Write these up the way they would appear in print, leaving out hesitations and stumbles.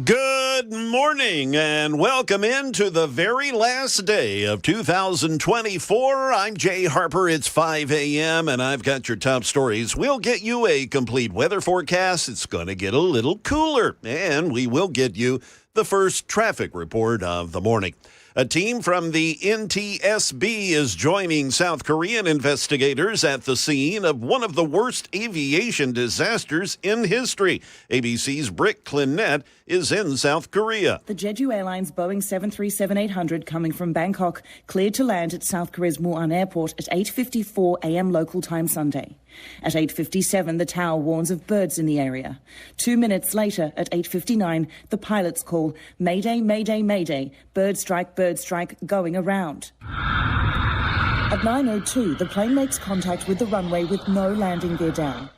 Good morning and welcome into the very last day of 2024. I'm Jay Harper. It's 5 a.m. and I've got your top stories. We'll get you a complete weather forecast. It's going to get a little cooler, and we will get you the first traffic report of the morning. A team from the NTSB is joining South Korean investigators at the scene of one of the worst aviation disasters in history. ABC's Britt Clinette is in South Korea. The Jeju Airlines Boeing 737-800 coming from Bangkok cleared to land at South Korea's Muan Airport at 8:54 a.m. local time Sunday. At 8:57, the tower warns of birds in the area. 2 minutes later, at 8:59, the pilots call, "Mayday, mayday, mayday, bird strike, going around." At 9:02, the plane makes contact with the runway with no landing gear down.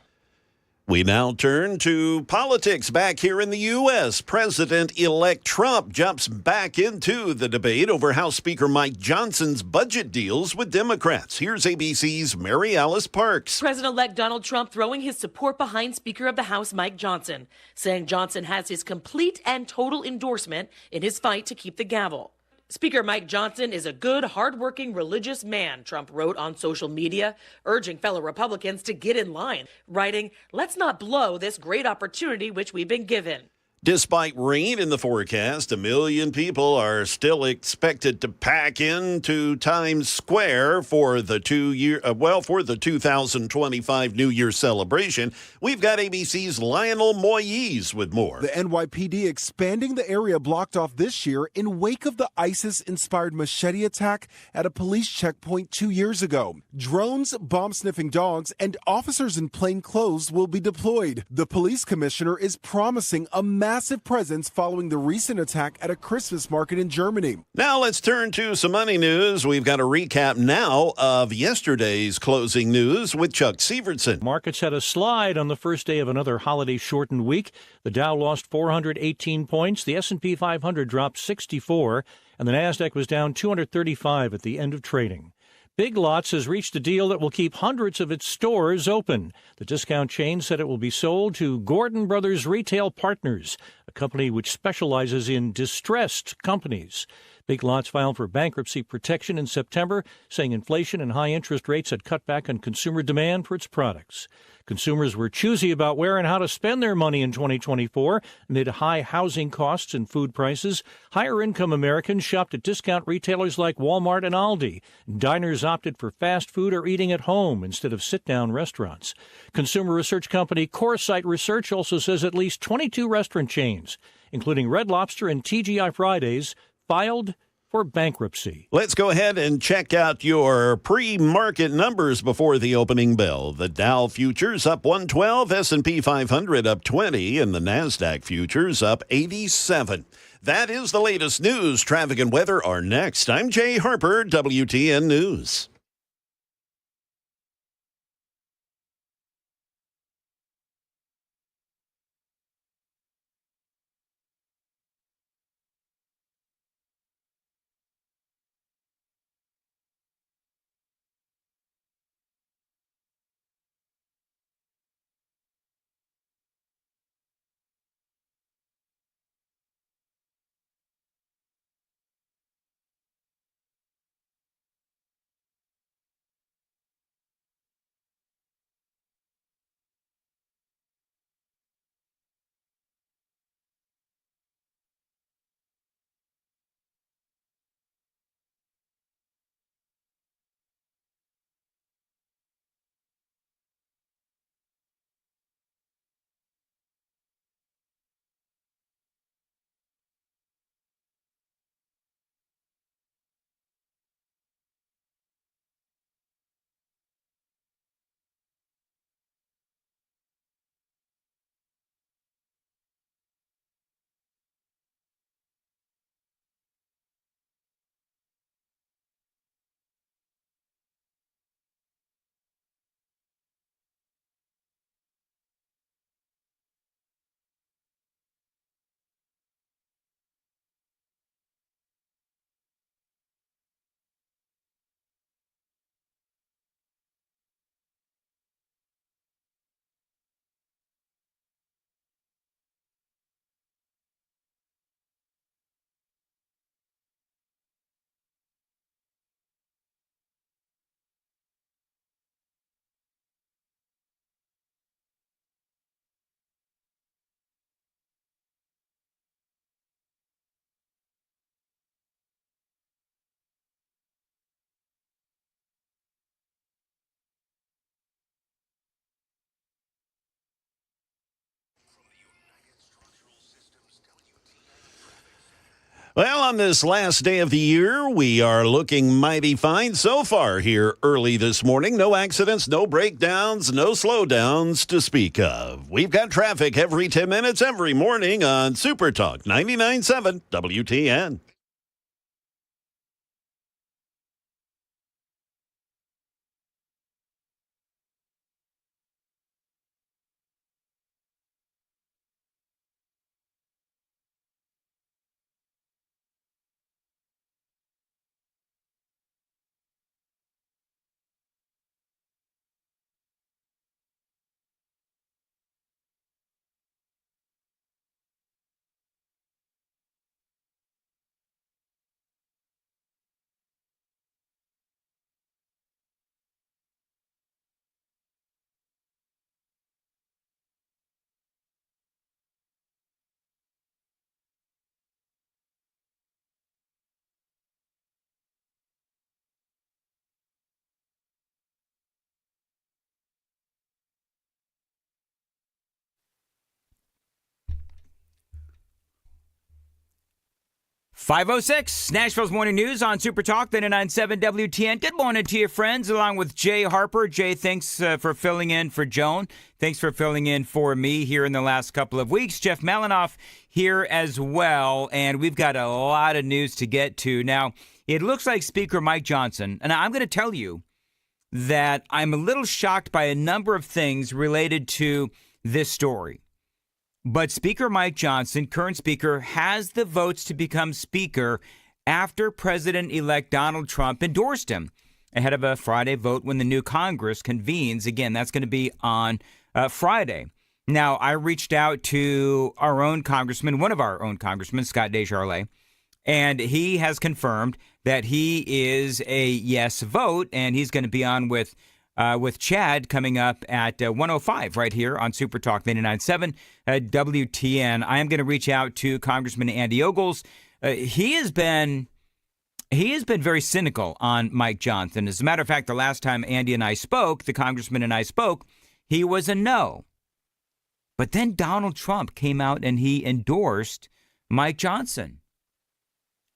We now turn to politics back here in the U.S. President-elect Trump jumps back into the debate over House Speaker Mike Johnson's budget deals with Democrats. Here's ABC's Mary Alice Parks. President-elect Donald Trump throwing his support behind Speaker of the House Mike Johnson, saying Johnson has his complete and total endorsement in his fight to keep the gavel. Speaker Mike Johnson is a good, hardworking, religious man, Trump wrote on social media, urging fellow Republicans to get in line, writing, "Let's not blow this great opportunity which we've been given." Despite rain in the forecast, 1 million people are still expected to pack into Times Square for the 2025 New Year celebration. We've got ABC's Lionel Moyes with more. The NYPD expanding the area blocked off this year in wake of the ISIS-inspired machete attack at a police checkpoint 2 years ago. Drones, bomb-sniffing dogs, and officers in plain clothes will be deployed. The police commissioner is promising a massive presence following the recent attack at a Christmas market in Germany. Now let's turn to some money news. We've got a recap now of yesterday's closing news with Chuck Severson. Markets had a slide on the first day of another holiday-shortened week. The Dow lost 418 points, the S&P 500 dropped 64, and the Nasdaq was down 235 at the end of trading. Big Lots has reached a deal that will keep hundreds of its stores open. The discount chain said it will be sold to Gordon Brothers Retail Partners, a company which specializes in distressed companies. Big Lots filed for bankruptcy protection in September, saying inflation and high interest rates had cut back on consumer demand for its products. Consumers were choosy about where and how to spend their money in 2024 amid high housing costs and food prices. Higher-income Americans shopped at discount retailers like Walmart and Aldi. Diners opted for fast food or eating at home instead of sit-down restaurants. Consumer research company Coresight Research also says at least 22 restaurant chains, including Red Lobster and TGI Fridays, filed for bankruptcy. Let's go ahead and check out your pre-market numbers before the opening bell. The Dow futures up 112, S&P 500 up 20, and the Nasdaq futures up 87. That is the latest news. Traffic and weather are next. I'm Jay Harper, WTN News. Well, on this last day of the year, we are looking mighty fine so far here early this morning. No accidents, no breakdowns, no slowdowns to speak of. We've got traffic every 10 minutes every morning on Super Talk 99.7 WTN. .506, Nashville's Morning News on Super Talk 99.7 WTN. Good morning to you, friends, along with Jay Harper. Jay, thanks for filling in for Joan. Thanks for filling in for me here in the last couple of weeks. Jeff Malinoff here as well, and we've got a lot of news to get to. Now, it looks like Speaker Mike Johnson, and I'm going to tell you that I'm a little shocked by a number of things related to this story. But Speaker Mike Johnson, current speaker, has the votes to become speaker after President-elect Donald Trump endorsed him ahead of a Friday vote when the new Congress convenes. Again, that's going to be on Friday. Now, I reached out to our own congressman, one of our own congressmen, Scott Desjardins, and he has confirmed that he is a yes vote, and he's going to be on with Chad coming up at 1:05 right here on Super Talk 99.7 WTN. I am going to reach out to Congressman Andy Ogles. He has been very cynical on Mike Johnson. As a matter of fact, the last time Andy and I spoke, the congressman and I spoke, he was a no. But then Donald Trump came out and he endorsed Mike Johnson.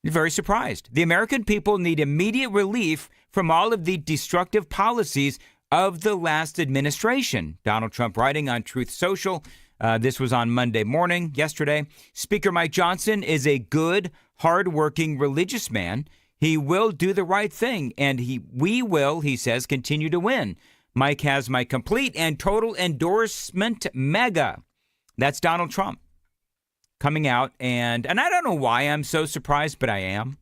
Very surprised. The American people need immediate relief from all of the destructive policies of the last administration. Donald Trump writing on Truth Social. This was on Monday morning, yesterday. Speaker Mike Johnson is a good, hardworking, religious man. He will do the right thing, and we will, he says, continue to win. Mike has my complete and total endorsement, mega. That's Donald Trump coming out, and I don't know why I'm so surprised, but I am.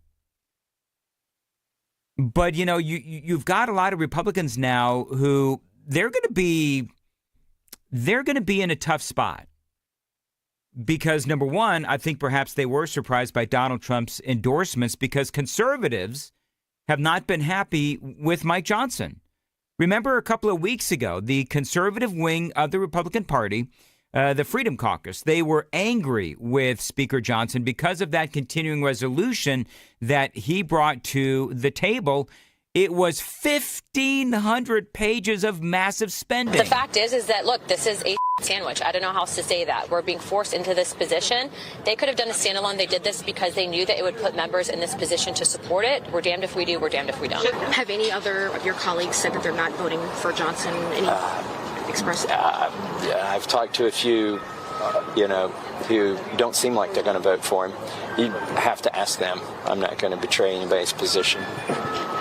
But, you know, you've got a lot of Republicans now who they're going to be in a tough spot because, number one, I think perhaps they were surprised by Donald Trump's endorsements because conservatives have not been happy with Mike Johnson. Remember a couple of weeks ago, the conservative wing of the Republican Party, the Freedom Caucus, they were angry with Speaker Johnson because of that continuing resolution that he brought to the table. It was 1,500 pages of massive spending. The fact is that, look, this is a sandwich. I don't know how else to say that. We're being forced into this position. They could have done a standalone. They did this because they knew that it would put members in this position to support it. We're damned if we do. We're damned if we don't. Have any other of your colleagues said that they're not voting for Johnson? I've talked to a few, who don't seem like they're going to vote for him. You have to ask them. I'm not going to betray anybody's position.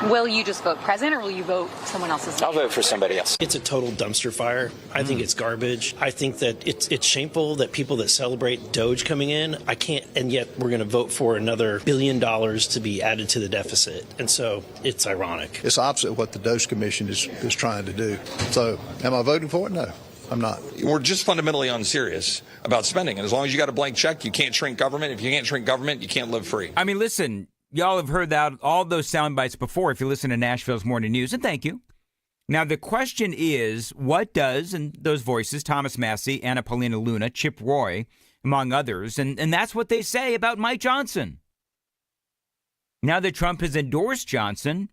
Will you just vote president, or will you vote someone else's name? I'll vote for somebody else. It's a total dumpster fire. I think it's garbage. I think that it's shameful that people that celebrate Doge coming in, I can't, and yet we're going to vote for another $1 billion to be added to the deficit. And so it's ironic. It's opposite of what the Doge Commission is trying to do. So am I voting for it? No. I'm not. We're just fundamentally unserious about spending. And as long as you got a blank check, you can't shrink government. If you can't shrink government, you can't live free. I mean, listen, y'all have heard that all those sound bites before if you listen to Nashville's Morning News, and thank you. Now, the question is, what does, and those voices, Thomas Massey, Anna Paulina Luna, Chip Roy, among others, and that's what they say about Mike Johnson. Now that Trump has endorsed Johnson,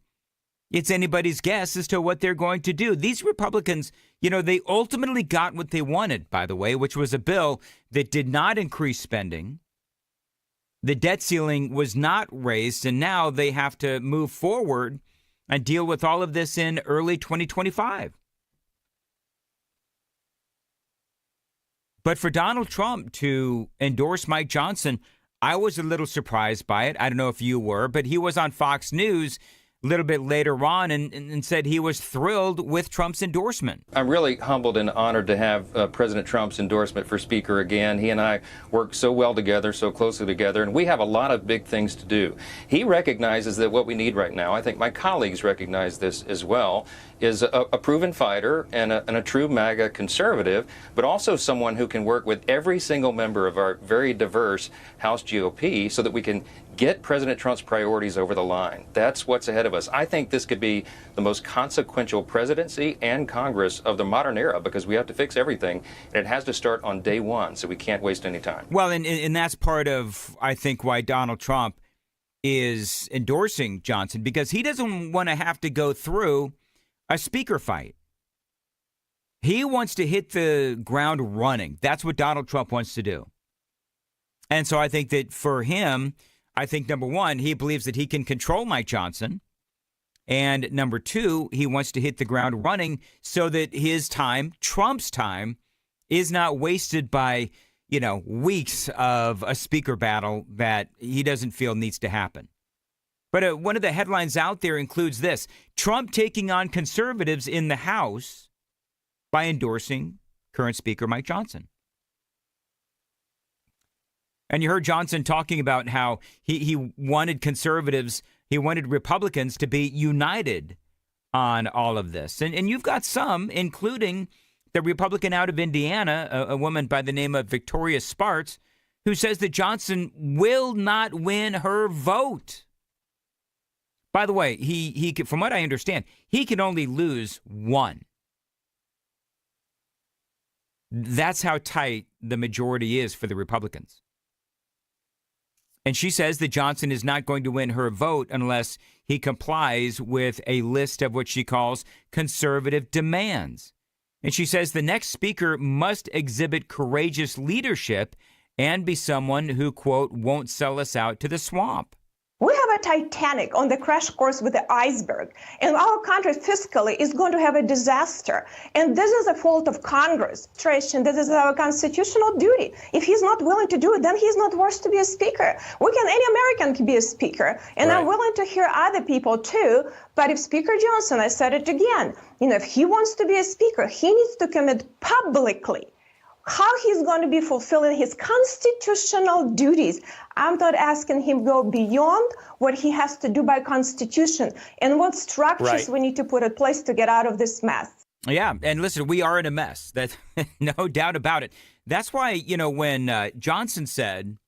it's anybody's guess as to what they're going to do. These Republicans, they ultimately got what they wanted, by the way, which was a bill that did not increase spending, the debt ceiling was not raised, and now they have to move forward and deal with all of this in early 2025. But for Donald Trump to endorse Mike Johnson, I was a little surprised by it. I don't know if you were, but he was on Fox News a little bit later on and said he was thrilled with Trump's endorsement. I'm really humbled and honored to have President Trump's endorsement for Speaker again. He and I work so well together, so closely together, and we have a lot of big things to do. He recognizes that what we need right now, I think my colleagues recognize this as well, is a proven fighter and a true MAGA conservative, but also someone who can work with every single member of our very diverse House GOP so that we can get President Trump's priorities over the line. That's what's ahead of us. I think this could be the most consequential presidency and Congress of the modern era because we have to fix everything, and it has to start on day one, so we can't waste any time. Well, and that's part of, I think, why Donald Trump is endorsing Johnson, because he doesn't want to have to go through a speaker fight. He wants to hit the ground running. That's what Donald Trump wants to do. And so I think that for him, I think, number one, he believes that he can control Mike Johnson. And number two, he wants to hit the ground running so that his time, Trump's time, is not wasted by, weeks of a speaker battle that he doesn't feel needs to happen. But one of the headlines out there includes this: Trump taking on conservatives in the House by endorsing current Speaker Mike Johnson. And you heard Johnson talking about how he wanted conservatives, he wanted Republicans to be united on all of this. And you've got some, including the Republican out of Indiana, a woman by the name of Victoria Spartz, who says that Johnson will not win her vote. By the way, he from what I understand, he can only lose one. That's how tight the majority is for the Republicans. And she says that Johnson is not going to win her vote unless he complies with a list of what she calls conservative demands. And she says the next speaker must exhibit courageous leadership and be someone who, quote, won't sell us out to the swamp. We have a Titanic on the crash course with the iceberg, and our country fiscally is going to have a disaster. And this is a fault of Congress. This is our constitutional duty. If he's not willing to do it, then he's not worth to be a speaker. Any American can be a speaker, and right. I'm willing to hear other people too. But if Speaker Johnson, I said it again, if he wants to be a speaker, he needs to commit publicly how he's going to be fulfilling his constitutional duties. I'm not asking him to go beyond what he has to do by Constitution and what structures we need to put in place to get out of this mess. Yeah, and listen, we are in a mess. That's no doubt about it. That's why, when Johnson said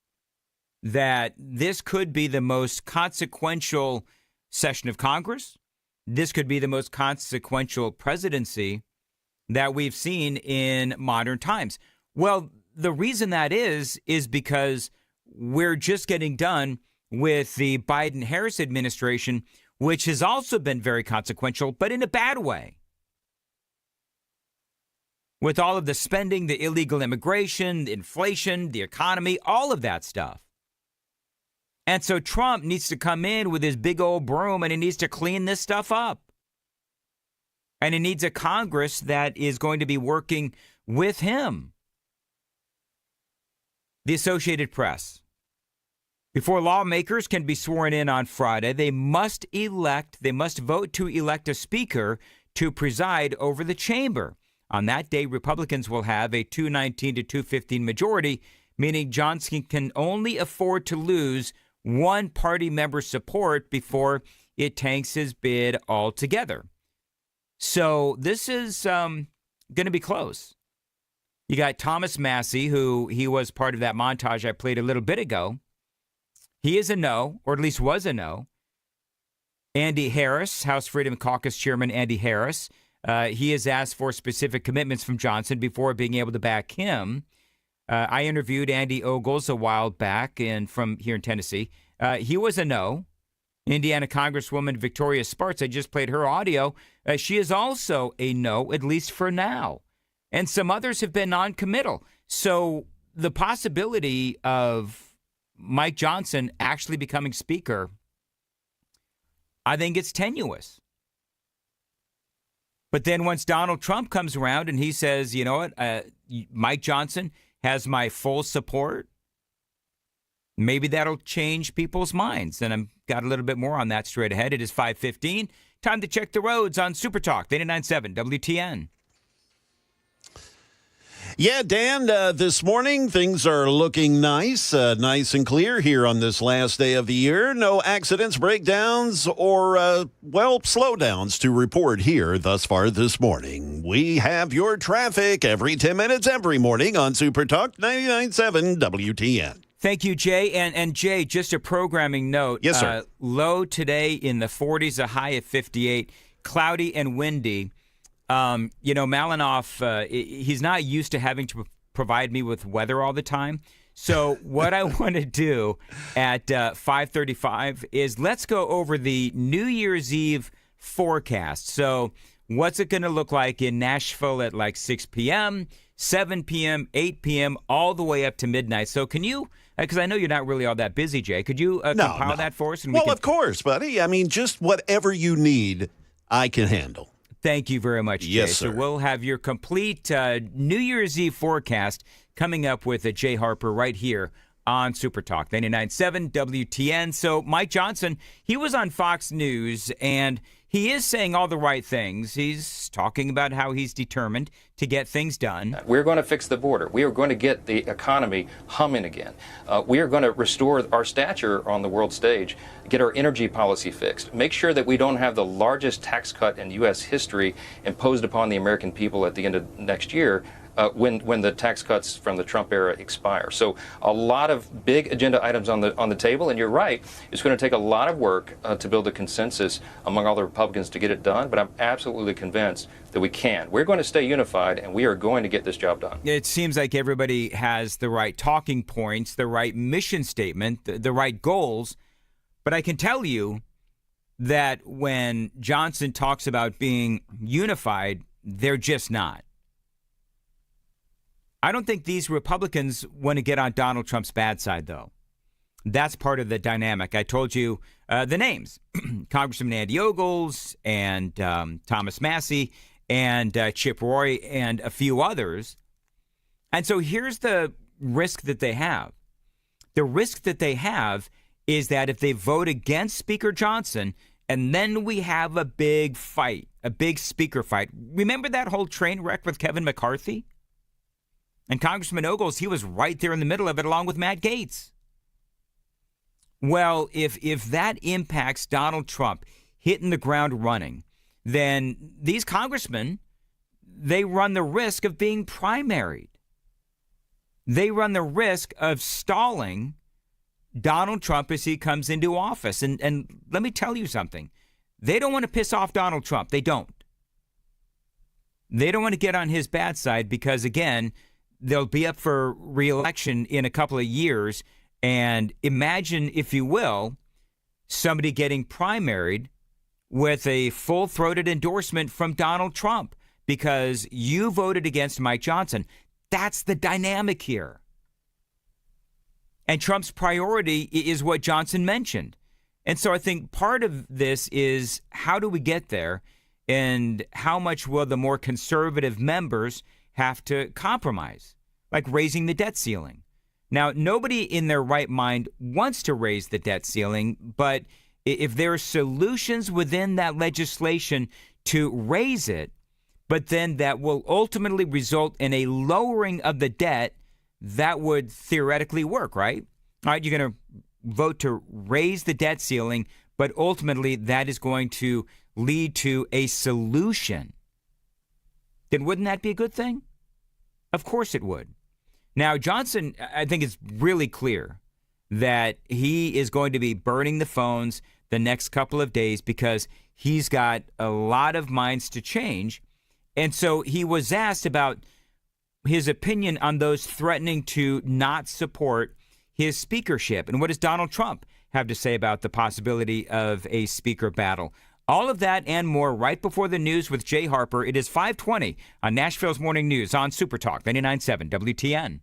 that this could be the most consequential session of Congress, this could be the most consequential presidency that we've seen in modern times. Well, the reason that is because we're just getting done with the Biden-Harris administration, which has also been very consequential, but in a bad way. With all of the spending, the illegal immigration, the inflation, the economy, all of that stuff. And so Trump needs to come in with his big old broom and he needs to clean this stuff up. And he needs a Congress that is going to be working with him. The Associated Press. Before lawmakers can be sworn in on Friday, they must vote to elect a speaker to preside over the chamber. On that day, Republicans will have a 219 to 215 majority, meaning Johnson can only afford to lose one party member's support before it tanks his bid altogether. So this is going to be close. You got Thomas Massey, who he was part of that montage I played a little bit ago. He is a no, or at least was a no. Andy Harris, House Freedom Caucus Chairman Andy Harris, he has asked for specific commitments from Johnson before being able to back him. I interviewed Andy Ogles a while back from here in Tennessee. He was a no. Indiana Congresswoman Victoria Spartz, I just played her audio. She is also a no, at least for now. And some others have been non-committal. So the possibility of Mike Johnson actually becoming Speaker, I think it's tenuous. But then once Donald Trump comes around and he says, you know what, Mike Johnson has my full support, maybe that'll change people's minds. And I've got a little bit more on that straight ahead. It is 5:15. Time to check the roads on Super Talk 89.7 WTN. Yeah, Dan, this morning things are looking nice and clear here on this last day of the year. No accidents, breakdowns, or, slowdowns to report here thus far this morning. We have your traffic every 10 minutes every morning on Super Talk 99.7 WTN. Thank you, Jay. And Jay, just a programming note. Yes, sir. Low today in the 40s, a high of 58, cloudy and windy. Malinoff, he's not used to having to provide me with weather all the time. So what I want to do at 5:35 is let's go over the New Year's Eve forecast. So what's it going to look like in Nashville at like 6 p.m., 7 p.m., 8 p.m., all the way up to midnight. So can you, because I know you're not really all that busy, Jay, could you compile that for us? And of course, buddy. I mean, just whatever you need, I can handle. Thank you very much, Jay. Yes, sir. So we'll have your complete New Year's Eve forecast coming up with Jay Harper right here on Super Talk 99.7 WTN. So Mike Johnson, he was on Fox News, and he is saying all the right things. He's talking about how he's determined to get things done. We're going to fix the border. We are going to get the economy humming again. We are going to restore our stature on the world stage, get our energy policy fixed, make sure that we don't have the largest tax cut in U.S. history imposed upon the American people at the end of next year, when the tax cuts from the Trump era expire. So a lot of big agenda items on the table, and you're right, it's going to take a lot of work to build a consensus among all the Republicans to get it done, but I'm absolutely convinced that we can. We're going to stay unified, and we are going to get this job done. It seems like everybody has the right talking points, the right mission statement, the right goals, but I can tell you that when Johnson talks about being unified, they're just not. I don't think these Republicans want to get on Donald Trump's bad side, though. That's part of the dynamic. I told you the names, Congressman Andy Ogles and Thomas Massey and Chip Roy and a few others. And so here's the risk that they have. The risk that they have is that if they vote against Speaker Johnson, and then we have a big fight, a big speaker fight. Remember that whole train wreck with Kevin McCarthy? And Congressman Ogles, he was right there in the middle of it along with Matt Gaetz. Well, if that impacts Donald Trump hitting the ground running, then these congressmen, they run the risk of being primaried. They run the risk of stalling Donald Trump as he comes into office. And let me tell you something. They don't want to piss off Donald Trump. They don't. They don't want to get on his bad side because, again, they'll be up for re-election in a couple of years. And imagine, if you will, somebody getting primaried with a full-throated endorsement from Donald Trump because you voted against Mike Johnson. That's the dynamic here. And Trump's priority is what Johnson mentioned. And so I think part of this is how do we get there and how much will the more conservative members have to compromise, like raising the debt ceiling. Now, nobody in their right mind wants to raise the debt ceiling, but if there are solutions within that legislation to raise it, but then that will ultimately result in a lowering of the debt, that would theoretically work, right? All right, you're going to vote to raise the debt ceiling, but ultimately that is going to lead to a solution. Then wouldn't that be a good thing? Of course it would. Now, Johnson, I think it's really clear that he is going to be burning the phones the next couple of days because he's got a lot of minds to change. And so he was asked about his opinion on those threatening to not support his speakership. And what does Donald Trump have to say about the possibility of a speaker battle? All of that and more right before the news with Jay Harper. It is 5:20 on Nashville's Morning News on Super Talk 99.7 WTN.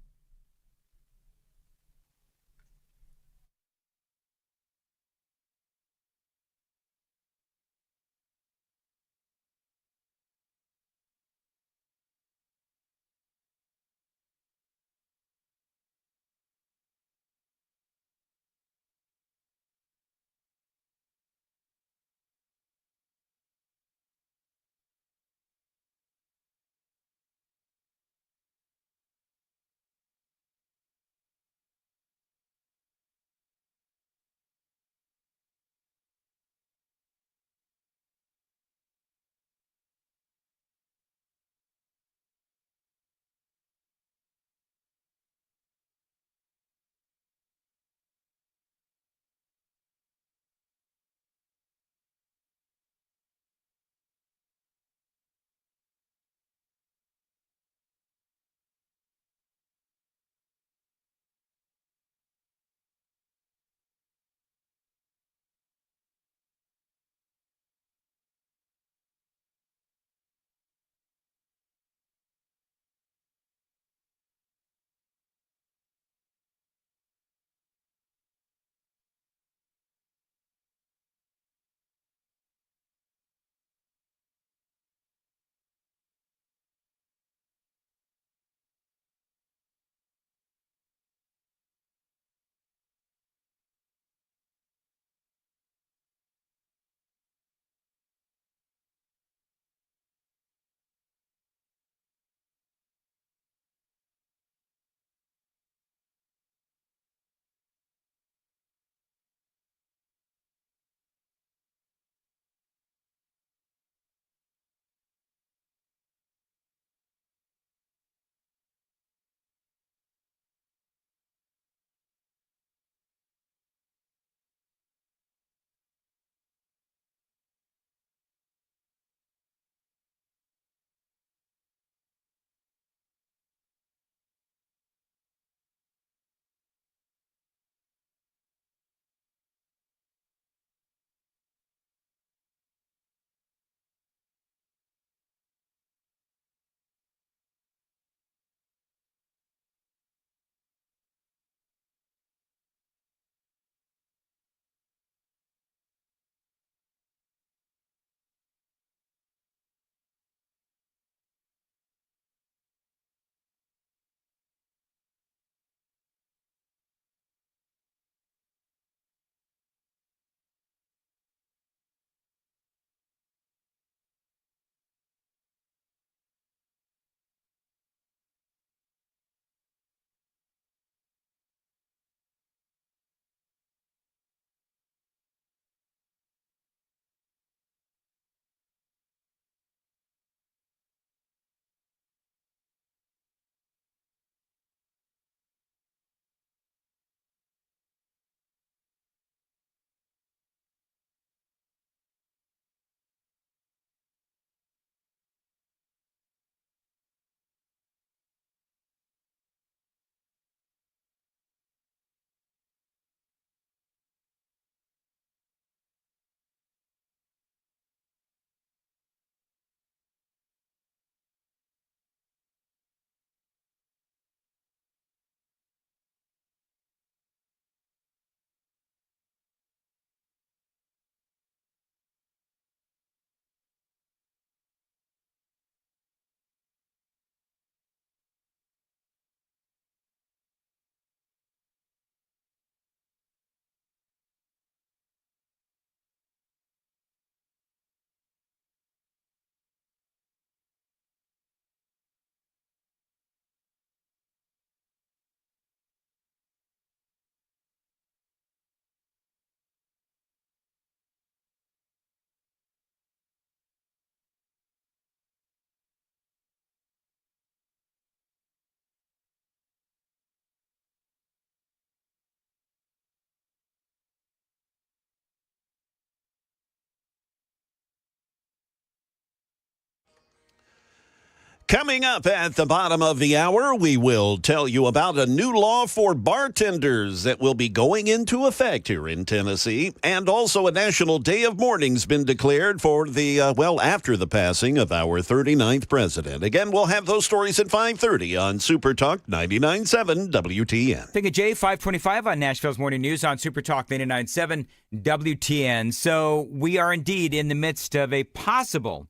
Coming up at the bottom of the hour, we will tell you about a new law for bartenders that will be going into effect here in Tennessee. And also a National Day of Mourning's been declared for the, after the passing of our 39th president. Again, we'll have those stories at 5:30 on Super Talk 99.7 WTN. Think of Jay, 525 on Nashville's Morning News on Super Talk 99.7 WTN. So we are indeed in the midst of a possible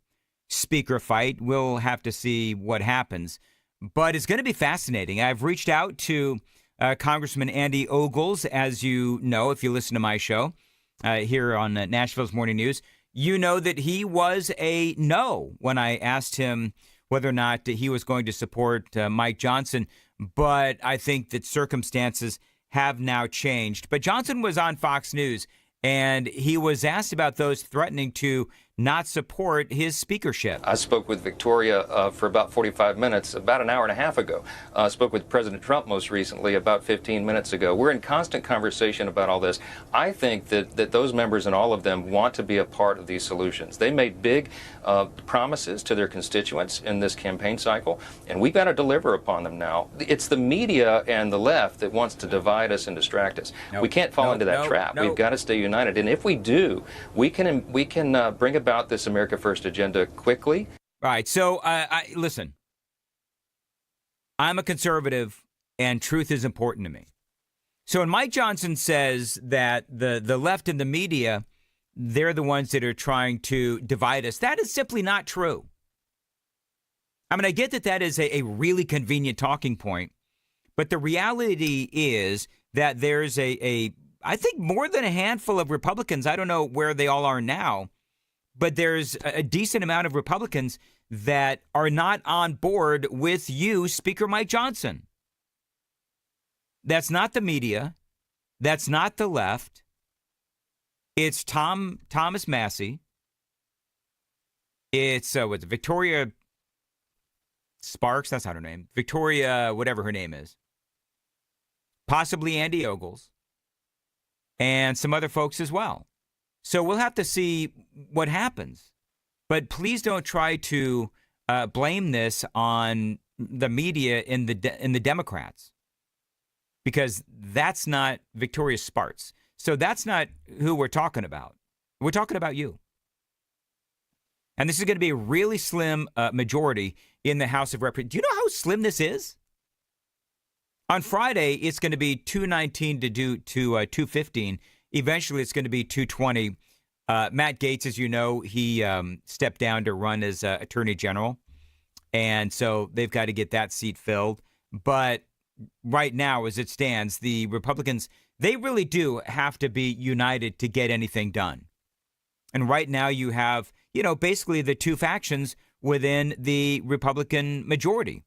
speaker fight. We'll have to see what happens, but it's going to be fascinating. I've reached out to Congressman Andy Ogles, as you know, if you listen to my show here on Nashville's Morning News. You know that he was a no when I asked him whether or not he was going to support Mike Johnson, but I think that circumstances have now changed. But Johnson was on Fox News, and he was asked about those threatening to not support his speakership. I spoke with Victoria for about 45 minutes, about an hour and a half ago. I spoke with President Trump most recently about 15 minutes ago. We're in constant conversation about all this. I think that those members and all of them want to be a part of these solutions. They made big promises to their constituents in this campaign cycle, and we've got to deliver upon them now. It's the media and the left that wants to divide us and distract us. We can't fall into that trap. We've got to stay united, and if we do, we can bring about this America First agenda quickly. All right. So, listen, I'm a conservative and truth is important to me. So when Mike Johnson says that the left and the media, they're the ones that are trying to divide us, that is simply not true. I mean, I get that is a really convenient talking point, but the reality is that there's I think more than a handful of Republicans, I don't know where they all are now, but there's a decent amount of Republicans that are not on board with you, Speaker Mike Johnson. That's not the media. That's not the left. It's Thomas Massey. It's Victoria Sparks. That's not her name. Victoria, whatever her name is. Possibly Andy Ogles. And some other folks as well. So we'll have to see what happens. But please don't try to blame this on the media and the Democrats, because that's not Victoria Sparks. So that's not who we're talking about. We're talking about you. And this is going to be a really slim majority in the House of Representatives. Do you know how slim this is? On Friday, it's going to be 219 to 215. Eventually, it's going to be 220. Matt Gaetz, as you know, he stepped down to run as Attorney General. And so they've got to get that seat filled. But right now, as it stands, the Republicans, they really do have to be united to get anything done. And right now you have, basically the two factions within the Republican majority.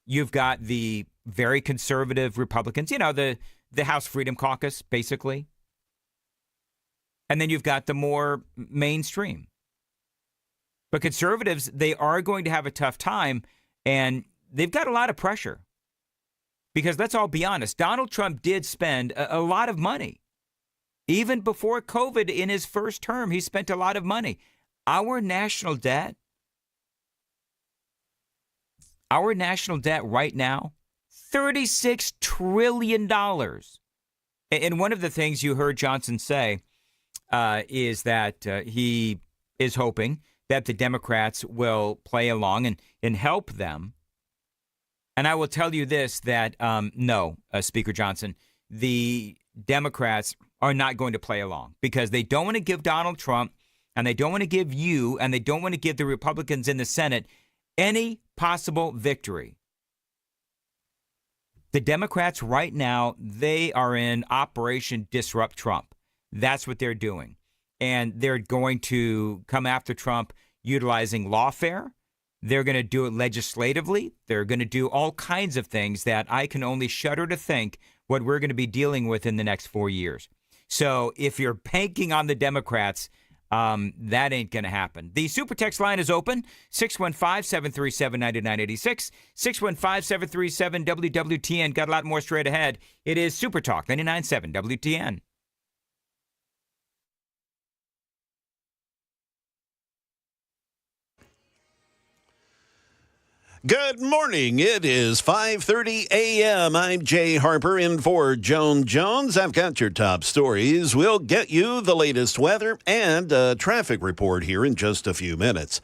You've got the very conservative Republicans, the House Freedom Caucus, basically. And then you've got the more mainstream. But conservatives, they are going to have a tough time, and they've got a lot of pressure. Because let's all be honest, Donald Trump did spend a lot of money. Even before COVID, in his first term, he spent a lot of money. Our national debt right now, $36 trillion. And one of the things you heard Johnson say is that he is hoping that the Democrats will play along and help them. And I will tell you this, that no, Speaker Johnson, the Democrats are not going to play along because they don't want to give Donald Trump, and they don't want to give you, and they don't want to give the Republicans in the Senate any possible victory. The Democrats right now, they are in Operation Disrupt Trump. That's what they're doing. And they're going to come after Trump utilizing lawfare. They're going to do it legislatively. They're going to do all kinds of things that I can only shudder to think what we're going to be dealing with in the next 4 years. So if you're banking on the Democrats, that ain't going to happen. The super text line is open, 615-737-9986, 615-737-WWTN. Got a lot more straight ahead. It is Super Talk 99.7 WTN. Good morning. It is 5:30 a.m. I'm Jay Harper in for Joan Jones. I've got your top stories. We'll get you the latest weather and a traffic report here in just a few minutes.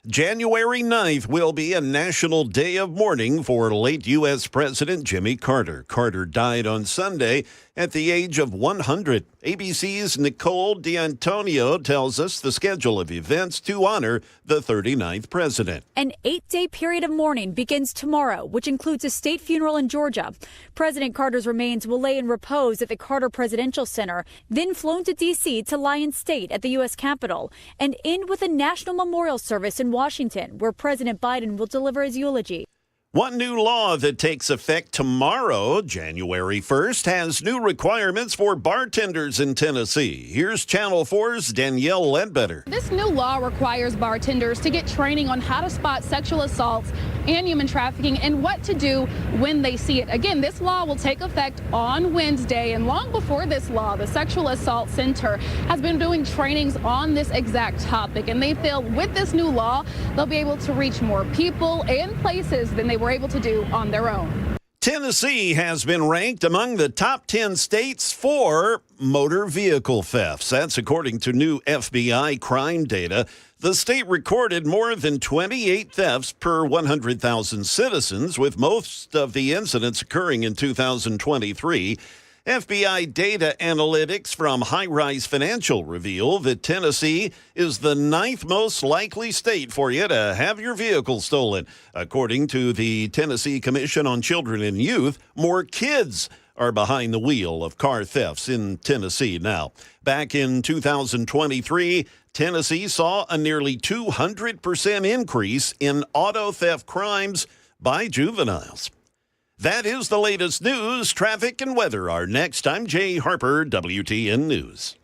January 9th will be a national day of mourning for late U.S. President Jimmy Carter. Carter died on Sunday at the age of 100. ABC's Nicole D'Antonio tells us the schedule of events to honor the 39th president. An 8-day period of mourning begins tomorrow, which includes a state funeral in Georgia. President Carter's remains will lay in repose at the Carter Presidential Center, then flown to D.C. to lie in state at the U.S. Capitol, and end with a national memorial service in Washington, where President Biden will deliver his eulogy. One new law that takes effect tomorrow, January 1st, has new requirements for bartenders in Tennessee. Here's Channel 4's Danielle Ledbetter. This new law requires bartenders to get training on how to spot sexual assaults and human trafficking and what to do when they see it. Again, this law will take effect on Wednesday, and long before this law, the Sexual Assault Center has been doing trainings on this exact topic, and they feel with this new law, they'll be able to reach more people and places than they were able to do on their own. Tennessee has been ranked among the top 10 states for motor vehicle thefts. That's according to new FBI crime data. The state recorded more than 28 thefts per 100,000 citizens, with most of the incidents occurring in 2023. FBI data analytics from High Rise Financial reveal that Tennessee is the 9th most likely state for you to have your vehicle stolen. According to the Tennessee Commission on Children and Youth, more kids are behind the wheel of car thefts in Tennessee now. Back in 2023, Tennessee saw a nearly 200% increase in auto theft crimes by juveniles. That is the latest news. Traffic and weather are next. I'm Jay Harper, WTN News.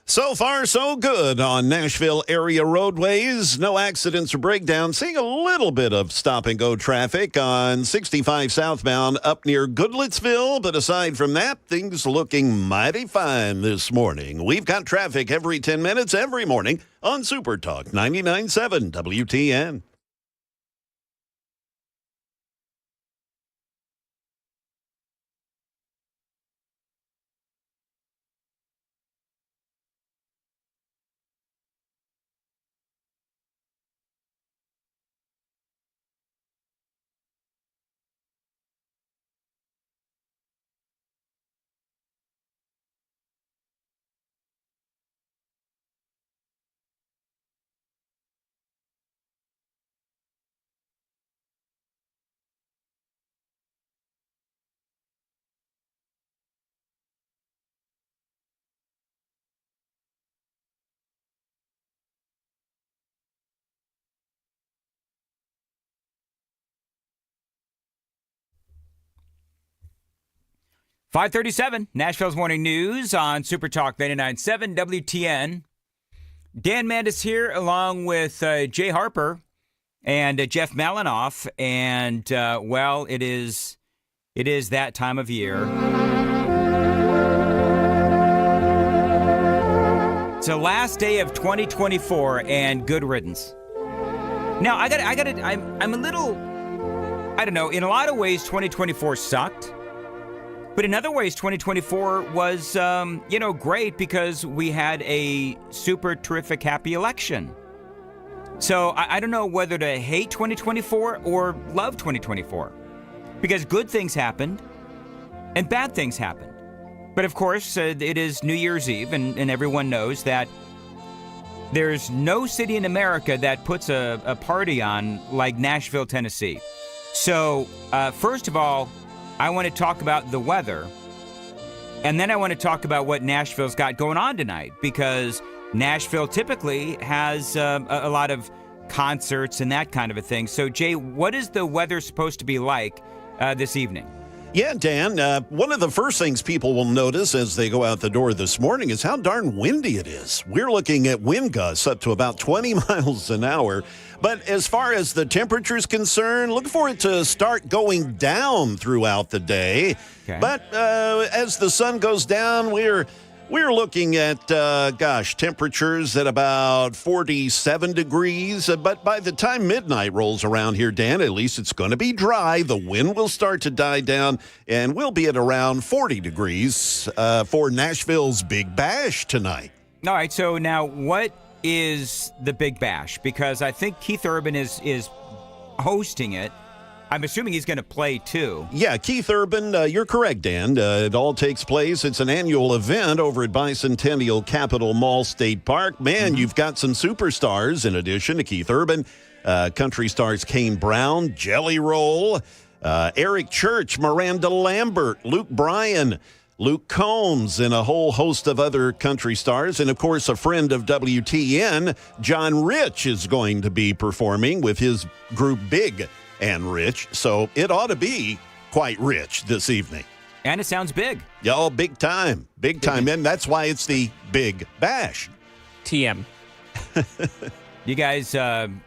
So far, so good on Nashville area roadways. No accidents or breakdowns. Seeing a little bit of stop-and-go traffic on 65 southbound up near Goodlettsville. But aside from that, things looking mighty fine this morning. We've got traffic every 10 minutes every morning on Super Talk 99.7 WTN. .537, Nashville's Morning News on Super Talk 99.7 WTN. Dan Mandis here along with Jay Harper and Jeff Malinoff. And, well, it is that time of year. It's the last day of 2024 and good riddance. Now, I'm a little, I don't know, in a lot of ways 2024 sucked. But in other ways, 2024 was, great because we had a super terrific, happy election. So I don't know whether to hate 2024 or love 2024 because good things happened and bad things happened. But of course, it is New Year's Eve, and everyone knows that there's no city in America that puts a party on like Nashville, Tennessee. So first of all, I want to talk about the weather, and then I want to talk about what Nashville's got going on tonight, because Nashville typically has a lot of concerts and that kind of a thing. So, Jay, what is the weather supposed to be like this evening? Yeah, Dan, one of the first things people will notice as they go out the door this morning is how darn windy it is. We're looking at wind gusts up to about 20 miles an hour. But as far as the temperature is concerned, look for it to start going down throughout the day. Okay. But as the sun goes down, we're looking at, temperatures at about 47 degrees. But by the time midnight rolls around here, Dan, at least it's going to be dry. The wind will start to die down, and we'll be at around 40 degrees for Nashville's Big Bash tonight. All right, so now what is the Big Bash? Because I think Keith Urban is hosting it. I'm assuming he's going to play, too. Yeah, Keith Urban, you're correct, Dan. It all takes place. It's an annual event over at Bicentennial Capitol Mall State Park. Man, You've got some superstars in addition to Keith Urban. Country stars Kane Brown, Jelly Roll, Eric Church, Miranda Lambert, Luke Bryan, Luke Combs, and a whole host of other country stars. And, of course, a friend of WTN, John Rich, is going to be performing with his group Big and Rich, so it ought to be quite rich this evening. And it sounds big. Oh, big time. Big time. And that's why it's the Big Bash. TM. You guys, gonna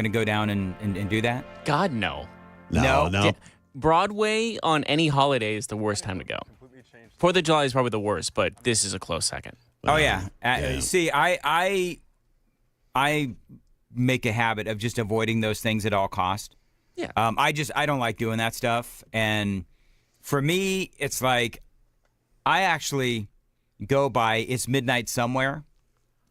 go down and do that? God, no. No. Broadway on any holiday is the worst time to go. 4th of July is probably the worst, but this is a close second. Oh, yeah. See, I make a habit of just avoiding those things at all cost. Yeah. I don't like doing that stuff. And for me, it's like I actually go by it's midnight somewhere,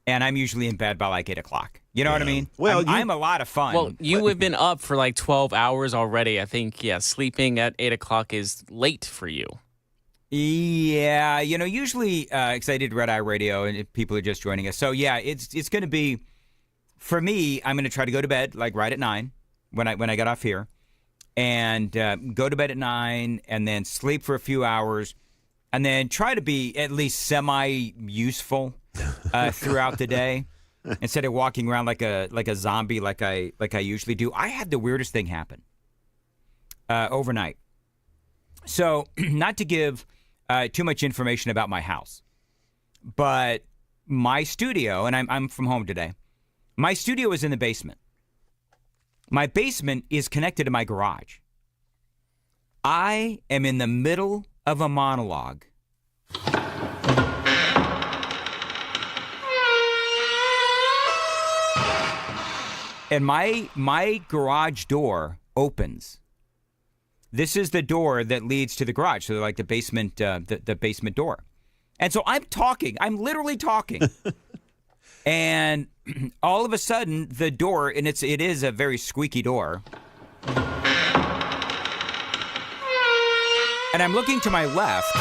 and I'm usually in bed by like 8 o'clock. You know what I mean? Well, I'm a lot of fun. Well, you have been up for like 12 hours already. I think, sleeping at 8 o'clock is late for you. Yeah, usually, because I did Red Eye Radio, and if people are just joining us. So, yeah, it's going to be, for me, I'm going to try to go to bed like right at 9 when I get off here, and go to bed at 9, and then sleep for a few hours, and then try to be at least semi-useful throughout the day instead of walking around like a zombie like I usually do. I had the weirdest thing happen overnight. So, not to give too much information about my house, but my studio, and I'm from home today. My studio is in the basement. My basement is connected to my garage. I am in the middle of a monologue. And my garage door opens. This is the door that leads to the garage, so like the basement, the basement door. And so I'm talking. I'm literally talking. And all of a sudden, the door, and it is a very squeaky door. And I'm looking to my left,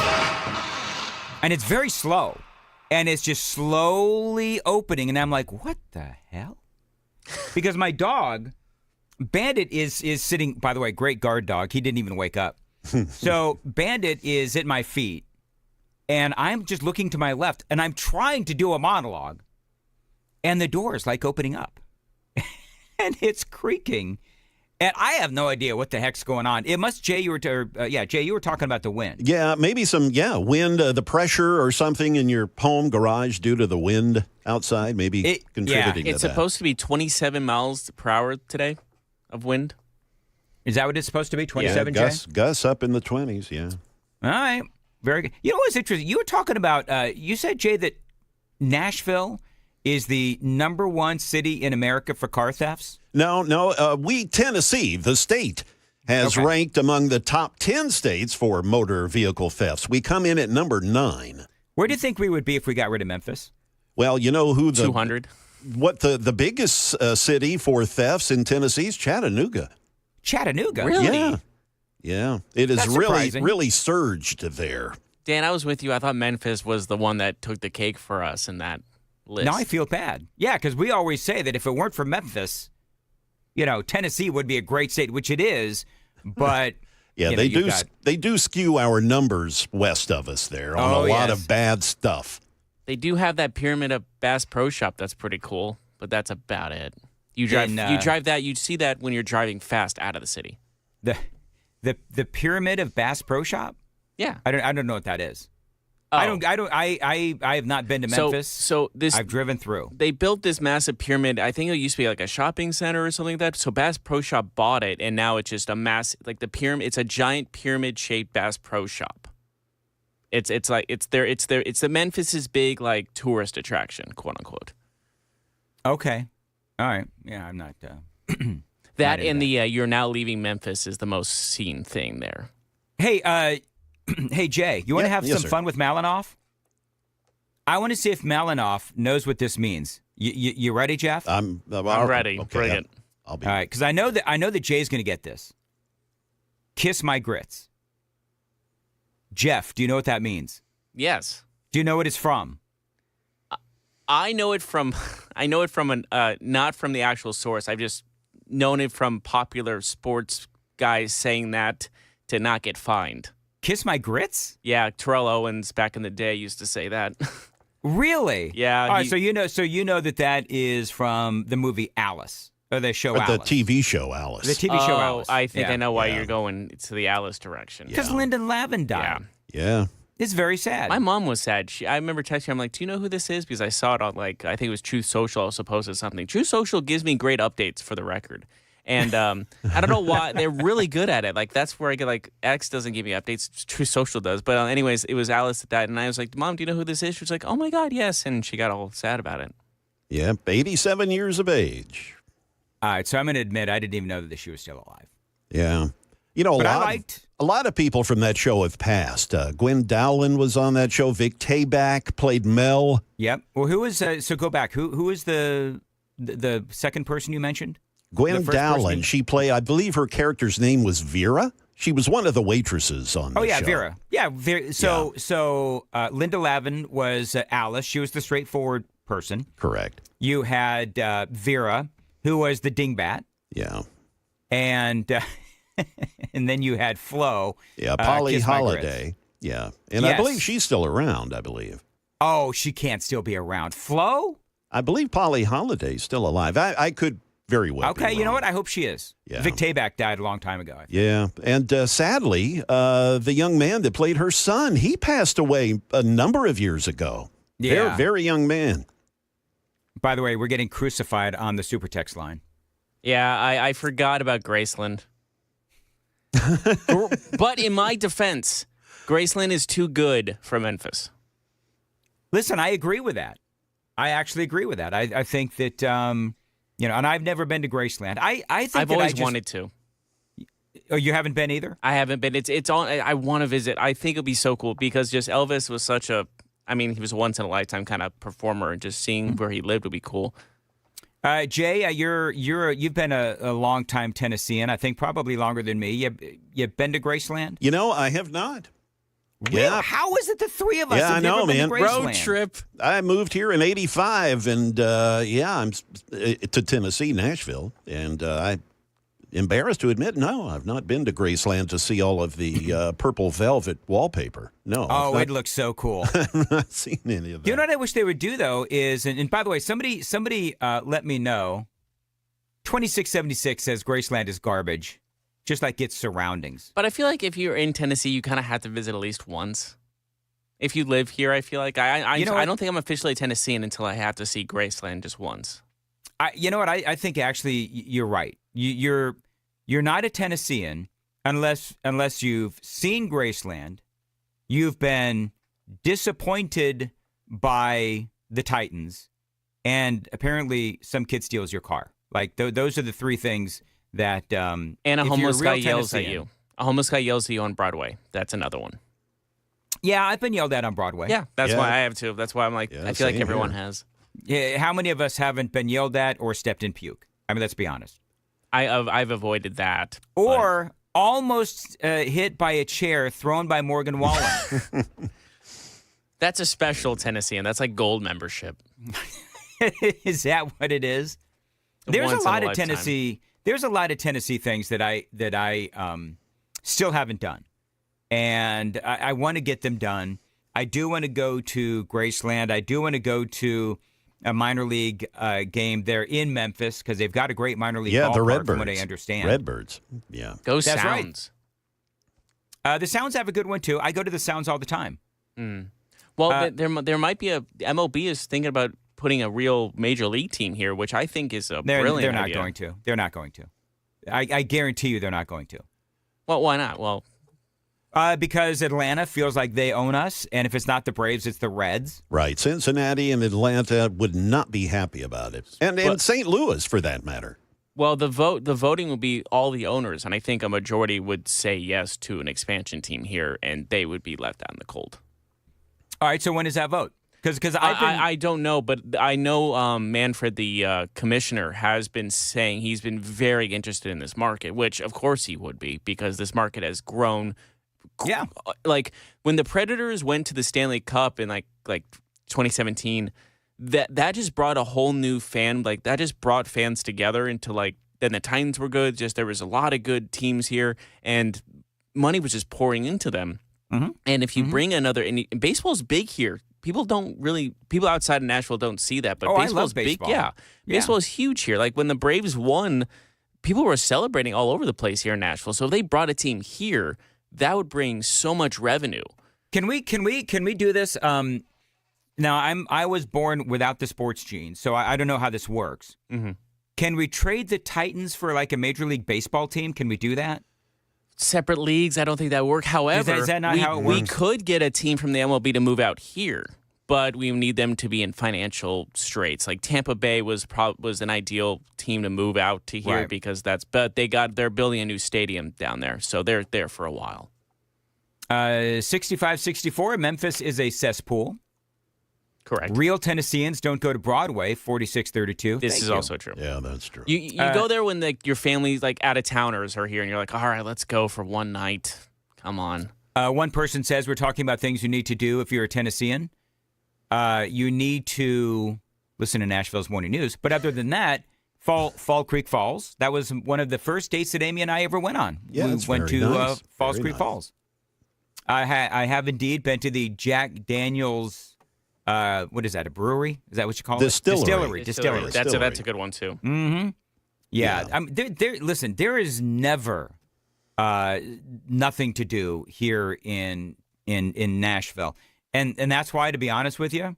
and it's very slow. And it's just slowly opening, and I'm like, what the hell? Because my dog, Bandit, is sitting, by the way, great guard dog. He didn't even wake up. So Bandit is at my feet, and I'm just looking to my left, and I'm trying to do a monologue, and the door is like opening up. And it's creaking. And I have no idea what the heck's going on. It must, Jay, you were talking about the wind. Yeah, maybe wind, the pressure or something in your home garage due to the wind outside, maybe contributing to that. It's supposed to be 27 miles per hour today of wind. Is that what it's supposed to be, 27, Jay? Jay? Gus up in the 20s, yeah. All right, very good. You know what's interesting? You were talking about, you said, Jay, that Nashville is the #1 city in America for car thefts? No. Tennessee, the state, has ranked among the top 10 states for motor vehicle thefts. We come in at number 9. Where do you think we would be if we got rid of Memphis? Well, you know who 200. What the biggest city for thefts in Tennessee is Chattanooga. Chattanooga? Really? Yeah. It is really surged there. Dan, I was with you. I thought Memphis was the one that took the cake for us in that list. Now I feel bad. Yeah, because we always say that if it weren't for Memphis, Tennessee would be a great state, which it is, but yeah, they do skew our numbers west of us there on a lot of bad stuff. They do have that Pyramid of Bass Pro Shop that's pretty cool, but that's about it. You drive that, you see that when you're driving fast out of the city. The Pyramid of Bass Pro Shop? Yeah. I don't know what that is. Oh. I have not been to Memphis. So I've driven through. They built this massive pyramid. I think it used to be like a shopping center or something like that. So Bass Pro Shop bought it, and now it's just a the pyramid. It's a giant pyramid-shaped Bass Pro Shop. It's the Memphis's big like tourist attraction, quote unquote. Okay, all right. Yeah, I'm not. That and the you're now leaving Memphis is the most seen thing there. Hey, hey, Jay, you want to have some fun with Malinoff? I want to see if Malinoff knows what this means. You ready, Jeff? I'm ready. Okay, Bring it. I'll be. All right, because I know that Jay's going to get this. Kiss my grits. Jeff, do you know what that means? Yes. Do you know what it's from? I know it from not from the actual source. I've just known it from popular sports guys saying that to not get fined. Kiss my grits? Yeah, Terrell Owens back in the day used to say that. Really? Yeah. All right, so you know that is from the movie Alice, or the show Alice. The TV show Alice. The TV show Alice. I think I know why you're going to the Alice direction. Because Lyndon Lavin died. Yeah. It's very sad. My mom was sad. I remember texting her. I'm like, do you know who this is? Because I saw it on, I think it was Truth Social. I was posted something. Truth Social gives me great updates for the record. And I don't know why. They're really good at it. That's where I get, X doesn't give me updates. Truth Social does. But anyways, it was Alice that died. And I was like, Mom, do you know who this is? She was like, oh, my God, yes. And she got all sad about it. Yeah, 87 years of age. All right, so I'm going to admit I didn't even know that she was still alive. Yeah. A lot of people from that show have passed. Gwen Dowland was on that show. Vic Tayback played Mel. Yep. Well, who is so go back. Who is the second person you mentioned? Gwen Dowland. She played, I believe her character's name was Vera. She was one of the waitresses on the show. Vera. Yeah, Vera. So Linda Lavin was Alice. She was the straightforward person. Correct. You had Vera, who was the dingbat. Yeah. And and then you had Flo. Yeah, Polly Holiday. Yeah. And I believe she's still around, I believe. Oh, she can't still be around. Flo? I believe Polly Holiday's still alive. I could very well be Okay, you know wrong. what? I hope she is. Yeah. Vic Tayback died a long time ago. Yeah. And sadly, the young man that played her son, he passed away a number of years ago. Very, very young man. By the way, we're getting crucified on the super text line. Yeah, I forgot about Graceland. But in my defense, Graceland is too good for Memphis. Listen, I agree with that. I actually agree with that. I think that, and I've never been to Graceland. I think I've always wanted to. Oh, you haven't been either? I haven't been. It's on. I want to visit. I think it'd be so cool because just Elvis was such a. I mean, he was a once in a lifetime kind of performer, and just seeing where he lived would be cool. Jay, you've been a long time Tennessean. I think probably longer than me. You've been to Graceland? I have not. Really? Yeah. How is it the three of us have never been man. to Graceland? Road trip. I moved here in '85, and I'm to Tennessee, Nashville, and I'm embarrassed to admit, no, I've not been to Graceland to see all of the purple velvet wallpaper. No. Oh, it looks so cool. I've not seen any of that. You know what I wish they would do though is, and by the way, somebody let me know. 2676 says Graceland is garbage, just like its surroundings. But I feel like if you're in Tennessee, you kind of have to visit at least once. If you live here, I feel like I don't think I'm officially Tennessean until I have to see Graceland just once. You know what? I think actually you're right. You're not a Tennessean unless you've seen Graceland, you've been disappointed by the Titans, and apparently some kid steals your car. Like those are the three things that. And a homeless guy yells at you. A homeless guy yells at you on Broadway. That's another one. Yeah, I've been yelled at on Broadway. Yeah, that's why I have too. That's why I'm like, I feel like everyone has. Yeah, how many of us haven't been yelled at or stepped in puke? I mean, let's be honest. I've avoided that. Or almost hit by a chair thrown by Morgan Wallen. That's a special Tennessean. That's like gold membership. Is that what it is? There's a lot of Tennessee. There's a lot of Tennessee things that I still haven't done, and I want to get them done. I do want to go to Graceland. I do want to go to a minor league game there in Memphis because they've got a great minor league ballpark, the Redbirds. from what I understand. Redbirds, yeah. Go That's Sounds. Right. The Sounds have a good one too. I go to the Sounds all the time. Well, there might be MLB is thinking about putting a real major league team here, which I think is a brilliant They're not idea. going to. They're not going to. I guarantee you they're not going to. Well, why not? Well, because Atlanta feels like they own us, and if it's not the Braves, it's the Reds. Right. Cincinnati and Atlanta would not be happy about it. And St. Louis, for that matter. Well, the voting will be all the owners, and I think a majority would say yes to an expansion team here, and they would be left out in the cold. All right, so when is that vote? Because I don't know, but I know Manfred, the commissioner, has been saying he's been very interested in this market, which of course he would be because this market has grown. Yeah, like when the Predators went to the Stanley Cup in like 2017, that just brought a whole new fan. Like that just brought fans together into like. Then the Titans were good. Just there was a lot of good teams here, and money was just pouring into them. Mm-hmm. And if you bring another, and baseball's big here. People outside of Nashville don't see that, but baseball's baseball. big. Yeah. Baseball is huge here. Like when the Braves won, people were celebrating all over the place here in Nashville. So if they brought a team here, that would bring so much revenue. Can we do this? Now I was born without the sports gene, so I don't know how this works. Mm-hmm. Can we trade the Titans for like a Major League Baseball team? Can we do that? Separate leagues, I don't think that would work. However, is that not how it works? We could get a team from the MLB to move out here, but we need them to be in financial straits. Like Tampa Bay was an ideal team to move out to here because but they're building a new stadium down there, so they're there for a while. 65-64, Memphis is a cesspool. Correct. Real Tennesseans don't go to Broadway, 46-32. This is also true. Yeah, that's true. You go there when your family's like out-of-towners are here, and you're like, all right, let's go for one night. Come on. One person says we're talking about things you need to do if you're a Tennessean. You need to listen to Nashville's Morning News. But other than that, Fall Creek Falls, that was one of the first dates that Amy and I ever went on. Yeah, we went to nice. Falls Very Creek nice. Falls. I have indeed been to the Jack Daniels. What is that? A brewery? Is that what you call Distillery. it? Distillery. That's a good one too. Mm-hmm. Yeah. Listen, there is never nothing to do here in Nashville, and that's why, to be honest with you,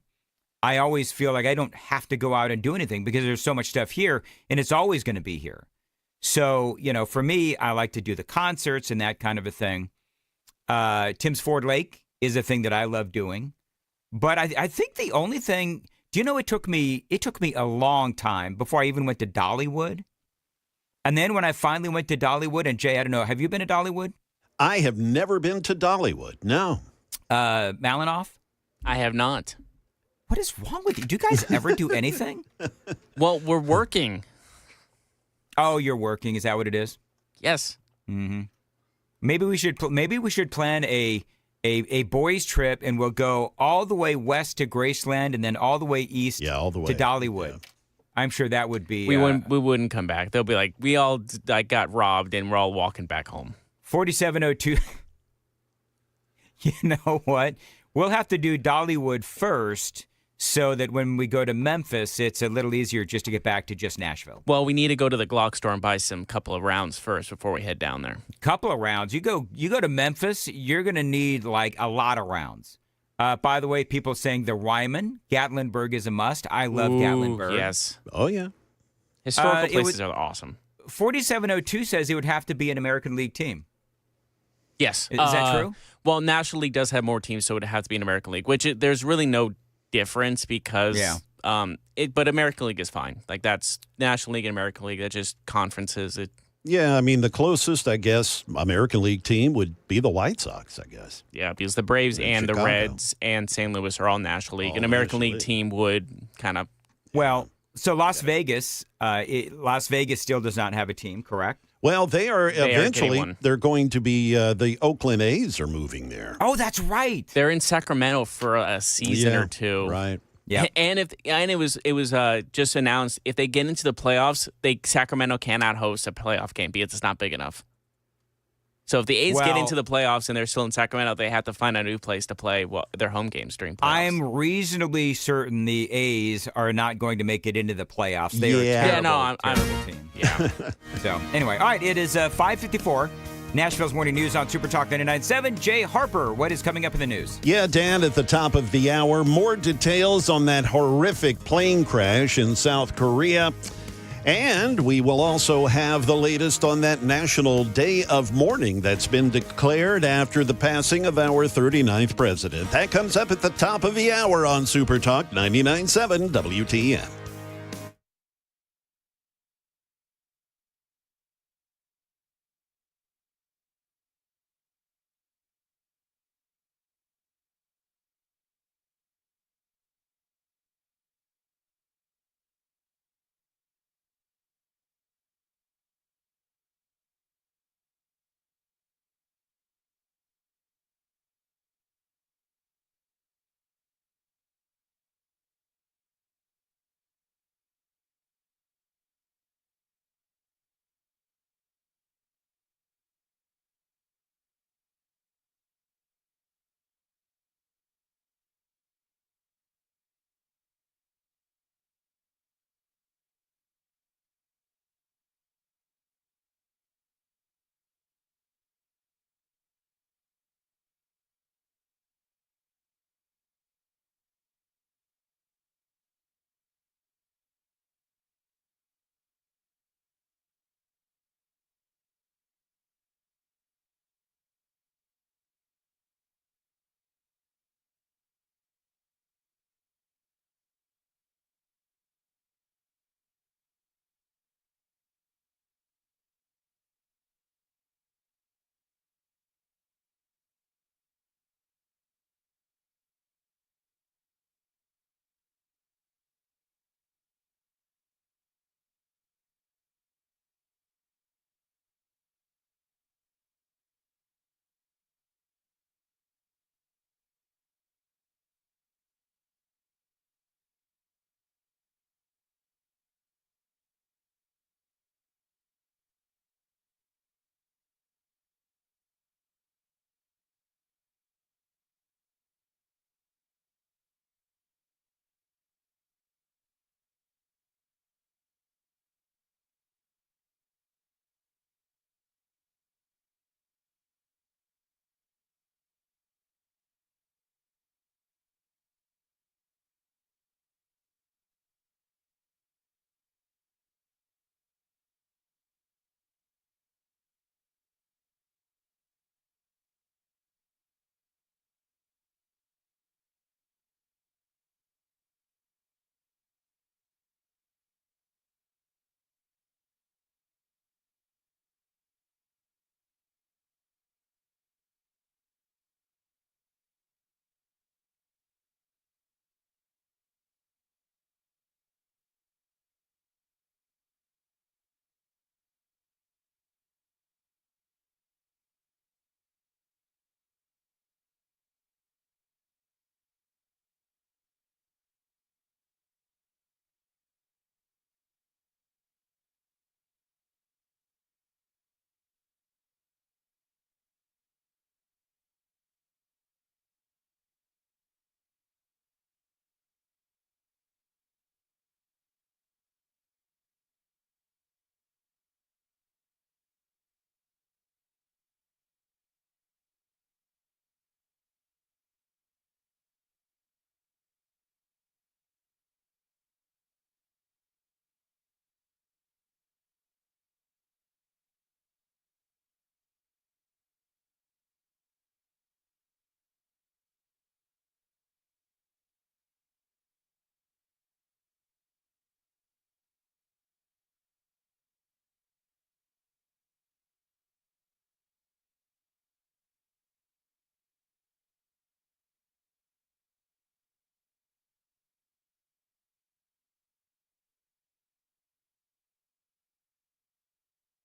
I always feel like I don't have to go out and do anything because there's so much stuff here and it's always going to be here. So, for me, I like to do the concerts and that kind of a thing. Tim's Ford Lake is a thing that I love doing. But I think the only thing, it took me a long time before I even went to Dollywood. And then when I finally went to Dollywood, and Jay, I don't know, have you been to Dollywood? I have never been to Dollywood, no. Malinoff? I have not. What is wrong with you? Do you guys ever do anything? Well, we're working. Oh, you're working. Is that what it is? Yes. Mm-hmm. Maybe we should plan a boys' trip, and we'll go all the way west to Graceland, and then all the way east all the way to Dollywood. Yeah. I'm sure that would be. We wouldn't come back. They'll be like, we all got robbed, and we're all walking back home. 4702. You know what? We'll have to do Dollywood first, so that when we go to Memphis, it's a little easier just to get back to just Nashville. Well, we need to go to the Glock store and buy some couple of rounds first before we head down there. Couple of rounds. You go to Memphis, you're going to need like a lot of rounds. By the way, people saying the Ryman, Gatlinburg is a must. I love Gatlinburg. Yes. Oh, yeah. Historical places are awesome. 4702 says it would have to be an American League team. Yes. Is that true? Well, National League does have more teams, so it would have to be an American League, which there's really no difference because but American League is fine. Like that's National League and American League. That's just conferences. Yeah, I mean the closest I guess American League team would be the White Sox, I guess. Yeah, because the Braves and Chicago. the Reds and St. Louis are all National League. An American League team would kind of so Las Vegas still does not have a team, correct? Well, they're going to be the Oakland A's are moving there. Oh, that's right. They're in Sacramento for a season or two. Right. Yeah. And it was just announced if they get into the playoffs, Sacramento cannot host a playoff game because it's not big enough. So if the A's get into the playoffs and they're still in Sacramento, they have to find a new place to play their home games during playoffs. I'm reasonably certain the A's are not going to make it into the playoffs. They are a terrible team. Yeah. So anyway, all right, it is 5:54. Nashville's Morning News on Super Talk 99.7. Jay Harper, what is coming up in the news? Yeah, Dan, at the top of the hour, more details on that horrific plane crash in South Korea. And we will also have the latest on that National Day of Mourning that's been declared after the passing of our 39th president. That comes up at the top of the hour on Super Talk 99.7 WTN.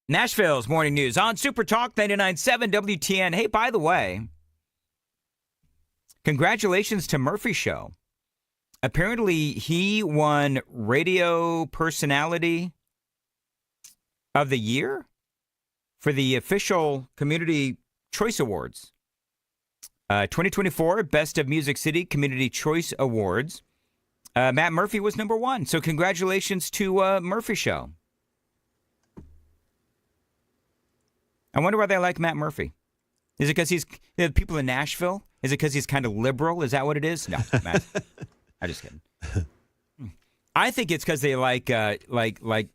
Nashville's Morning News on Super Talk 99.7 WTN. Hey, by the way, congratulations to Murphy Show. Apparently, he won Radio Personality of the Year for the official Community Choice Awards. 2024 Best of Music City Community Choice Awards. Matt Murphy was number one. So congratulations to Murphy Show. I wonder why they like Matt Murphy. Is it because he's people in Nashville? Is it because he's kind of liberal? Is that what it is? No, Matt. I'm just kidding. I think it's because they like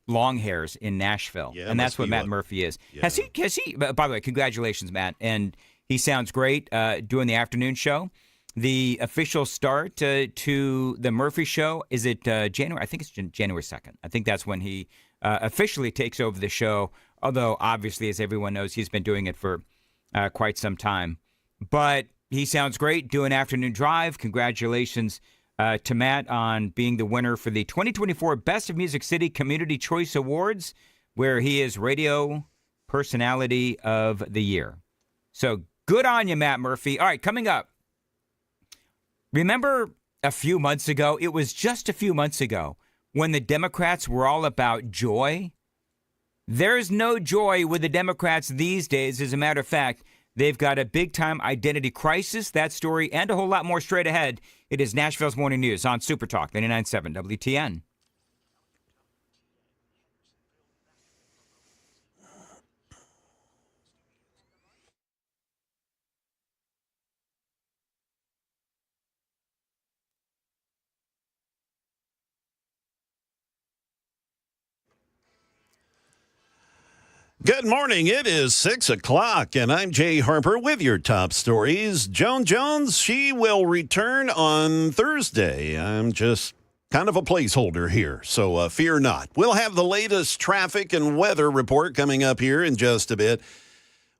long hairs in Nashville, and that's what Matt Murphy is. Yeah. Has he? By the way, congratulations, Matt, and he sounds great doing the afternoon show. The official start to the Murphy Show is it January? I think it's January 2nd. I think that's when he officially takes over the show. Although, obviously, as everyone knows, he's been doing it for quite some time. But he sounds great doing Afternoon Drive. Congratulations to Matt on being the winner for the 2024 Best of Music City Community Choice Awards, where he is Radio Personality of the Year. So good on you, Matt Murphy. All right, coming up. Remember a few months ago, it was just a few months ago, when the Democrats were all about joy? There's no joy with the Democrats these days. As a matter of fact, they've got a big-time identity crisis. That story and a whole lot more straight ahead. It is Nashville's Morning News on Super Talk 99.7 WTN. Good morning. It is 6 o'clock, and I'm Jay Harper with your top stories. Joan Jones, she will return on Thursday. I'm just kind of a placeholder here, so fear not. We'll have the latest traffic and weather report coming up here in just a bit.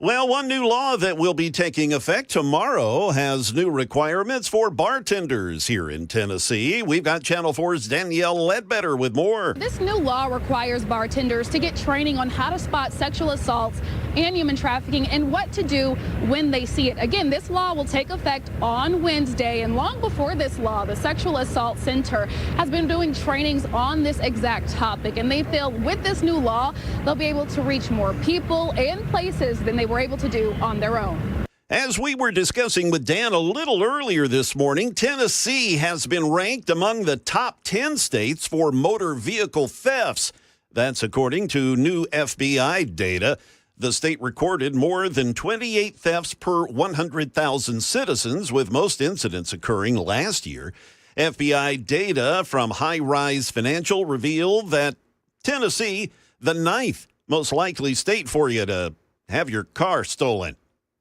Well, one new law that will be taking effect tomorrow has new requirements for bartenders here in Tennessee. We've got Channel 4's Danielle Ledbetter with more. This new law requires bartenders to get training on how to spot sexual assaults and human trafficking and what to do when they see it. Again, this law will take effect on Wednesday, and long before this law, the Sexual Assault Center has been doing trainings on this exact topic, and they feel with this new law, they'll be able to reach more people and places than they were able to do on their own. As we were discussing with Dan a little earlier this morning, Tennessee has been ranked among the top 10 states for motor vehicle thefts. That's according to new FBI data. The state recorded more than 28 thefts per 100,000 citizens, with most incidents occurring last year. FBI data from High Rise Financial revealed that Tennessee, the ninth most likely state for you to have your car stolen.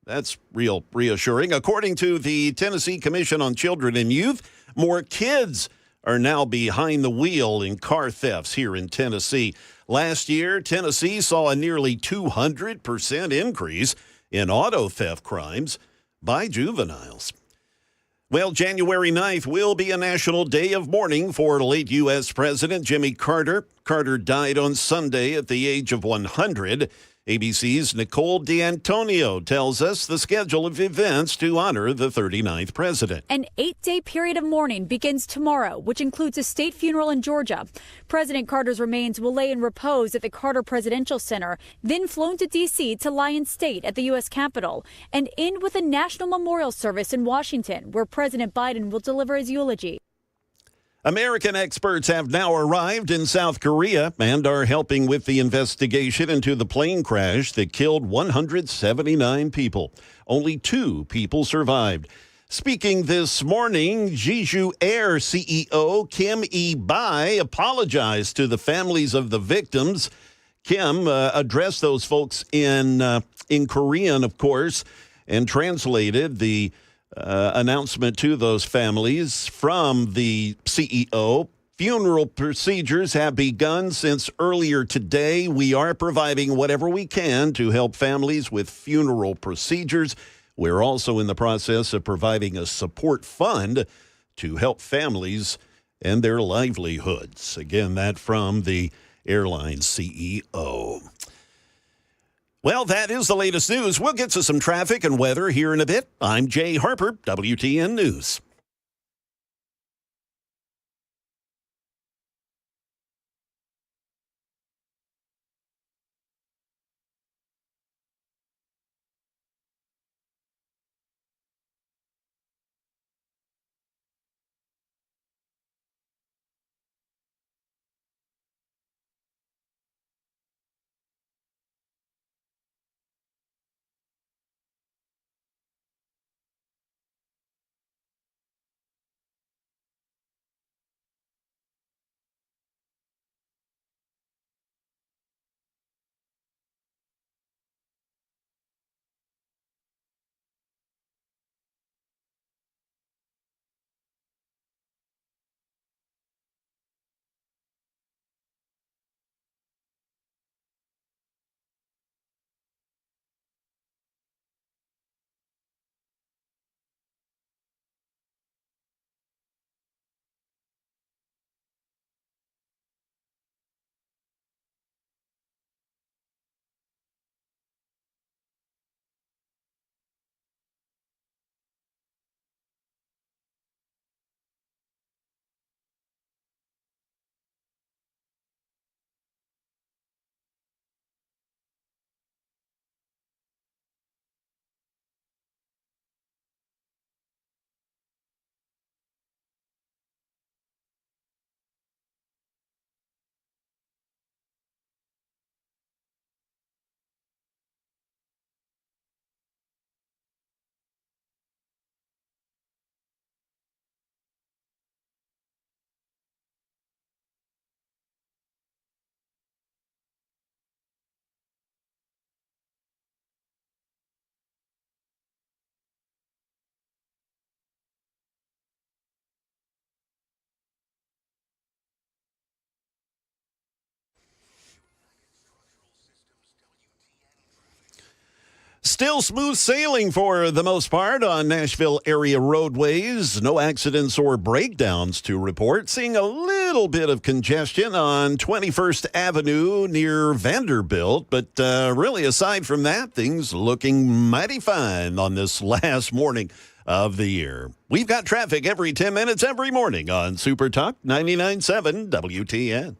That's real reassuring. According to the Tennessee Commission on Children and Youth, more kids are now behind the wheel in car thefts here in Tennessee. Last year, Tennessee saw a nearly 200% increase in auto theft crimes by juveniles. Well, January 9th will be a national day of mourning for late U.S. President Jimmy Carter. Carter died on Sunday at the age of 100. ABC's Nicole D'Antonio tells us the schedule of events to honor the 39th president. An 8-day period of mourning begins tomorrow, which includes a state funeral in Georgia. President Carter's remains will lay in repose at the Carter Presidential Center, then flown to D.C. to lie in state at the U.S. Capitol, and end with a national memorial service in Washington, where President Biden will deliver his eulogy. American experts have now arrived in South Korea and are helping with the investigation into the plane crash that killed 179 people. Only 2 people survived. Speaking this morning, Jeju Air CEO Kim E-bai apologized to the families of the victims. Kim addressed those folks in Korean, of course, and translated the announcement to those families from the CEO. Funeral procedures have begun since earlier today. We are providing whatever we can to help families with funeral procedures. We're also in the process of providing a support fund to help families and their livelihoods. Again, that from the airline CEO. Well, that is the latest news. We'll get to some traffic and weather here in a bit. I'm Jay Harper, WTN News. Still smooth sailing for the most part on Nashville area roadways. No accidents or breakdowns to report. Seeing a little bit of congestion on 21st Avenue near Vanderbilt. But really, aside from that, things looking mighty fine on this last morning of the year. We've got traffic every 10 minutes every morning on Super Talk 99.7 WTN.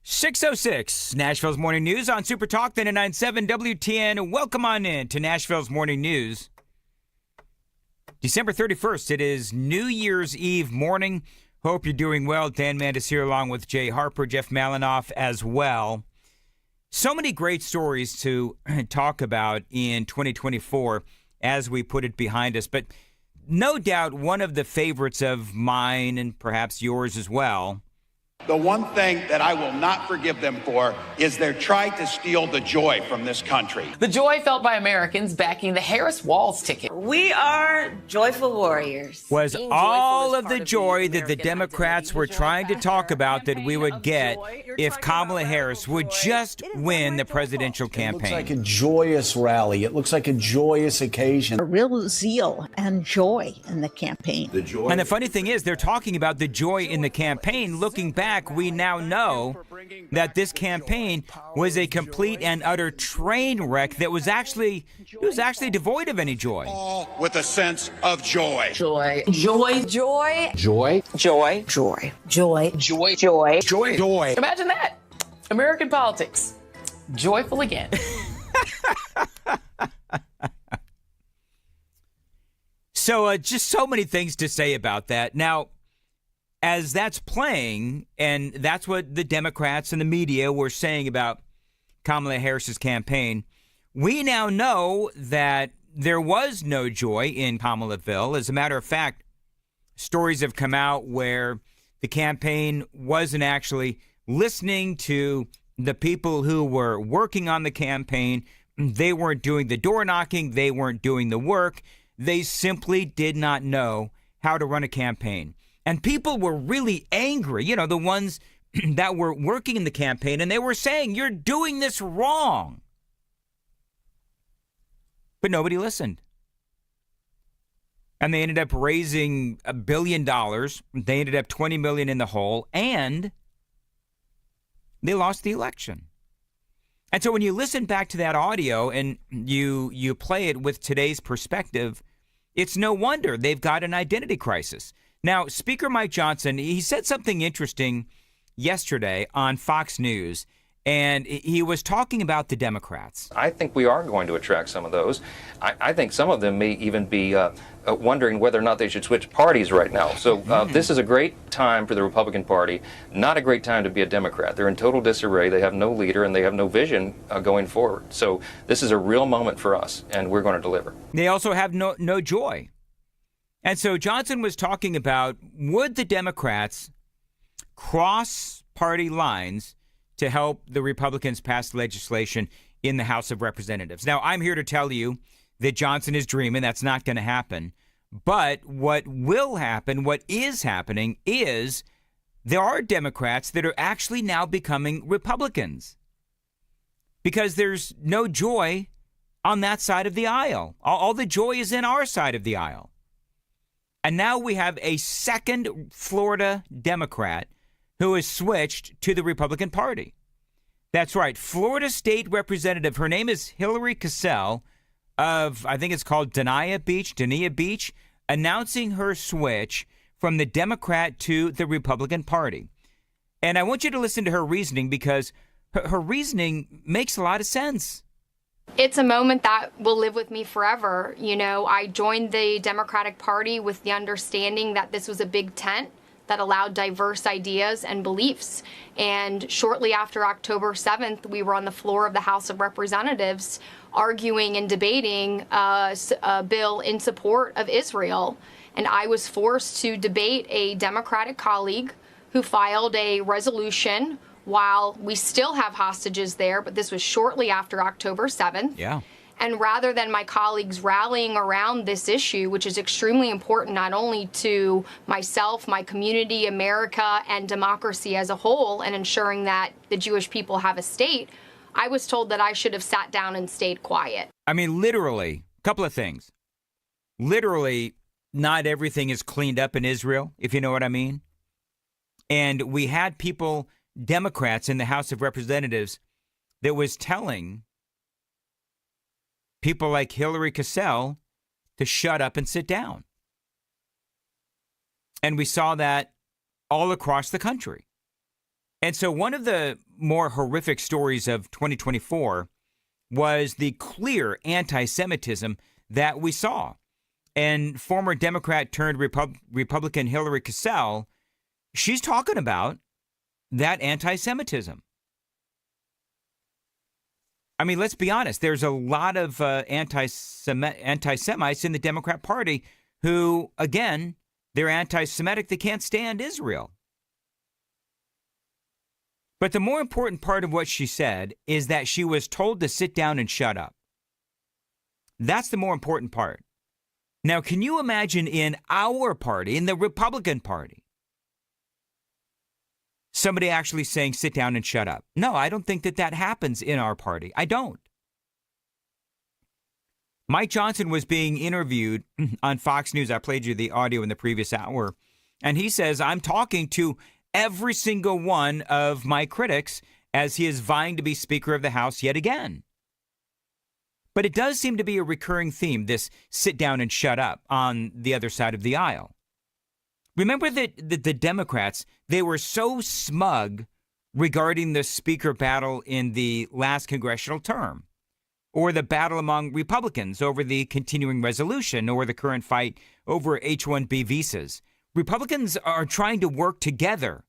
.606, Nashville's Morning News on Super Talk 99.7 WTN. Welcome on in to Nashville's Morning News. December 31st, it is New Year's Eve morning. Hope you're doing well. Dan Mandis here along with Jay Harper, Jeff Malinoff as well. So many great stories to talk about in 2024 as we put it behind us. But no doubt one of the favorites of mine and perhaps yours as well. The one thing that I will not forgive them for is their try to steal the joy from this country. The joy felt by Americans backing the Harris-Walz ticket. We are joyful warriors. Was all of the joy that the Democrats were trying to talk about that we would get if Kamala Harris would just win the presidential campaign. It looks like a joyous rally. It looks like a joyous occasion. A real zeal and joy in the campaign. The joy. And the funny thing is, they're talking about the joy in the campaign. Looking back, we now know that this campaign was a complete and utter train wreck that was actually devoid of any joy. All with a sense of joy. Joy. Joy. Joy. Joy. Joy. Joy. Joy. Joy. Joy. Joy. Joy. Imagine that. American politics. Joyful again. So just so many things to say about that. Now, as that's playing, and that's what the Democrats and the media were saying about Kamala Harris's campaign, we now know that there was no joy in Kamalaville. As a matter of fact, stories have come out where the campaign wasn't actually listening to the people who were working on the campaign. They weren't doing the door knocking. They weren't doing the work. They simply did not know how to run a campaign. And people were really angry, you know, the ones that were working in the campaign, and they were saying, you're doing this wrong. But nobody listened. And they ended up raising $1 billion. They ended up $20 million in the hole, and they lost the election. And so when you listen back to that audio and you play it with today's perspective, it's no wonder they've got an identity crisis. Now, Speaker Mike Johnson, he said something interesting yesterday on Fox News, and he was talking about the Democrats. I think we are going to attract some of those. I think some of them may even be wondering whether or not they should switch parties right now. So this is a great time for the Republican Party, not a great time to be a Democrat. They're in total disarray. They have no leader, and they have no vision going forward. So this is a real moment for us, and we're going to deliver. They also have no joy. And so Johnson was talking about, would the Democrats cross party lines to help the Republicans pass legislation in the House of Representatives? Now, I'm here to tell you that Johnson is dreaming. That's not going to happen. But what will happen, what is happening, is there are Democrats that are actually now becoming Republicans because there's no joy on that side of the aisle. All the joy is in our side of the aisle. And now we have a second Florida Democrat who has switched to the Republican Party. That's right. Florida State Representative. Her name is Hillary Cassell of, I think it's called Dania Beach, announcing her switch from the Democrat to the Republican Party. And I want you to listen to her reasoning because her reasoning makes a lot of sense. It's a moment that will live with me forever. You know, I joined the Democratic Party with the understanding that this was a big tent that allowed diverse ideas and beliefs. And shortly after October 7th, we were on the floor of the House of Representatives arguing and debating a bill in support of Israel. And I was forced to debate a Democratic colleague who filed a resolution while we still have hostages there, but this was shortly after October 7th. Yeah. And rather than my colleagues rallying around this issue, which is extremely important not only to myself, my community, America, and democracy as a whole, and ensuring that the Jewish people have a state, I was told that I should have sat down and stayed quiet. I mean, literally, a couple of things. Literally, not everything is cleaned up in Israel, if you know what I mean. And we had people, Democrats in the House of Representatives, that was telling people like Hillary Cassell to shut up and sit down. And we saw that all across the country. And so one of the more horrific stories of 2024 was the clear anti-Semitism that we saw. And former Democrat turned Republican Hillary Cassell, she's talking about that anti-Semitism. I mean, let's be honest. There's a lot of anti-Semites in the Democrat Party who, again, they're anti-Semitic. They can't stand Israel. But the more important part of what she said is that she was told to sit down and shut up. That's the more important part. Now, can you imagine in our party, in the Republican Party, somebody actually saying, sit down and shut up? No, I don't think that happens in our party. I don't. Mike Johnson was being interviewed on Fox News. I played you the audio in the previous hour. And he says, I'm talking to every single one of my critics as he is vying to be Speaker of the House yet again. But it does seem to be a recurring theme, this sit down and shut up on the other side of the aisle. Remember that the Democrats, they were so smug regarding the speaker battle in the last congressional term. or the battle among Republicans over the continuing resolution or the current fight over H-1B visas. Republicans are trying to work together.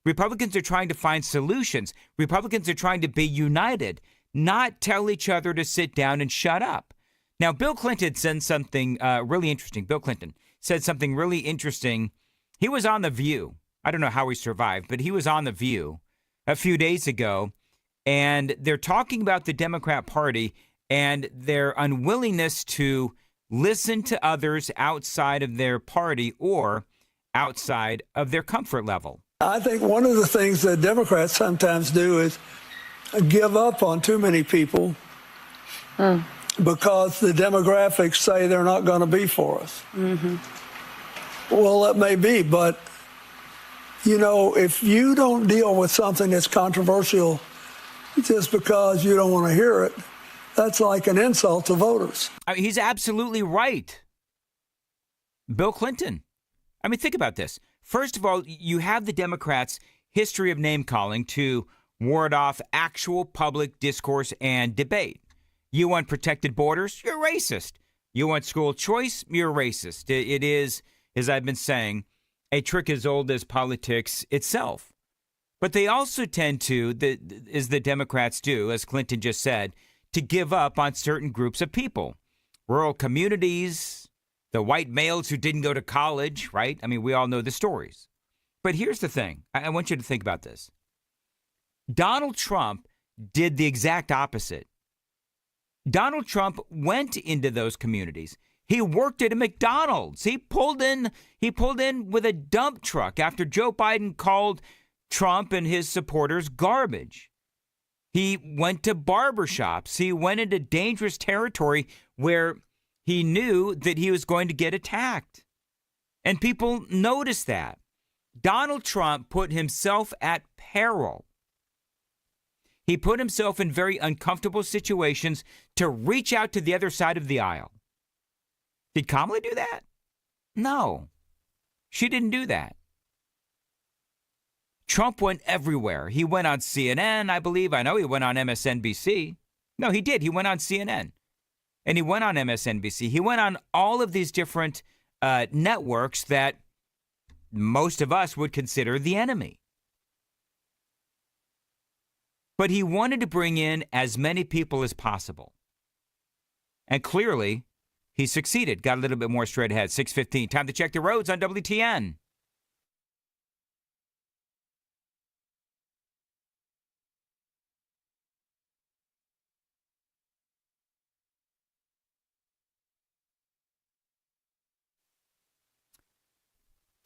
Republicans are trying to find solutions. Republicans are trying to be united, not tell each other to sit down and shut up. Now, Bill Clinton said something really interesting. Bill Clinton said something really interesting. He was on The View. I don't know how he survived, but he was on The View a few days ago, and they're talking about the Democrat Party and their unwillingness to listen to others outside of their party or outside of their comfort level. I think one of the things that Democrats sometimes do is give up on too many people because the demographics say they're not going to be for us. Well, that may be, but, you know, if you don't deal with something that's controversial just because you don't want to hear it, that's like an insult to voters. I mean, he's absolutely right. Bill Clinton. I mean, think about this. First of all, you have the Democrats' history of name-calling to ward off actual public discourse and debate. You want protected borders? You're racist. You want school choice? You're racist. It is, as I've been saying, a trick as old as politics itself. But they also tend to, as the Democrats do, as Clinton just said, to give up on certain groups of people. Rural communities, the white males who didn't go to college, right? I mean, we all know the stories. But here's the thing. I want you to think about this. Donald Trump did the exact opposite. Donald Trump went into those communities. He worked at a McDonald's. He pulled in with a dump truck after Joe Biden called Trump and his supporters garbage. He went to barbershops. He went into dangerous territory where he knew that he was going to get attacked. And people noticed that. Donald Trump put himself at peril. He put himself in very uncomfortable situations to reach out to the other side of the aisle. Did Kamala do that? No, she didn't do that. Trump went everywhere. He went on CNN, I believe. I know he went on MSNBC. No, he did. He went on CNN. And he went on MSNBC. He went on all of these different networks that most of us would consider the enemy. But he wanted to bring in as many people as possible. And clearly, he succeeded. Got a little bit more straight ahead. 6:15. Time to check the roads on WTN.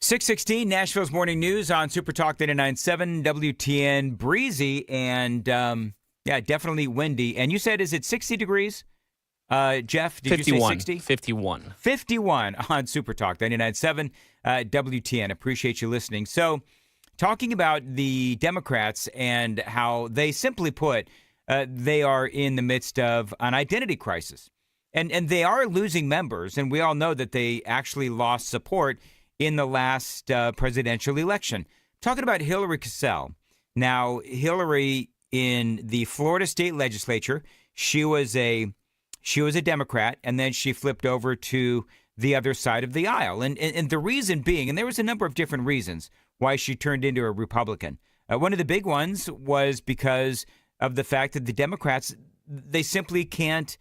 .616 Nashville's Morning News on Super Talk 99.7 WTN. Breezy and, definitely windy. And you said, is it 60 degrees? Jeff, did 51, you say 60? 51. 51 on Super Talk 99.7 WTN. Appreciate you listening. So, talking about the Democrats and how they, simply put, they are in the midst of an identity crisis. And they are losing members, and we all know that they actually lost support in the last presidential election. Talking about Hillary Cassell. Now, Hillary in the Florida state legislature, she was a Democrat, and then she flipped over to the other side of the aisle. And the reason being, and there was a number of different reasons why she turned into a Republican. One of the big ones was because of the fact that the Democrats, they simply can't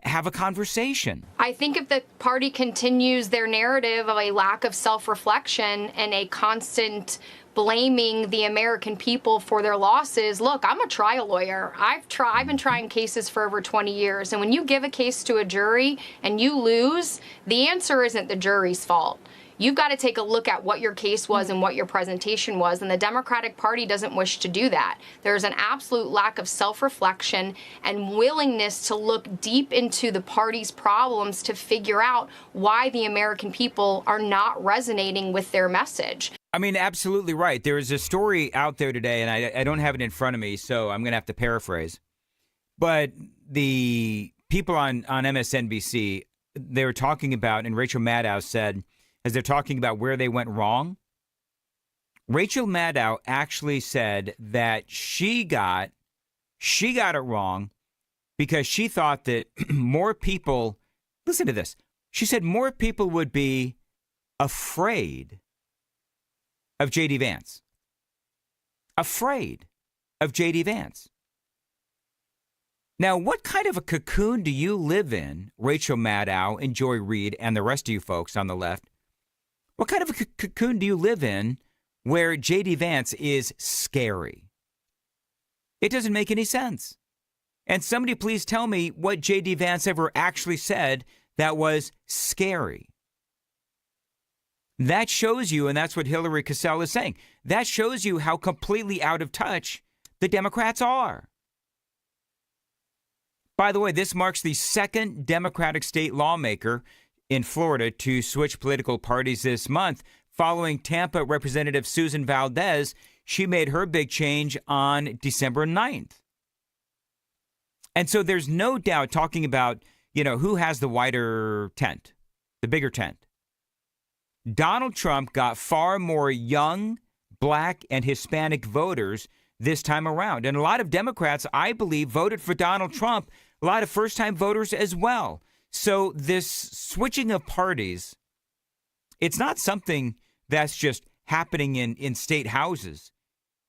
have a conversation. I think if the party continues their narrative of a lack of self-reflection and a constant blaming the American people for their losses, look, I'm a trial lawyer. I've been trying cases for over 20 years. And when you give a case to a jury and you lose, the answer isn't the jury's fault. You've got to take a look at what your case was and what your presentation was, and the Democratic Party doesn't wish to do that. There's an absolute lack of self-reflection and willingness to look deep into the party's problems to figure out why the American people are not resonating with their message. I mean, absolutely right. There is a story out there today, and I don't have it in front of me, so I'm going to have to paraphrase. But the people on MSNBC, they were talking about, and Rachel Maddow said, as they're talking about where they went wrong, Rachel Maddow actually said that she got it wrong because she thought that more people, listen to this, she said more people would be afraid of J.D. Vance. Afraid of J.D. Vance. Now, what kind of a cocoon do you live in, Rachel Maddow and Joy Reid and the rest of you folks on the left? What kind of a cocoon do you live in where J.D. Vance is scary? It doesn't make any sense. And somebody please tell me what J.D. Vance ever actually said that was scary. That shows you, and that's what Hillary Cassell is saying, that shows you how completely out of touch the Democrats are. By the way, this marks the second Democratic state lawmaker in Florida to switch political parties this month. Following Tampa Representative Susan Valdez, she made her big change on December 9th. And so there's no doubt talking about, who has the wider tent, the bigger tent. Donald Trump got far more young, black, and Hispanic voters this time around. And a lot of Democrats, I believe, voted for Donald Trump, a lot of first-time voters as well. So this switching of parties, it's not something that's just happening in state houses.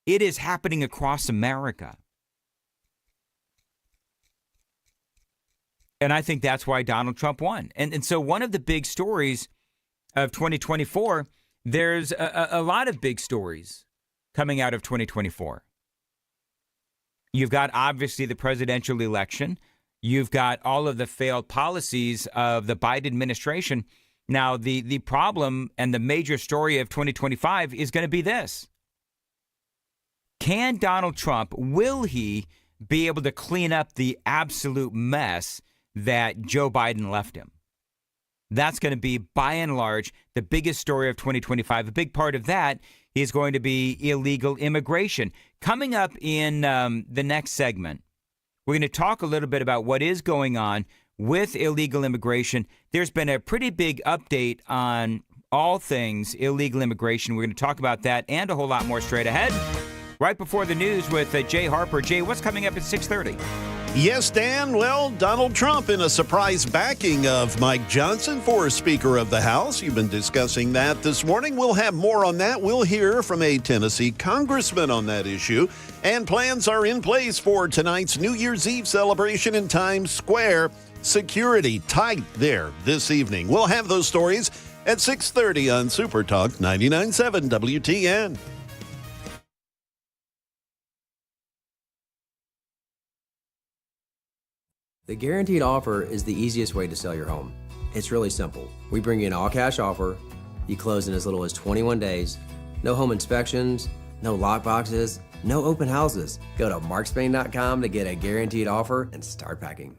It is happening across America. And I think that's why Donald Trump won. And so one of the big stories of 2024, there's a lot of big stories coming out of 2024. You've got, obviously, the presidential election. You've got all of the failed policies of the Biden administration. Now, the problem and the major story of 2025 is going to be this. Can Donald Trump, will he be able to clean up the absolute mess that Joe Biden left him? That's going to be, by and large, the biggest story of 2025. A big part of that is going to be illegal immigration. Coming up in the next segment, we're going to talk a little bit about what is going on with illegal immigration. There's been a pretty big update on all things illegal immigration. We're going to talk about that and a whole lot more straight ahead. Right before the news with Jay Harper. Jay, what's coming up at 6:30? Yes, Dan. Well, Donald Trump in a surprise backing of Mike Johnson for Speaker of the House. You've been discussing that this morning. We'll have more on that. We'll hear from a Tennessee congressman on that issue. And plans are in place for tonight's New Year's Eve celebration in Times Square. Security tight there this evening. We'll have those stories at 6:30 on Super Talk 99.7 WTN. The guaranteed offer is the easiest way to sell your home. It's really simple. We bring you an all-cash offer. You close in as little as 21 days. No home inspections, no lockboxes, no open houses. Go to markspain.com to get a guaranteed offer and start packing.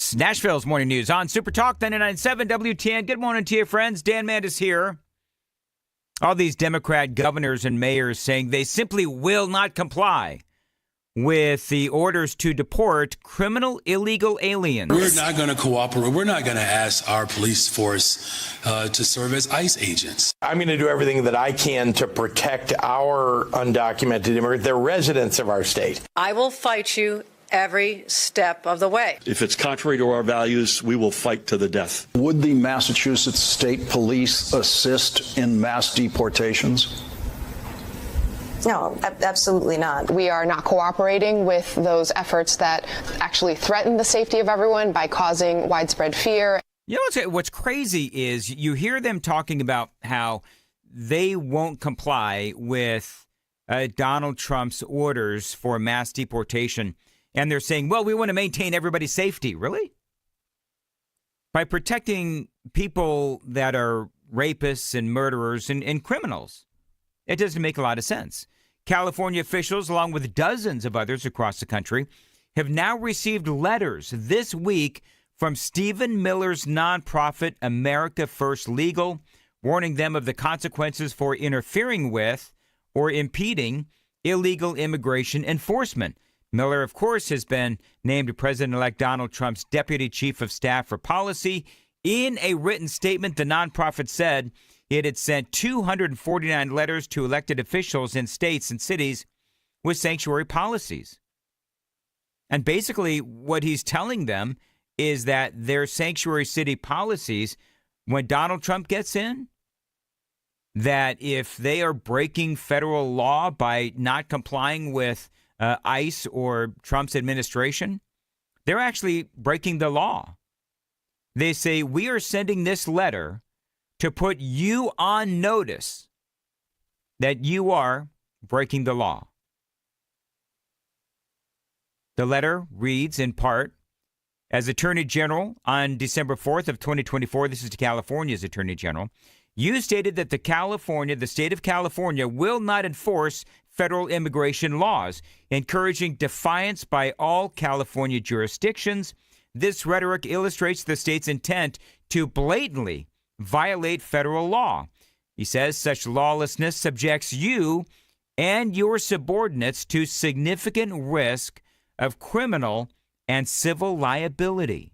It's Nashville's Morning News on Super Talk 99.7 WTN. Good morning to you, friends. Dan Mandis here. All these Democrat governors and mayors saying they simply will not comply with the orders to deport criminal illegal aliens. We're not going to cooperate. We're not going to ask our police force to serve as ICE agents. I'm going to do everything that I can to protect our undocumented immigrants. They're residents of our state. I will fight you every step of the way. If it's contrary to our values, we will fight to the death. Would the Massachusetts State Police assist in mass deportations? No, absolutely not. We are not cooperating with those efforts that actually threaten the safety of everyone by causing widespread fear. You know what's crazy is you hear them talking about how they won't comply with Donald Trump's orders for mass deportation. And they're saying, well, we want to maintain everybody's safety. Really? By protecting people that are rapists and murderers and criminals. It doesn't make a lot of sense. California officials, along with dozens of others across the country, have now received letters this week from Stephen Miller's nonprofit America First Legal, warning them of the consequences for interfering with or impeding illegal immigration enforcement. Miller, of course, has been named President-elect Donald Trump's deputy chief of staff for policy. In a written statement, the nonprofit said it had sent 249 letters to elected officials in states and cities with sanctuary policies. And basically what he's telling them is that their sanctuary city policies, when Donald Trump gets in, that if they are breaking federal law by not complying with ICE or Trump's administration, they're actually breaking the law. They say, we are sending this letter to put you on notice that you are breaking the law. The letter reads in part, as Attorney General on December 4th of 2024, this is to California's Attorney General, you stated that the state of California will not enforce federal immigration laws, encouraging defiance by all California jurisdictions. This rhetoric illustrates the state's intent to blatantly violate federal law. He says such lawlessness subjects you and your subordinates to significant risk of criminal and civil liability.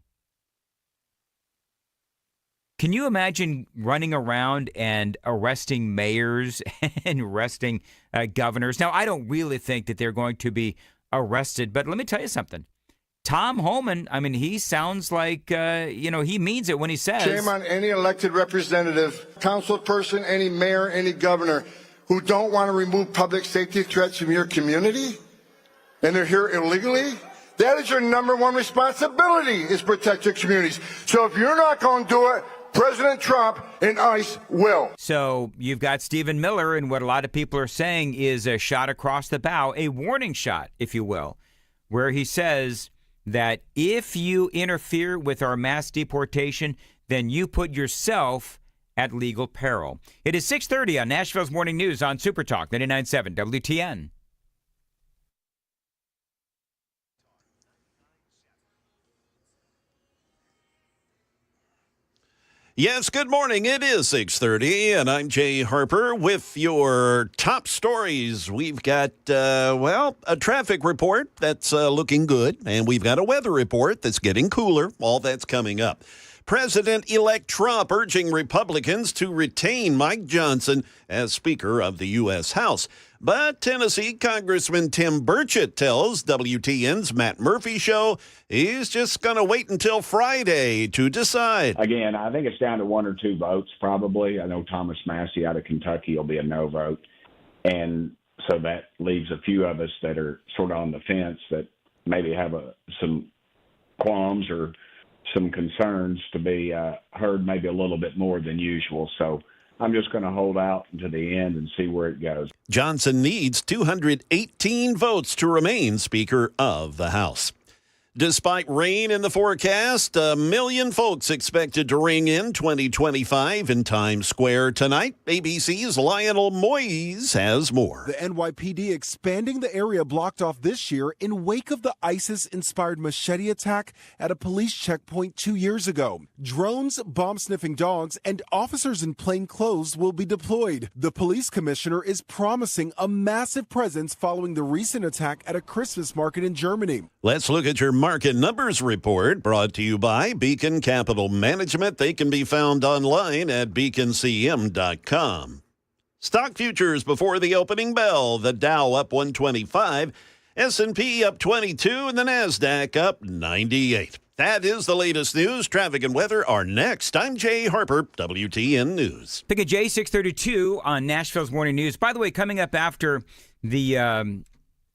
Can you imagine running around and arresting mayors and arresting governors? Now, I don't really think that they're going to be arrested, but let me tell you something. Tom Homan, I mean, he sounds like, he means it when he says. Shame on any elected representative, councilperson, any mayor, any governor who don't want to remove public safety threats from your community and they're here illegally. That is your number one responsibility, is protect your communities. So if you're not going to do it, President Trump and ICE will. So you've got Stephen Miller, and what a lot of people are saying is a shot across the bow, a warning shot, if you will, where he says that if you interfere with our mass deportation, then you put yourself at legal peril. It is 6:30 on Nashville's Morning News on Super Talk 99.7 WTN. Yes, good morning. It is 6:30, and I'm Jay Harper with your top stories. We've got, a traffic report that's looking good, and we've got a weather report that's getting cooler. All that's coming up. President-elect Trump urging Republicans to retain Mike Johnson as Speaker of the U.S. House. But Tennessee Congressman Tim Burchett tells WTN's Matt Murphy show he's just going to wait until Friday to decide. Again, I think it's down to one or two votes probably. I know Thomas Massey out of Kentucky will be a no vote. And so that leaves a few of us that are sort of on the fence that maybe have some qualms or some concerns to be heard maybe a little bit more than usual. So I'm just going to hold out to the end and see where it goes. Johnson needs 218 votes to remain Speaker of the House. Despite rain in the forecast, 1 million folks expected to ring in 2025 in Times Square tonight. ABC's Lionel Moyes has more. The NYPD expanding the area blocked off this year in wake of the ISIS-inspired machete attack at a police checkpoint 2 years ago. Drones, bomb-sniffing dogs, and officers in plain clothes will be deployed. The police commissioner is promising a massive presence following the recent attack at a Christmas market in Germany. Let's look at your market numbers report, brought to you by Beacon Capital Management. They can be found online at beaconcm.com. Stock futures before the opening bell. The Dow up 125, S&P up 22, and the NASDAQ up 98. That is the latest news. Traffic and weather are next. I'm Jay Harper, WTN News. Pick a J 632 on Nashville's Morning News. By the way, coming up after the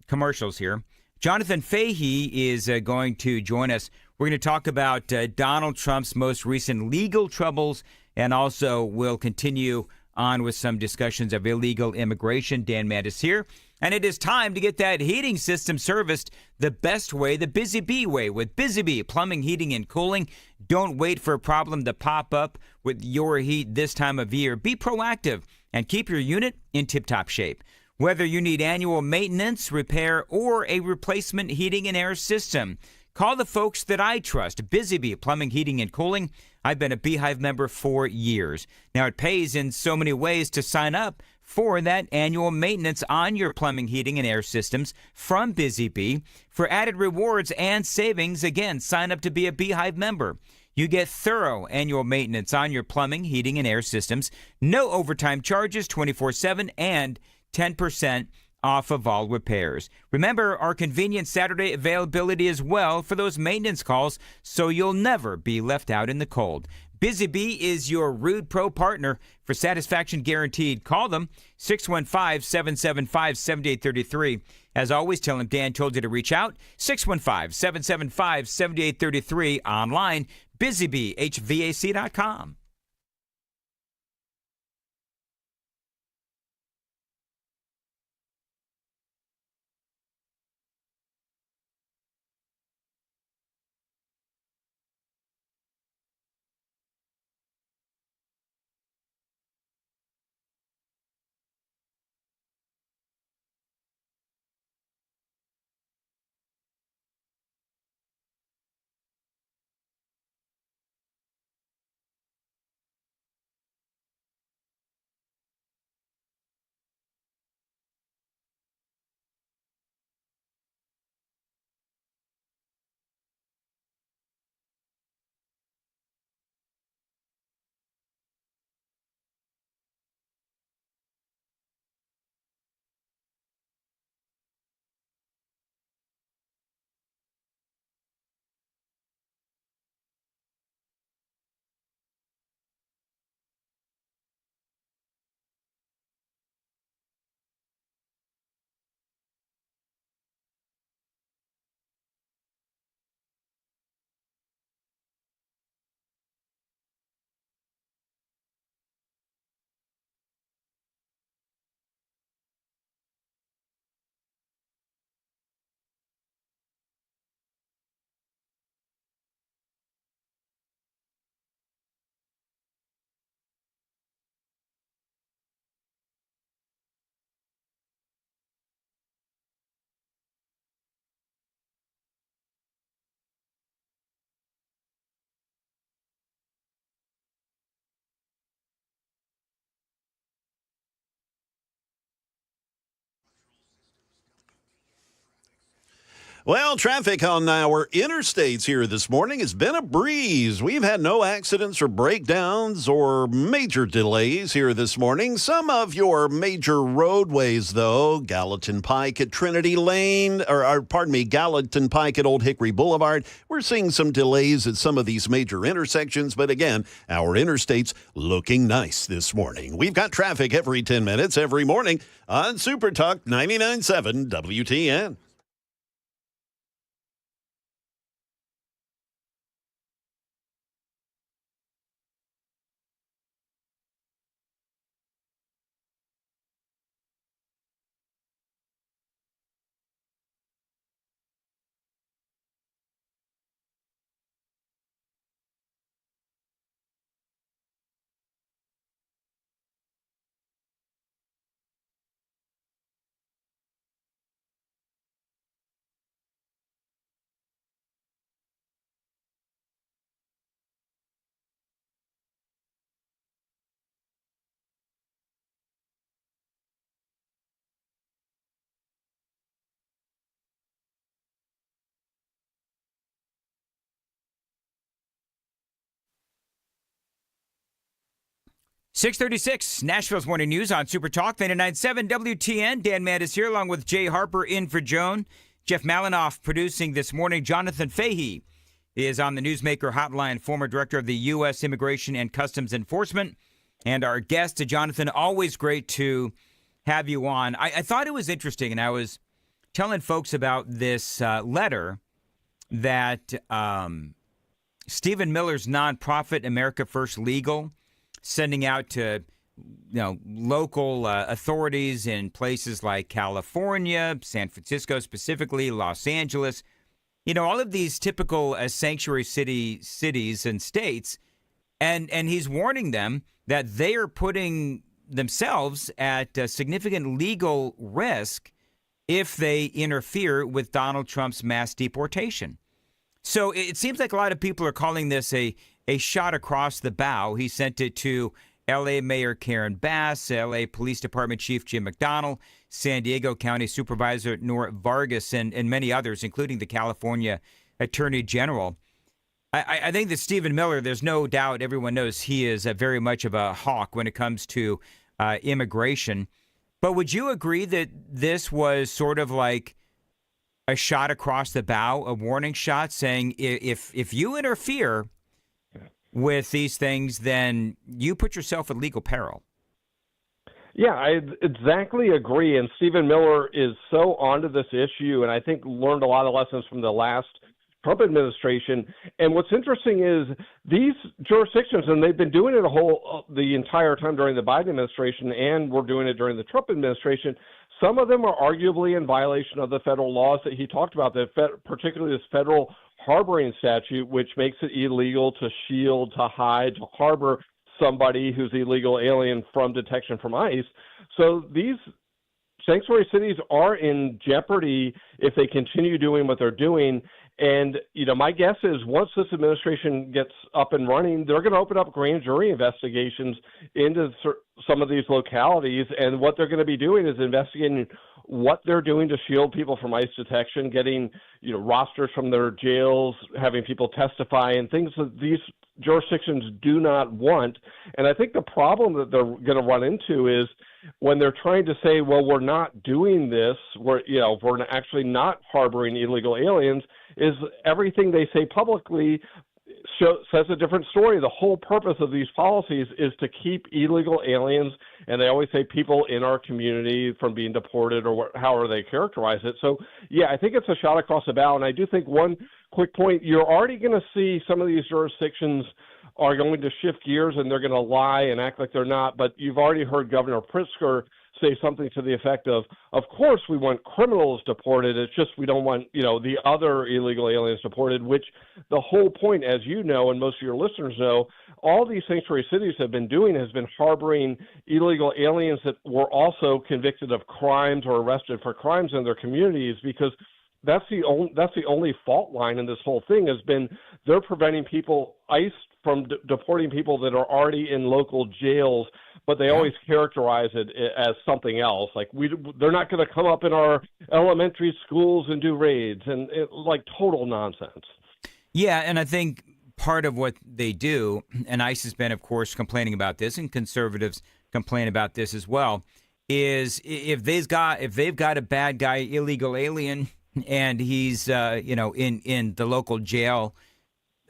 commercials here, Jonathan Fahey is going to join us. We're going to talk about Donald Trump's most recent legal troubles, and also we'll continue on with some discussions of illegal immigration. Dan Mandis here. And it is time to get that heating system serviced the best way, the Busy Bee way, with Busy Bee Plumbing, Heating, and Cooling. Don't wait for a problem to pop up with your heat this time of year. Be proactive and keep your unit in tip-top shape. Whether you need annual maintenance, repair, or a replacement heating and air system, call the folks that I trust. Busy Bee Plumbing, Heating, and Cooling. I've been a Beehive member for years. Now, it pays in so many ways to sign up for that annual maintenance on your plumbing, heating, and air systems from Busy Bee. For added rewards and savings, again, sign up to be a Beehive member. You get thorough annual maintenance on your plumbing, heating, and air systems. No overtime charges, 24/7, and 10% off of all repairs. Remember our convenient Saturday availability as well for those maintenance calls, so you'll never be left out in the cold. Busy Bee is your Rude Pro partner for satisfaction guaranteed. Call them 615-775-7833. As always, tell them Dan told you to reach out. 615-775-7833. Online, busybeehvac.com. Well, traffic on our interstates here this morning has been a breeze. We've had no accidents or breakdowns or major delays here this morning. Some of your major roadways, though, Gallatin Pike at Trinity Lane, Gallatin Pike at Old Hickory Boulevard. We're seeing some delays at some of these major intersections, but again, our interstates looking nice this morning. We've got traffic every 10 minutes every morning on Super Talk 99.7 WTN. 636, Nashville's Morning News on Super Talk 99.7 WTN. Dan Mandis here along with Jay Harper in for Joan. Jeff Malinoff producing this morning. Jonathan Fahey is on the Newsmaker Hotline, former director of the U.S. Immigration and Customs Enforcement. And our guest, Jonathan, always great to have you on. I thought it was interesting, and I was telling folks about this letter that Stephen Miller's nonprofit, America First Legal, sending out to local authorities in places like California, San Francisco specifically, Los Angeles, all of these typical sanctuary cities and states, and he's warning them that they are putting themselves at significant legal risk if they interfere with Donald Trump's mass deportation. So it seems like a lot of people are calling this a shot across the bow. He sent it to L.A. Mayor Karen Bass, L.A. Police Department Chief Jim McDonnell, San Diego County Supervisor Nora Vargas, and many others, including the California Attorney General. I think that Stephen Miller, there's no doubt, everyone knows he is very much of a hawk when it comes to immigration. But would you agree that this was sort of like a shot across the bow, a warning shot, saying if you interfere with these things, then you put yourself at legal peril? Yeah, I exactly agree. And Stephen Miller is so onto this issue, and I think learned a lot of lessons from the last Trump administration. And what's interesting is these jurisdictions, and they've been doing it the entire time during the Biden administration, and we're doing it during the Trump administration. Some of them are arguably in violation of the federal laws that he talked about, particularly this federal harboring statute, which makes it illegal to shield, to hide, to harbor somebody who's illegal alien from detection from ICE. So these sanctuary cities are in jeopardy if they continue doing what they're doing. And, my guess is once this administration gets up and running, they're going to open up grand jury investigations into some of these localities. And what they're going to be doing is investigating what they're doing to shield people from ICE detection, getting, rosters from their jails, having people testify, and things that these jurisdictions do not want. And I think the problem that they're going to run into is when they're trying to say, well, we're not doing this, we're actually not harboring illegal aliens, is everything they say publicly says a different story. The whole purpose of these policies is to keep illegal aliens, and they always say people in our community, from being deported, or however they characterize it. So, yeah, I think it's a shot across the bow. And I do think one quick point, you're already going to see some of these jurisdictions are going to shift gears, and they're going to lie and act like they're not. But you've already heard Governor Pritzker say something to the effect of course we want criminals deported. It's just we don't want, the other illegal aliens deported, which the whole point, as you know, and most of your listeners know, all these sanctuary cities have been doing has been harboring illegal aliens that were also convicted of crimes or arrested for crimes in their communities, because that's the only fault line in this whole thing has been they're preventing ICE from deporting people that are already in local jails, but they always characterize it as something else. Like they're not going to come up in our elementary schools and do raids, and total nonsense. Yeah, and I think part of what they do, and ICE has been, of course, complaining about this, and conservatives complain about this as well, is if they've got a bad guy, illegal alien, and he's in the local jail,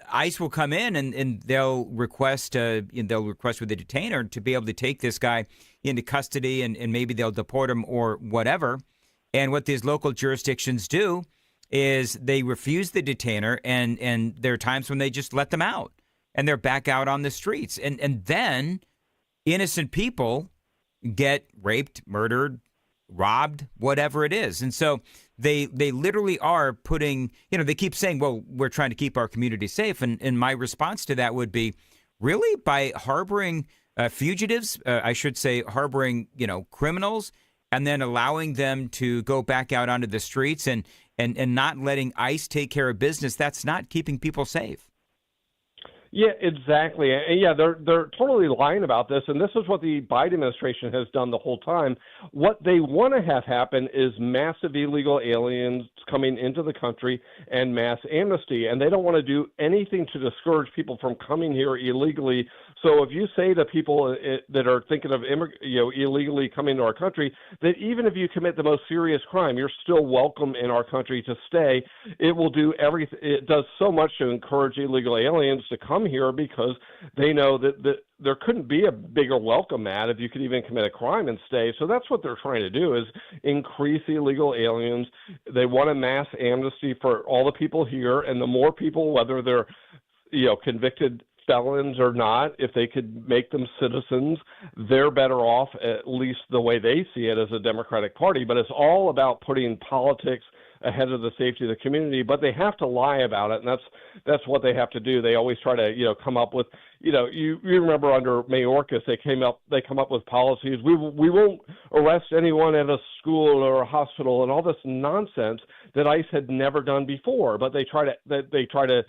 ICE will come in and they'll request with the detainer to be able to take this guy into custody, and maybe they'll deport him or whatever. And what these local jurisdictions do is they refuse the detainer, and there are times when they just let them out, and they're back out on the streets. And then innocent people get raped, murdered, robbed, whatever it is. And so they literally are putting, they keep saying, well, we're trying to keep our community safe. And my response to that would be, really? By harboring fugitives, I should say harboring, criminals, and then allowing them to go back out onto the streets and not letting ICE take care of business, that's not keeping people safe. Yeah, exactly. And yeah, they're totally lying about this. And this is what the Biden administration has done the whole time. What they want to have happen is massive illegal aliens coming into the country and mass amnesty. And they don't want to do anything to discourage people from coming here illegally So if you say to people that are thinking of illegally coming to our country that even if you commit the most serious crime, you're still welcome in our country to stay, it will do everything. It does so much to encourage illegal aliens to come here because they know that there couldn't be a bigger welcome mat if you could even commit a crime and stay. So that's what they're trying to do, is increase illegal aliens. They want a mass amnesty for all the people here, and the more people, whether they're convicted felons or not, if they could make them citizens, they're better off, at least the way they see it as a Democratic Party. But it's all about putting politics ahead of the safety of the community, but they have to lie about it, and that's what they have to do. They always try to come up with you remember under Mayorkas they come up with policies. We won't arrest anyone at a school or a hospital and all this nonsense that ICE had never done before, but they try to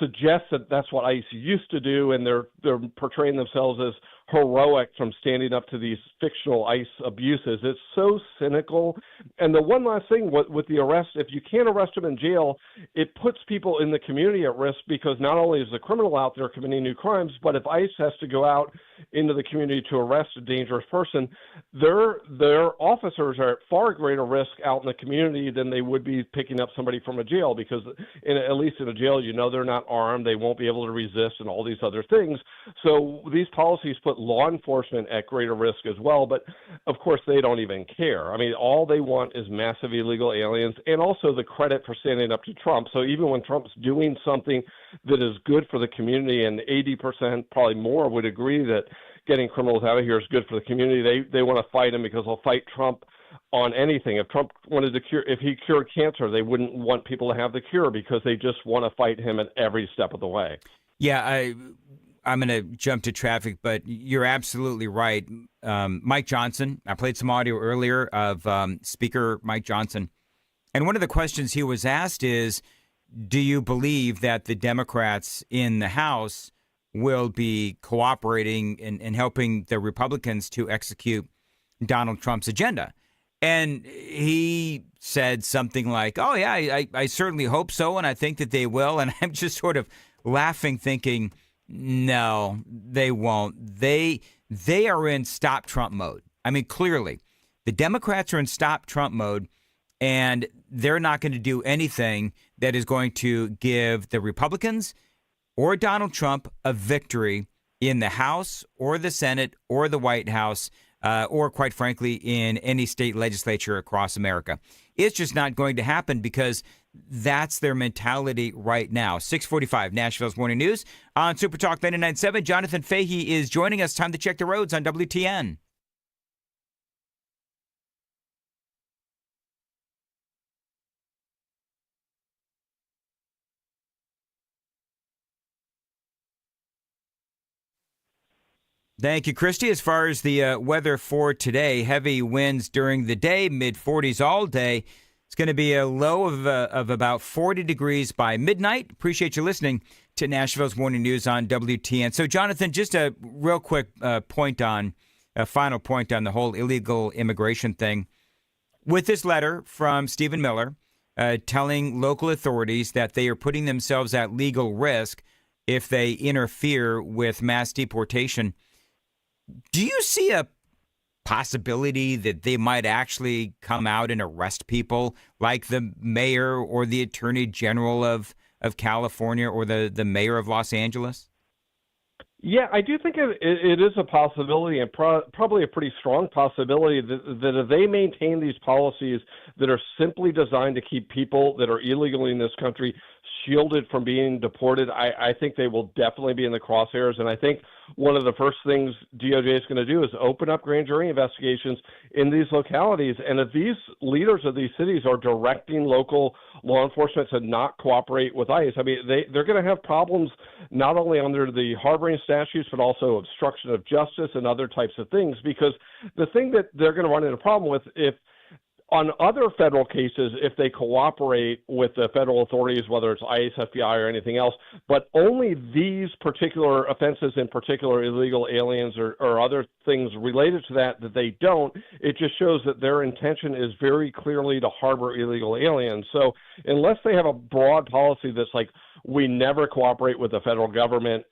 suggest that that's what ICE used to do, and they're portraying themselves as heroic from standing up to these fictional ICE abuses. It's so cynical. And the one last thing with the arrest, if you can't arrest them in jail, it puts people in the community at risk, because not only is the criminal out there committing new crimes, but if ICE has to go out into the community to arrest a dangerous person, their officers are at far greater risk out in the community than they would be picking up somebody from a jail, because at least in a jail, they're not armed, they won't be able to resist, and all these other things. So these policies put law enforcement at greater risk as well, but of course they don't even care. I mean, all they want is massive illegal aliens, and also the credit for standing up to Trump. So even when Trump's doing something that is good for the community, and 80%, probably more, would agree that getting criminals out of here is good for the community, they want to fight him because they'll fight Trump on anything. If Trump wanted to if he cured cancer, they wouldn't want people to have the cure, because they just want to fight him at every step of the way. Yeah, I'm going to jump to traffic, but you're absolutely right. Mike Johnson, I played some audio earlier of Speaker Mike Johnson, and one of the questions he was asked is, do you believe that the Democrats in the House will be cooperating and helping the Republicans to execute Donald Trump's agenda? And he said something like, oh, yeah, I certainly hope so, and I think that they will. And I'm just sort of laughing, thinking, no, they won't. They are in stop Trump mode. I mean, clearly, the Democrats are in stop Trump mode, and they're not going to do anything that is going to give the Republicans or Donald Trump a victory in the House or the Senate or the White House, or quite frankly, in any state legislature across America. It's just not going to happen, because that's their mentality right now. 645, Nashville's Morning News on Super Talk 99.7. Jonathan Fahey is joining us. Time to check the roads on WTN. Thank you, Christy. As far as the weather for today, heavy winds during the day, mid-40s all day. It's going to be a low of about 40 degrees by midnight. Appreciate you listening to Nashville's Morning News on WTN. So, Jonathan, just a real quick final point on the whole illegal immigration thing. With this letter from Stephen Miller telling local authorities that they are putting themselves at legal risk if they interfere with mass deportation, do you see a possibility that they might actually come out and arrest people, like the mayor or the attorney general of California or the mayor of Los Angeles? Yeah, I do think it is a possibility, and probably a pretty strong possibility that if they maintain these policies that are simply designed to keep people that are illegally in this country shielded from being deported, I think they will definitely be in the crosshairs. And I think one of the first things DOJ is going to do is open up grand jury investigations in these localities. And if these leaders of these cities are directing local law enforcement to not cooperate with ICE, I mean, they're going to have problems not only under the harboring statutes, but also obstruction of justice and other types of things. Because the thing that they're going to run into a problem with, if on other federal cases, if they cooperate with the federal authorities, whether it's ICE, FBI, or anything else, but only these particular offenses, in particular illegal aliens or other things related to that they don't, it just shows that their intention is very clearly to harbor illegal aliens. So unless they have a broad policy that's like, we never cooperate with the federal government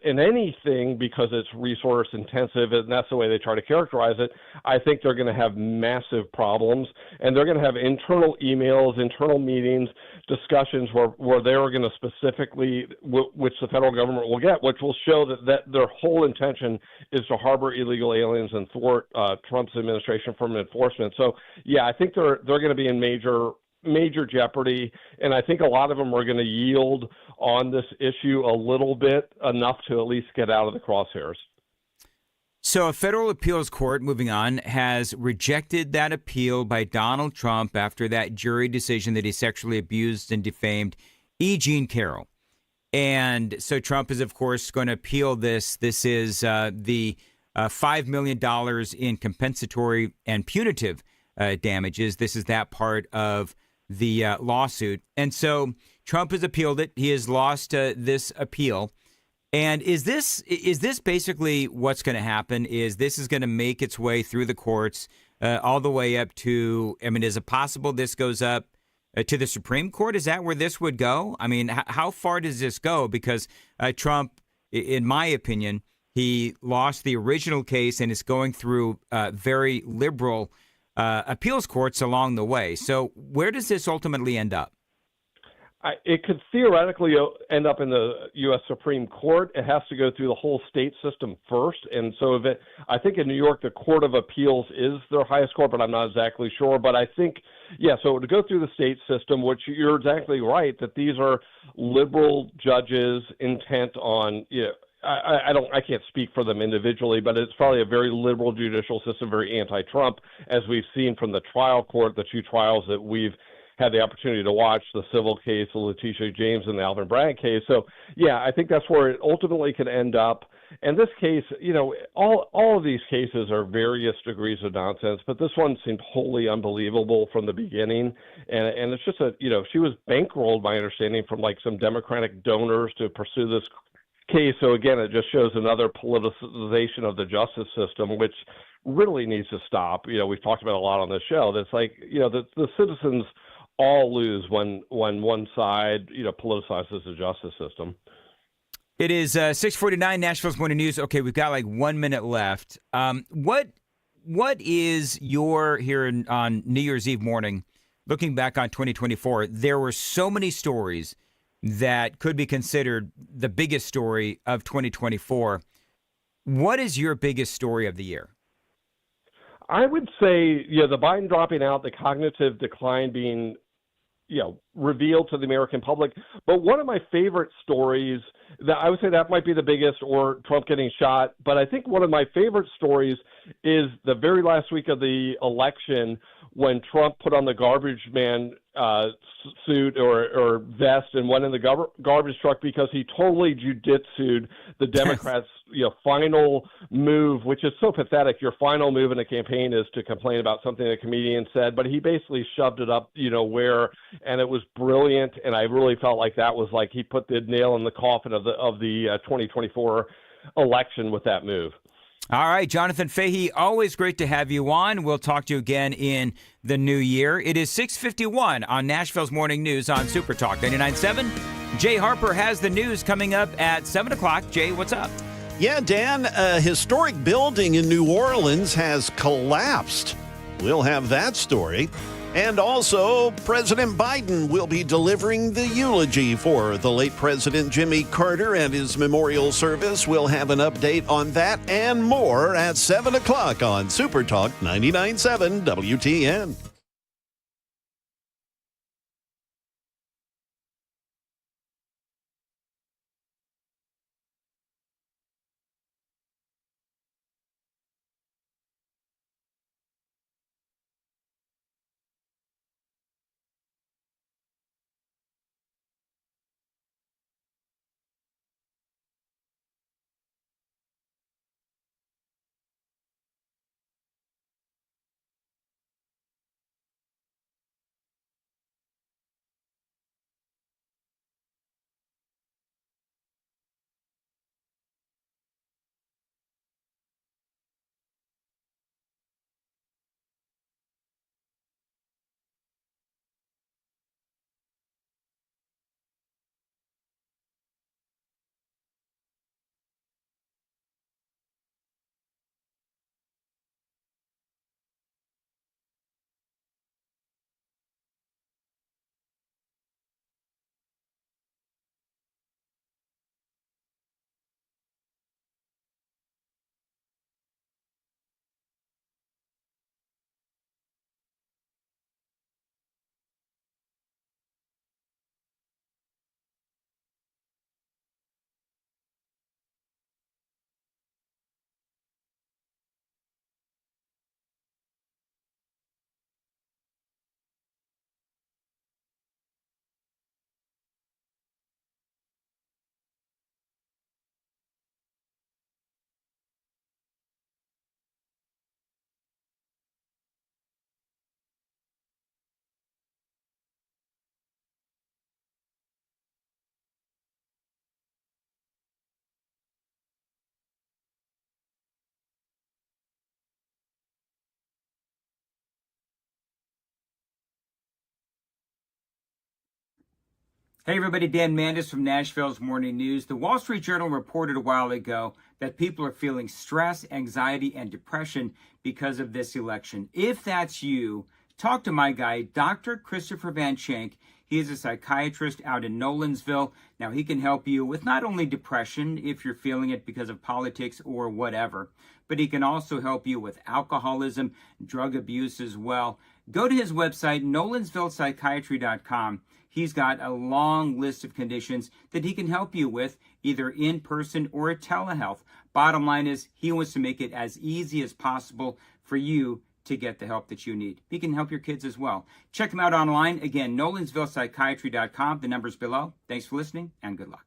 in anything because it's resource intensive, and that's the way they try to characterize it, I think they're going to have massive problems, and they're going to have internal emails, internal meetings, discussions where they're going to specifically, which the federal government will get, which will show that their whole intention is to harbor illegal aliens and thwart Trump's administration from enforcement. So, yeah, I think they're going to be in major jeopardy, and I think a lot of them are going to yield on this issue a little bit, enough to at least get out of the crosshairs. So a federal appeals court, moving on, has rejected that appeal by Donald Trump after that jury decision that he sexually abused and defamed E. Jean Carroll. And so Trump is, of course, going to appeal this. This is the $5 million in compensatory and punitive damages. This is that part of the lawsuit. And so Trump has appealed it. He has lost this appeal. And is this basically what's going to happen? Is this is going to make its way through the courts all the way up to, I mean, is it possible this goes up to the Supreme Court? Is that where this would go? I mean, how far does this go? Because Trump, in my opinion, he lost the original case and is going through very liberal appeals courts along the way. So where does this ultimately end up? It could theoretically end up in the U.S. Supreme Court. It has to go through the whole state system first. And so I think in New York, the Court of Appeals is their highest court, but I'm not exactly sure. But I think, so to go through the state system, which you're exactly right, that these are liberal judges intent on, I can't speak for them individually, but it's probably a very liberal judicial system, very anti-Trump, as we've seen from the trial court, the two trials that we've had the opportunity to watch, the civil case, the Letitia James and the Alvin Bragg case. So, I think that's where it ultimately could end up. And this case, all of these cases are various degrees of nonsense, but this one seemed wholly unbelievable from the beginning. And it's just she was bankrolled, my understanding, from like some Democratic donors to pursue this case. So again, it just shows another politicization of the justice system, which really needs to stop. We've talked about a lot on this show. That's like, the citizens all lose when one side, politicizes the justice system. It is 6:49, Nashville's Morning News. Okay, we've got like 1 minute left. What is your, here on New Year's Eve morning, looking back on 2024, there were so many stories that could be considered the biggest story of 2024. What is your biggest story of the year? I would say, the Biden dropping out, the cognitive decline being, revealed to the American public. But one of my favorite stories, that I would say that might be the biggest, or Trump getting shot. But I think one of my favorite stories is the very last week of the election, when Trump put on the garbage man suit or vest and went in the garbage truck because he totally jujitsu'd the Democrats' final move, which is so pathetic. Your final move in a campaign is to complain about something a comedian said, but he basically shoved it up, where, and it was brilliant. And I really felt like that was like he put the nail in the coffin of the 2024 election with that move. All right, Jonathan Fahey, always great to have you on. We'll talk to you again in the new year. It is 6:51 on Nashville's Morning News on Super Talk 99.7. Jay Harper has the news coming up at 7 o'clock. Jay, what's up? Yeah, Dan, a historic building in New Orleans has collapsed. We'll have that story. And also, President Biden will be delivering the eulogy for the late President Jimmy Carter and his memorial service. We'll have an update on that and more at 7 o'clock on Super Talk 99.7 WTN. Hey, everybody. Dan Mandis from Nashville's Morning News. The Wall Street Journal reported a while ago that people are feeling stress, anxiety, and depression because of this election. If that's you, talk to my guy, Dr. Christopher Van Schenk. He is a psychiatrist out in Nolensville. Now, he can help you with not only depression, if you're feeling it because of politics or whatever, but he can also help you with alcoholism, drug abuse as well. Go to his website, nolensvillepsychiatry.com. He's got a long list of conditions that he can help you with, either in person or at telehealth. Bottom line is, he wants to make it as easy as possible for you to get the help that you need. He can help your kids as well. Check him out online. Again, nolensvillepsychiatry.com. The number's below. Thanks for listening, and good luck.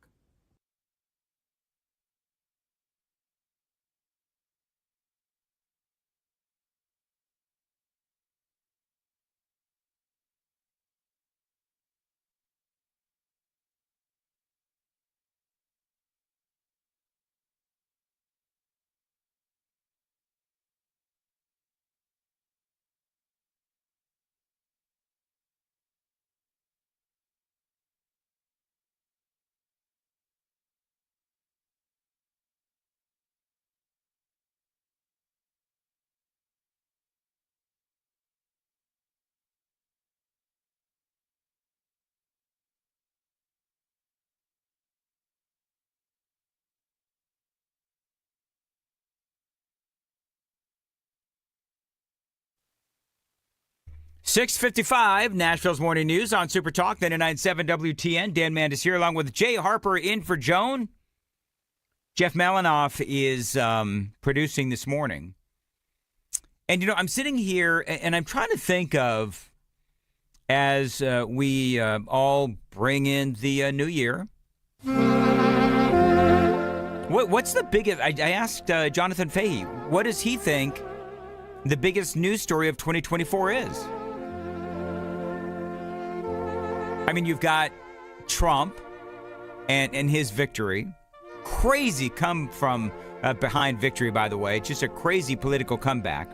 .655, Nashville's Morning News on Super Talk 99.7 WTN. Dan Mandis here along with Jay Harper in for Joan. Jeff Malinoff is producing this morning. And, I'm sitting here and I'm trying to think of, as we all bring in the new year, what's the biggest, I asked Jonathan Fahey, what does he think the biggest news story of 2024 is? I mean, you've got Trump and his victory. Crazy come from behind victory, by the way. Just a crazy political comeback.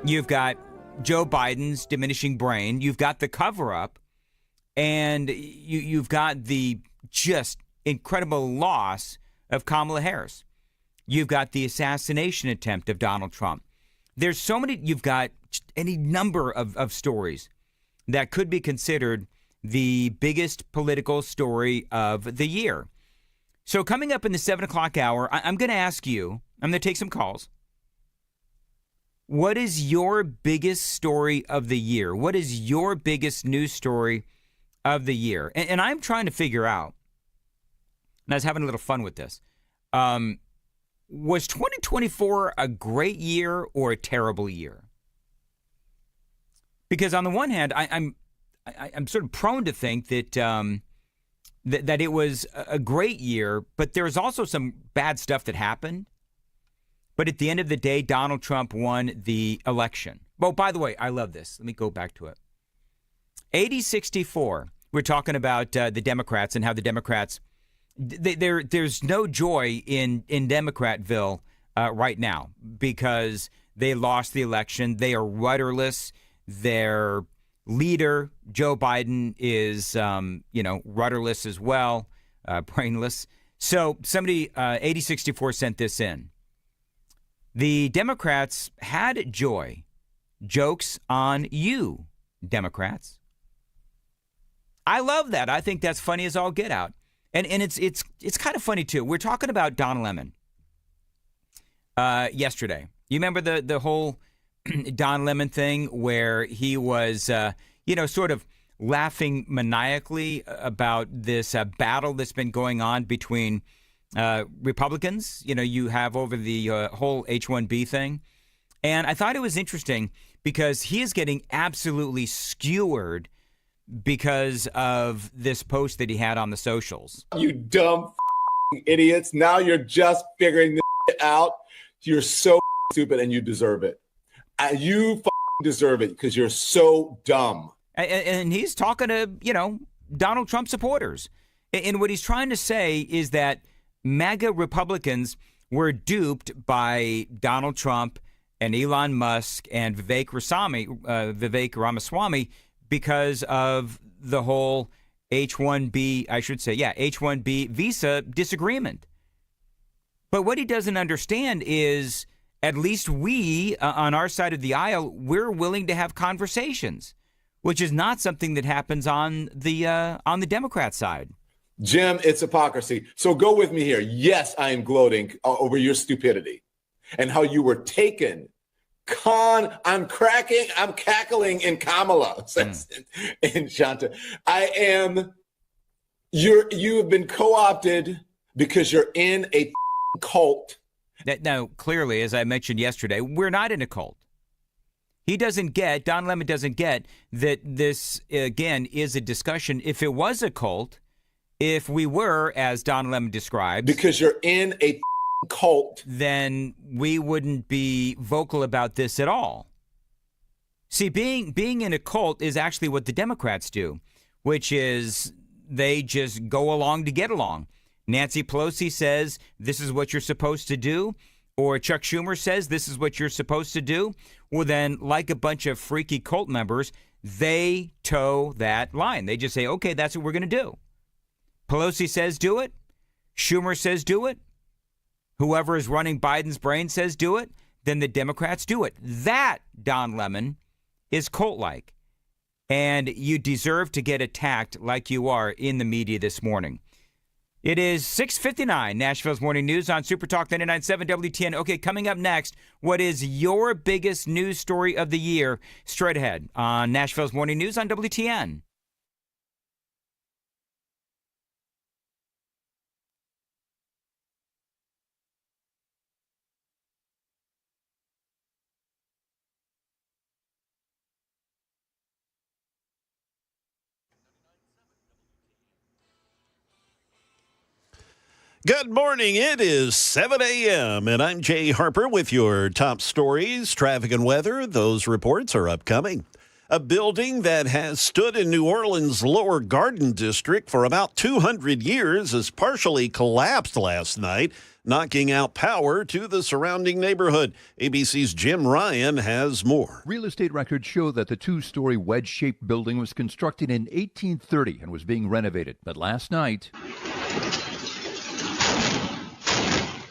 You've got Joe Biden's diminishing brain. You've got the cover-up. And you've got the just incredible loss of Kamala Harris. You've got the assassination attempt of Donald Trump. There's so many, you've got any number of stories that could be considered the biggest political story of the year. So coming up in the 7 o'clock hour, I'm going to ask you, I'm going to take some calls. What is your biggest story of the year? What is your biggest news story of the year? And I'm trying to figure out, and I was having a little fun with this, was 2024 a great year or a terrible year? Because on the one hand, I'm sort of prone to think that that it was a great year, but there's also some bad stuff that happened. But at the end of the day, Donald Trump won the election. Well, by the way, I love this. Let me go back to it. 80-64. We're talking about the Democrats and how the Democrats, there's no joy in Democratville right now because they lost the election. They are rudderless. Their leader, Joe Biden, is, rudderless as well, brainless. So somebody, 8064, sent this in. The Democrats had joy. Jokes on you, Democrats. I love that. I think that's funny as all get out. And it's kind of funny, too. We're talking about Don Lemon yesterday. You remember the whole Don Lemon thing where he was, sort of laughing maniacally about this battle that's been going on between Republicans, you have over the whole H-1B thing. And I thought it was interesting because he is getting absolutely skewered because of this post that he had on the socials. You dumb idiots. Now you're just figuring this out. You're so stupid and you deserve it. You deserve it because you're so dumb. And he's talking to, Donald Trump supporters. And what he's trying to say is that MAGA Republicans were duped by Donald Trump and Elon Musk and Vivek Ramaswamy because of the whole H-1B, I should say, H-1B visa disagreement. But what he doesn't understand is at least we, on our side of the aisle, we're willing to have conversations, which is not something that happens on the Democrat side. Jim, it's hypocrisy. So go with me here. Yes, I am gloating over your stupidity and how you were taken. I'm cackling in Kamala, says in Shanta. You have been co-opted because you're in a cult. Now, clearly, as I mentioned yesterday, we're not in a cult. Don Lemon doesn't get that this, again, is a discussion. If it was a cult, if we were, as Don Lemon describes, because you're in a cult, then we wouldn't be vocal about this at all. See, being in a cult is actually what the Democrats do, which is they just go along to get along. Nancy Pelosi says this is what you're supposed to do, or Chuck Schumer says this is what you're supposed to do. Well, then, like a bunch of freaky cult members, they toe that line. They just say, okay, that's what we're going to do. Pelosi says do it. Schumer says do it. Whoever is running Biden's brain says do it. Then the Democrats do it. That, Don Lemon, is cult-like. And you deserve to get attacked like you are in the media this morning. It is 6:59, Nashville's Morning News on Super Talk 99.7 WTN. Okay, coming up next, what is your biggest news story of the year? Straight ahead on Nashville's Morning News on WTN. Good morning. It is 7 a.m. and I'm Jay Harper with your top stories, traffic and weather. Those reports are upcoming. A building that has stood in New Orleans' Lower Garden District for about 200 years has partially collapsed last night, knocking out power to the surrounding neighborhood. ABC's Jim Ryan has more. Real estate records show that the two-story wedge-shaped building was constructed in 1830 and was being renovated. But last night,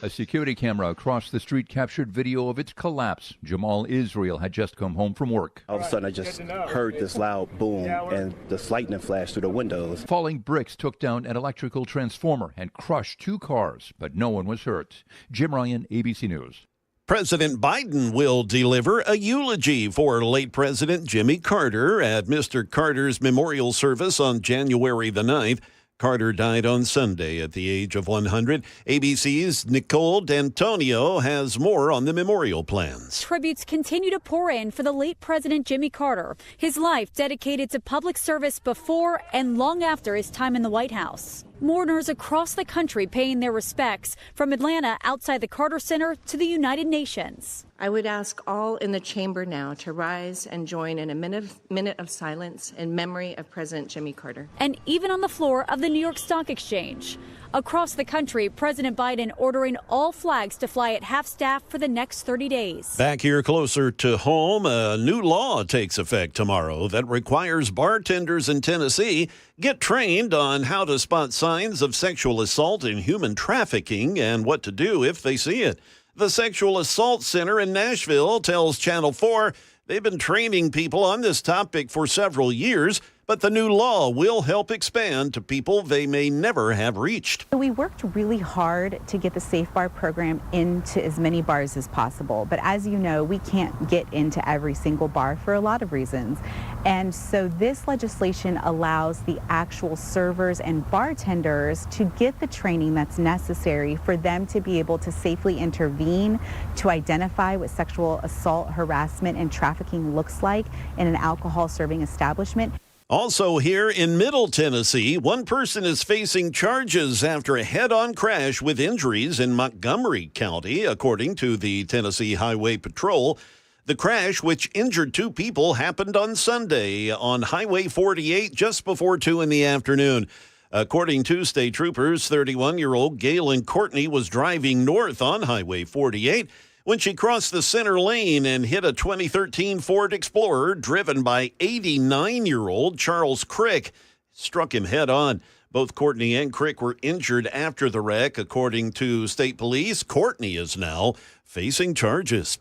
a security camera across the street captured video of its collapse. Jamal Israel had just come home from work. All of a sudden, I just heard this loud boom and this lightning flash through the windows. Falling bricks took down an electrical transformer and crushed two cars, but no one was hurt. Jim Ryan, ABC News. President Biden will deliver a eulogy for late President Jimmy Carter at Mr. Carter's memorial service on January the 9th. Carter died on Sunday at the age of 100. ABC's Nicole D'Antonio has more on the memorial plans. Tributes continue to pour in for the late President Jimmy Carter, his life dedicated to public service before and long after his time in the White House. Mourners across the country paying their respects, from Atlanta outside the Carter Center to the United Nations. I would ask all in the chamber now to rise and join in a minute of silence in memory of President Jimmy Carter. And even on the floor of the New York Stock Exchange. Across the country, President Biden ordering all flags to fly at half-staff for the next 30 days. Back here closer to home, a new law takes effect tomorrow that requires bartenders in Tennessee get trained on how to spot signs of sexual assault and human trafficking and what to do if they see it. The Sexual Assault Center in Nashville tells Channel 4 they've been training people on this topic for several years, but the new law will help expand to people they may never have reached. We worked really hard to get the Safe Bar program into as many bars as possible. But as you know, we can't get into every single bar for a lot of reasons. And so this legislation allows the actual servers and bartenders to get the training that's necessary for them to be able to safely intervene, to identify what sexual assault, harassment, and trafficking looks like in an alcohol serving establishment. Also here in Middle Tennessee, one person is facing charges after a head-on crash with injuries in Montgomery County, according to the Tennessee Highway Patrol. The crash, which injured two people, happened on Sunday on Highway 48 just before 2 in the afternoon. According to state troopers, 31-year-old Galen Courtney was driving north on Highway 48 when she crossed the center lane and hit a 2013 Ford Explorer driven by 89-year-old Charles Crick. struck him head on. Both Courtney and Crick were injured after the wreck. According to state police, Courtney is now facing charges.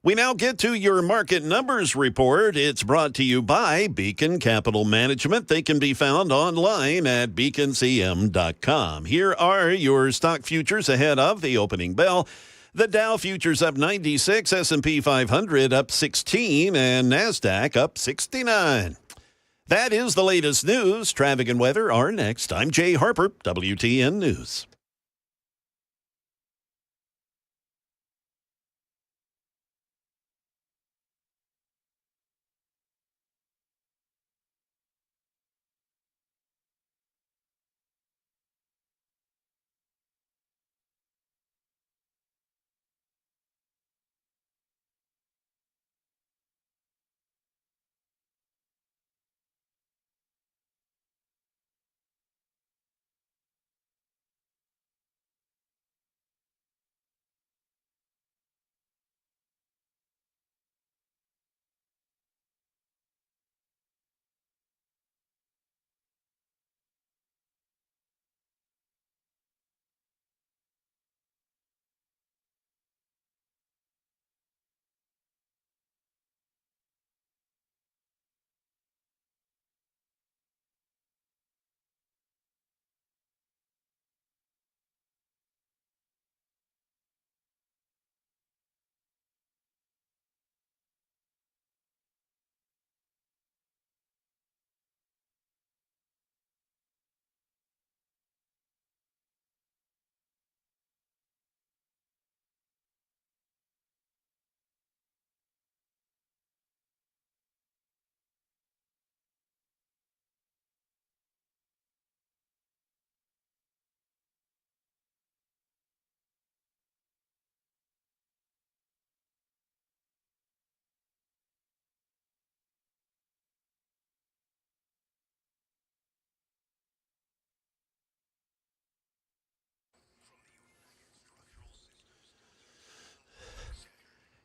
We now get to your market numbers report. It's brought to you by Beacon Capital Management. They can be found online at beaconcm.com. Here are your stock futures ahead of the opening bell. The Dow futures up 96, S&P 500 up 16, and NASDAQ up 69. That is the latest news. Traffic and weather are next. I'm Jay Harper, WTN News.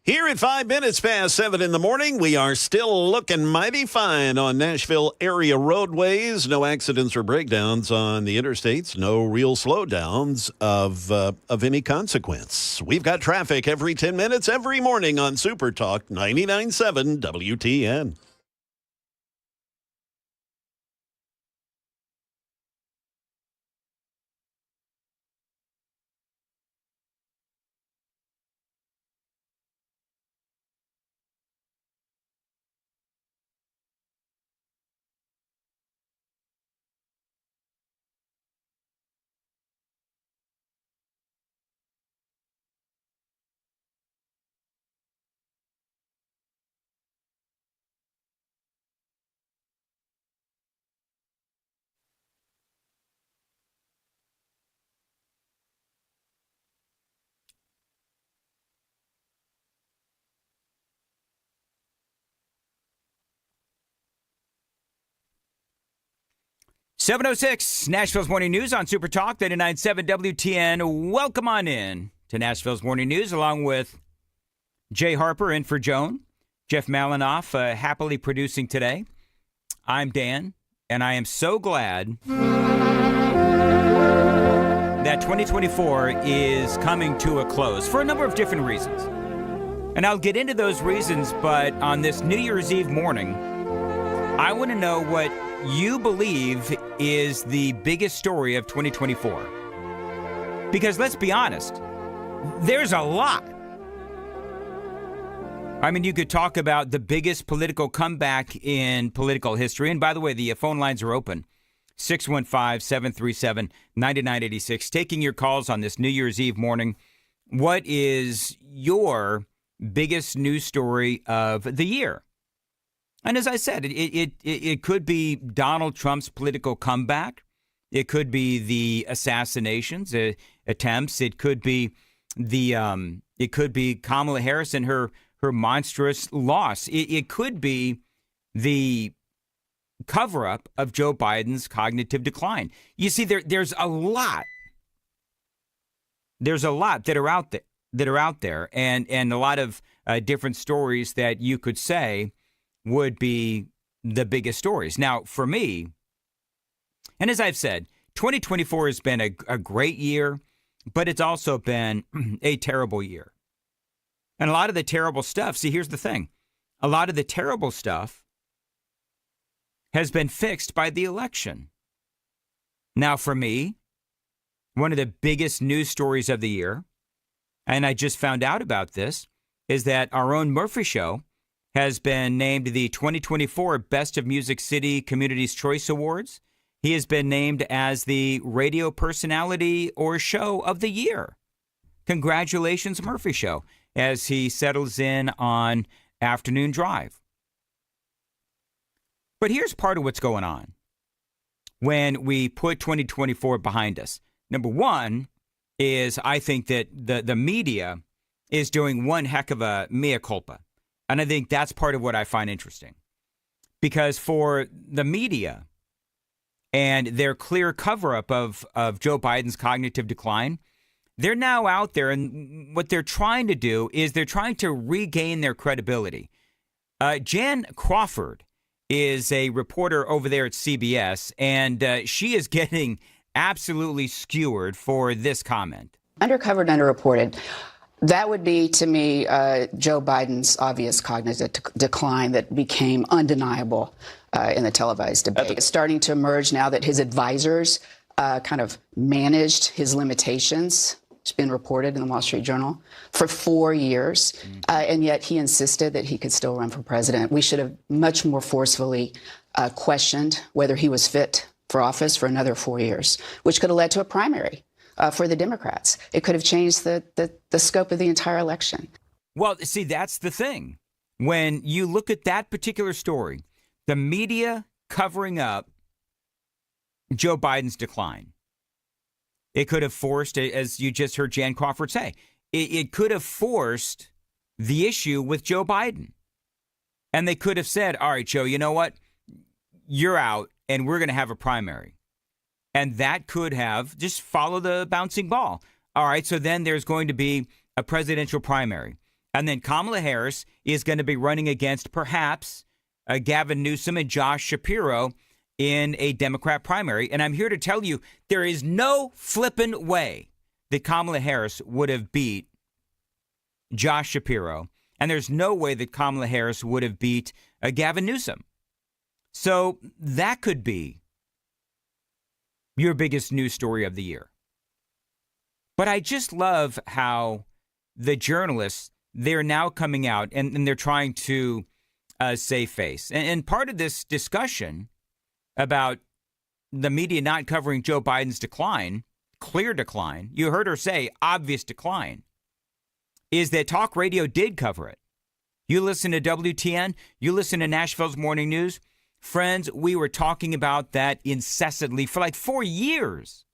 Here at 5 minutes past 7 in the morning, we are still looking mighty fine on Nashville area roadways. No accidents or breakdowns on the interstates. No real slowdowns of any consequence. We've got traffic every 10 minutes every morning on Super Talk 99.7 WTN. .706, Nashville's Morning News on Super Talk 99.7 WTN. Welcome on in to Nashville's Morning News, along with Jay Harper in for Joan. Jeff Malinoff happily producing today. I'm Dan, and I am so glad that 2024 is coming to a close for a number of different reasons. And I'll get into those reasons, but on this New Year's Eve morning, I want to know what you believe is the biggest story of 2024. Because let's be honest, there's a lot. I mean, you could talk about the biggest political comeback in political history. And by the way, the phone lines are open. 615-737-9986. Taking your calls on this New Year's Eve morning. What is your biggest news story of the year? And as I said, it could be Donald Trump's political comeback. It could be the assassinations attempts. It could be Kamala Harris and her monstrous loss. It could be the cover-up of Joe Biden's cognitive decline. You see, there's a lot. There's a lot that are out there, and a lot of different stories that you could say would be the biggest stories. Now, for me, And as I've said, 2024 has been a great year, but it's also been a terrible year. And a lot of the terrible stuff, see, here's the thing. A lot of the terrible stuff has been fixed by the election. Now, for me, one of the biggest news stories of the year, and I just found out about this, is that our own Murphy Show has been named the 2024 Best of Music City Communities Choice Awards. He has been named as the radio personality or show of the year. Congratulations, Murphy Show, as he settles in on Afternoon Drive. But here's part of what's going on when we put 2024 behind us. Number one is I think that the media is doing one heck of a mea culpa. And I think that's part of what I find interesting. Because for the media and their clear cover-up of Joe Biden's cognitive decline, they're now out there, and what they're trying to do is they're trying to regain their credibility. Jan Crawford is a reporter over there at CBS, and she is getting absolutely skewered for this comment. Undercovered, underreported. That would be, to me, Joe Biden's obvious cognitive decline that became undeniable in the televised debate. It's starting to emerge now that his advisors kind of managed his limitations. It's been reported in the Wall Street Journal for 4 years, and yet he insisted that he could still run for president. We should have much more forcefully questioned whether he was fit for office for another 4 years, which could have led to a primary for the Democrats. It could have changed the scope of the entire election. Well, see, that's the thing. When you look at that particular story, the media covering up Joe Biden's decline, it could have forced, as you just heard Jan Crawford say, it could have forced the issue with Joe Biden. And they could have said, all right, Joe, you know what? You're out, and we're going to have a primary. And that could have just follow the bouncing ball. All right, so then there's going to be a presidential primary. And then Kamala Harris is going to be running against perhaps Gavin Newsom and Josh Shapiro in a Democrat primary. And I'm here to tell you, there is no flippin' way that Kamala Harris would have beat Josh Shapiro. And there's no way that Kamala Harris would have beat Gavin Newsom. So that could be your biggest news story of the year. But I just love how the journalists, they're now coming out and they're trying to save face. And part of this discussion about the media not covering Joe Biden's decline, clear decline, you heard her say obvious decline, is that talk radio did cover it. You listen to WTN, you listen to Nashville's Morning News. Friends, we were talking about that incessantly for like 4 years.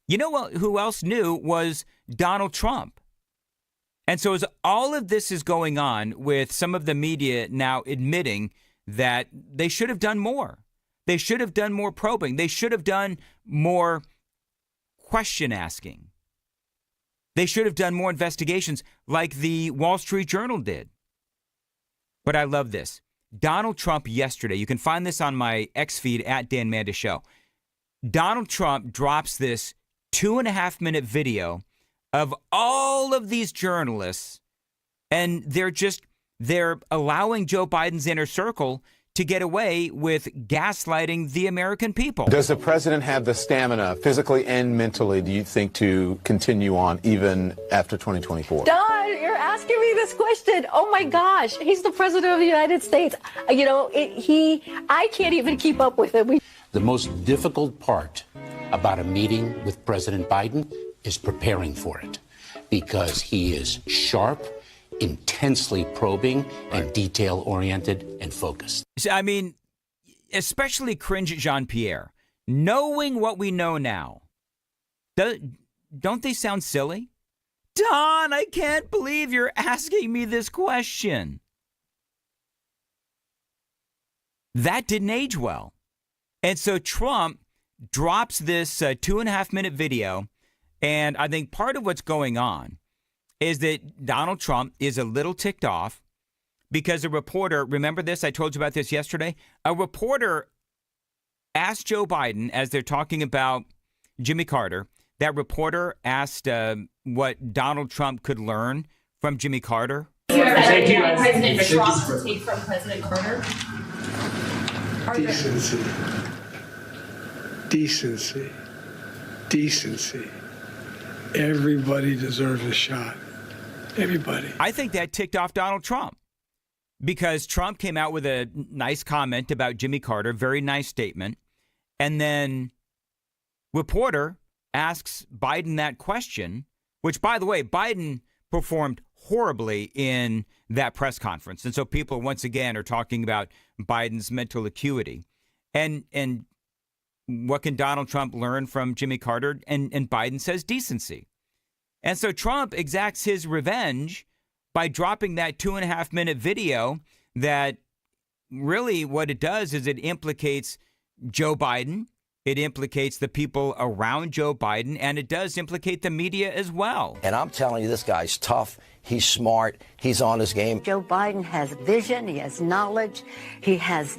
You know what? Who else knew was Donald Trump. And so as all of this is going on with some of the media now admitting that they should have done more. They should have done more probing. They should have done more question asking. They should have done more investigations like the Wall Street Journal did. But I love this. Donald Trump yesterday, you can find this on my X feed at Dan Mandis Show. Donald Trump drops this 2.5-minute video of all of these journalists, and they're allowing Joe Biden's inner circle to get away with gaslighting the American people. Does the president have the stamina, physically and mentally, do you think, to continue on even after 2024? Don, you're asking me this question. Oh my gosh, he's the president of the United States. You know, I can't even keep up with him. The most difficult part about a meeting with President Biden is preparing for it, because he is sharp, intensely probing, and detail-oriented and focused. I mean, especially cringe Jean-Pierre. Knowing what we know now, don't they sound silly? Don, I can't believe you're asking me this question. That didn't age well. And so Trump drops this 2.5-minute video, and I think part of what's going on is that Donald Trump is a little ticked off because a reporter, remember this? I told you about this yesterday. A reporter asked Joe Biden, as they're talking about Jimmy Carter, that reporter asked what Donald Trump could learn from Jimmy Carter. President Trump to take from President Carter? Decency. Decency. Decency. Everybody deserves a shot. Everybody. I think that ticked off Donald Trump because Trump came out with a nice comment about Jimmy Carter, very nice statement. And then reporter asks Biden that question, which, by the way, Biden performed horribly in that press conference. And so people, once again, are talking about Biden's mental acuity. And what can Donald Trump learn from Jimmy Carter? And Biden says decency. And so Trump exacts his revenge by dropping that 2.5-minute video that really what it does is it implicates Joe Biden. It implicates the people around Joe Biden, and it does implicate the media as well. And I'm telling you, this guy's tough. He's smart. He's on his game. Joe Biden has vision. He has knowledge. He has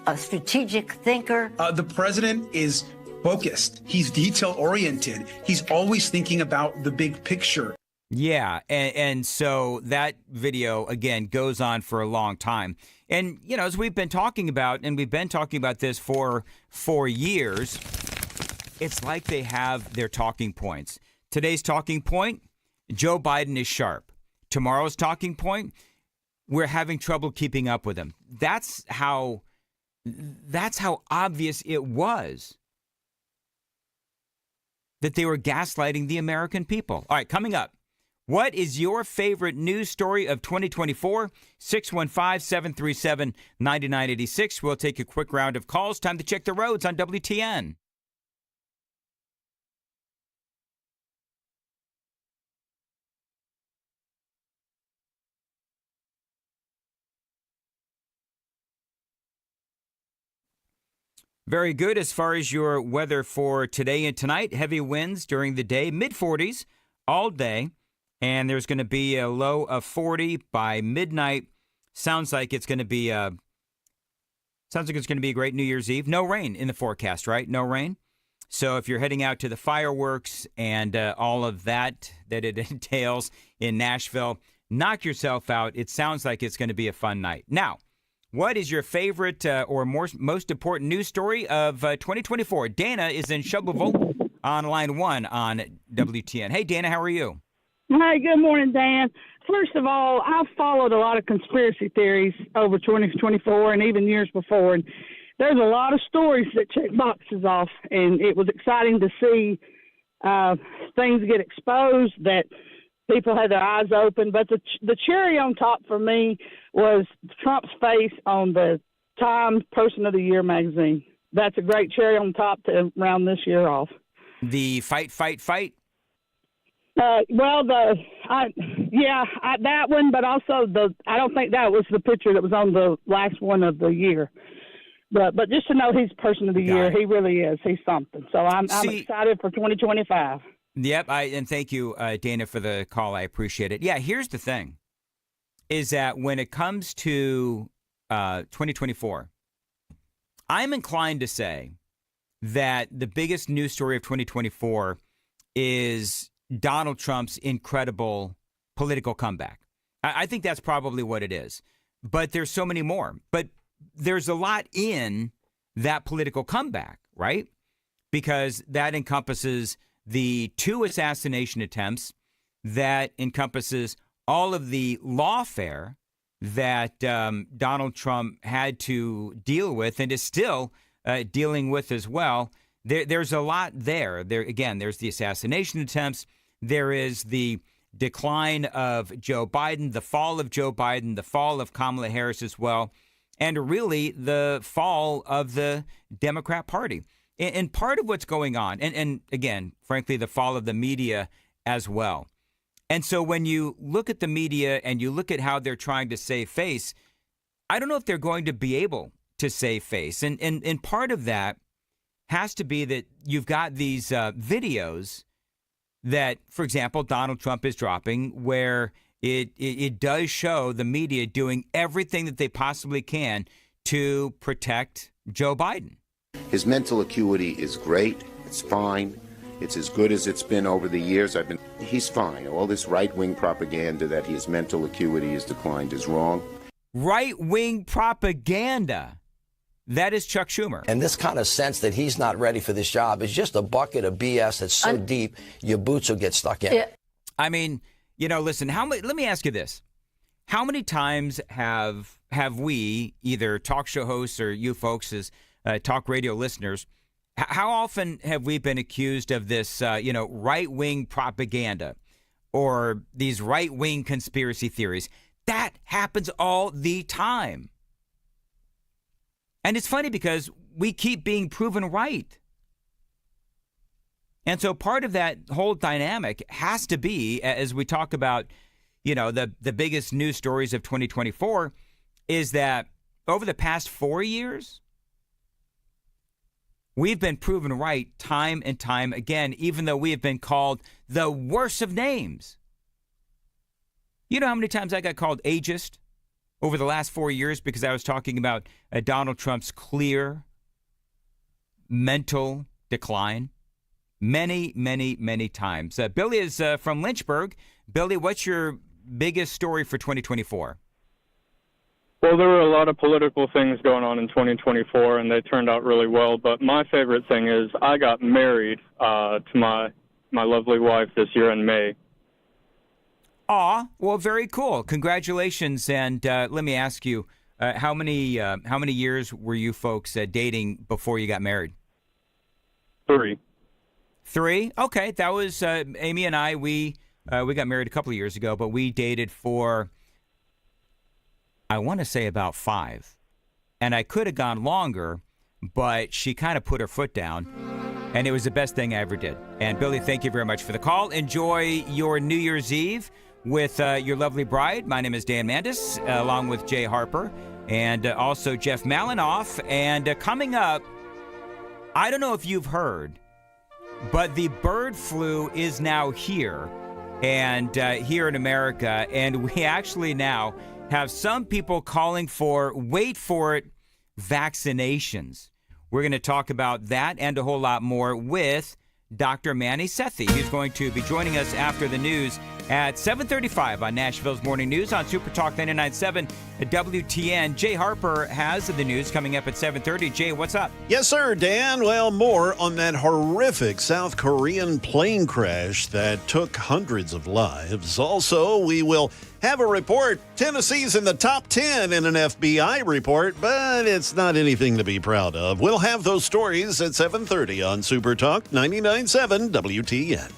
a strategic thinker. The president is focused. He's detail-oriented. He's always thinking about the big picture. Yeah, and so that video, again, goes on for a long time. And, you know, as we've been talking about, and we've been talking about this for years, it's like they have their talking points. Today's talking point, Joe Biden is sharp. Tomorrow's talking point, we're having trouble keeping up with him. That's how obvious it was that they were gaslighting the American people. All right, coming up. What is your favorite news story of 2024? 615-737-9986. We'll take a quick round of calls. Time to check the roads on WTN. Very good as far as your weather for today and tonight. Heavy winds during the day, mid-40s all day. And there's going to be a low of 40 by midnight. Sounds like it's going to be a great New Year's Eve. No rain in the forecast, right? No rain. So if you're heading out to the fireworks and all of that it entails in Nashville, knock yourself out. It sounds like it's going to be a fun night. Now, what is your favorite or most important news story of 2024? Dana is in Shelbyville on line 1 on WTN. Hey, Dana, how are you? Hi, good morning, Dan. First of all, I've followed a lot of conspiracy theories over 2024 and even years before, and there's a lot of stories that check boxes off, and it was exciting to see things get exposed, that people had their eyes open. But the cherry on top for me was Trump's face on the Time Person of the Year magazine. That's a great cherry on top to round this year off. The fight. That one, but also I don't think that was the picture that was on the last one of the year. But just to know he's Person of the Year, he really is. He's something. So I'm excited for 2025. Yep, and thank you, Dana, for the call. I appreciate it. Yeah, here's the thing, is that when it comes to 2024, I'm inclined to say that the biggest news story of 2024 is Donald Trump's incredible political comeback. I think that's probably what it is. But there's so many more. But there's a lot in that political comeback, right? Because that encompasses the 2 assassination attempts, that encompasses all of the lawfare that Donald Trump had to deal with and is still dealing with as well. There's a lot there. There's the assassination attempts. There is the decline of Joe Biden, the fall of Joe Biden, the fall of Kamala Harris as well, and really the fall of the Democrat Party. And part of what's going on, and again, frankly, the fall of the media as well. And so when you look at the media and you look at how they're trying to save face, I don't know if they're going to be able to save face. And part of that has to be that you've got these videos that, for example, Donald Trump is dropping, where it does show the media doing everything that they possibly can to protect Joe Biden. His mental acuity is great. It's fine. It's as good as it's been over the years. He's fine. All this right-wing propaganda that his mental acuity has declined is wrong. Right-wing propaganda. That is Chuck Schumer. And this kind of sense that he's not ready for this job is just a bucket of BS that's so deep, your boots will get stuck in. I mean, listen, let me ask you this. How many times have we, either talk show hosts or you folks as talk radio listeners, how often have we been accused of this, right-wing propaganda or these right-wing conspiracy theories? That happens all the time. And it's funny because we keep being proven right. And so part of that whole dynamic has to be, as we talk about, the biggest news stories of 2024, is that over the past 4 years, we've been proven right time and time again, even though we have been called the worst of names. You know how many times I got called ageist over the last 4 years because I was talking about Donald Trump's clear mental decline? Many, many, many times. Billy is from Lynchburg. Billy, what's your biggest story for 2024? Well, there were a lot of political things going on in 2024, and they turned out really well. But my favorite thing is I got married to my lovely wife this year in May. Aw, well, very cool. Congratulations. And let me ask you, how many years were you folks dating before you got married? 3. 3? Okay, that was Amy and I. We got married a couple of years ago, but we dated for, I want to say, about 5. And I could have gone longer, but she kind of put her foot down, and it was the best thing I ever did. And Billy, thank you very much for the call. Enjoy your New Year's Eve with your lovely bride. My name is Dan Mandis, along with Jay Harper, and also Jeff Malinoff. And coming up, I don't know if you've heard, but the bird flu is now here, and here in America, and we actually now have some people calling for, wait for it, vaccinations. We're going to talk about that and a whole lot more with Dr. Manny Sethi. He's going to be joining us after the news at 7:35 on Nashville's Morning News on Super Talk 99.7 WTN. Jay Harper has the news coming up at 7:30. Jay, what's up? Yes, sir, Dan. Well, more on that horrific South Korean plane crash that took hundreds of lives. Also, we will have a report. Tennessee's in the top 10 in an FBI report, but it's not anything to be proud of. We'll have those stories at 7:30 on Super Talk 99.7 WTN.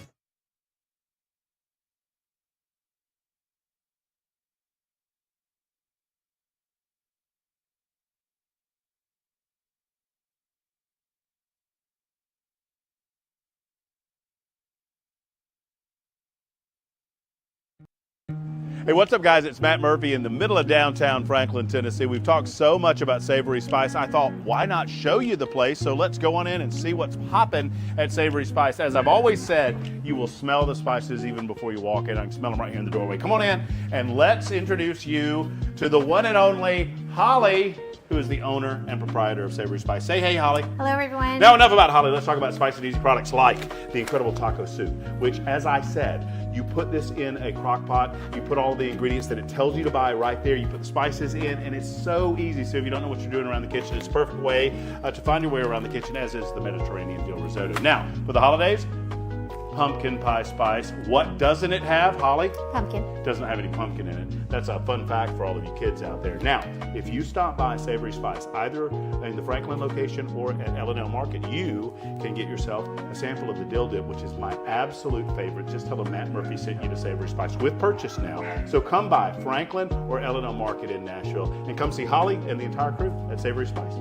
Hey, what's up, guys? It's Matt Murphy in the middle of downtown Franklin, Tennessee. We've talked so much about Savory Spice. I thought, why not show you the place? So let's go on in and see what's popping at Savory Spice. As I've always said, you will smell the spices even before you walk in. I can smell them right here in the doorway. Come on in, and let's introduce you to the one and only Holly, who is the owner and proprietor of Savory Spice. Say hey, Holly. Hello, everyone. Now, enough about Holly. Let's talk about spicy and easy products like the incredible taco soup, which, as I said, you put this in a crock pot, you put all the ingredients that it tells you to buy right there, you put the spices in, and it's so easy. So if you don't know what you're doing around the kitchen, it's a perfect way to find your way around the kitchen, as is the Mediterranean dill risotto. Now, for the holidays, pumpkin pie spice. What doesn't it have, Holly? Pumpkin. It doesn't have any pumpkin in it. That's a fun fact for all of you kids out there. Now, if you stop by Savory Spice, either in the Franklin location or at L&L Market, you can get yourself a sample of the dill dip, which is my absolute favorite. Just tell them Matt Murphy sent you to Savory Spice with purchase now. So come by Franklin or L&L Market in Nashville and come see Holly and the entire crew at Savory Spice.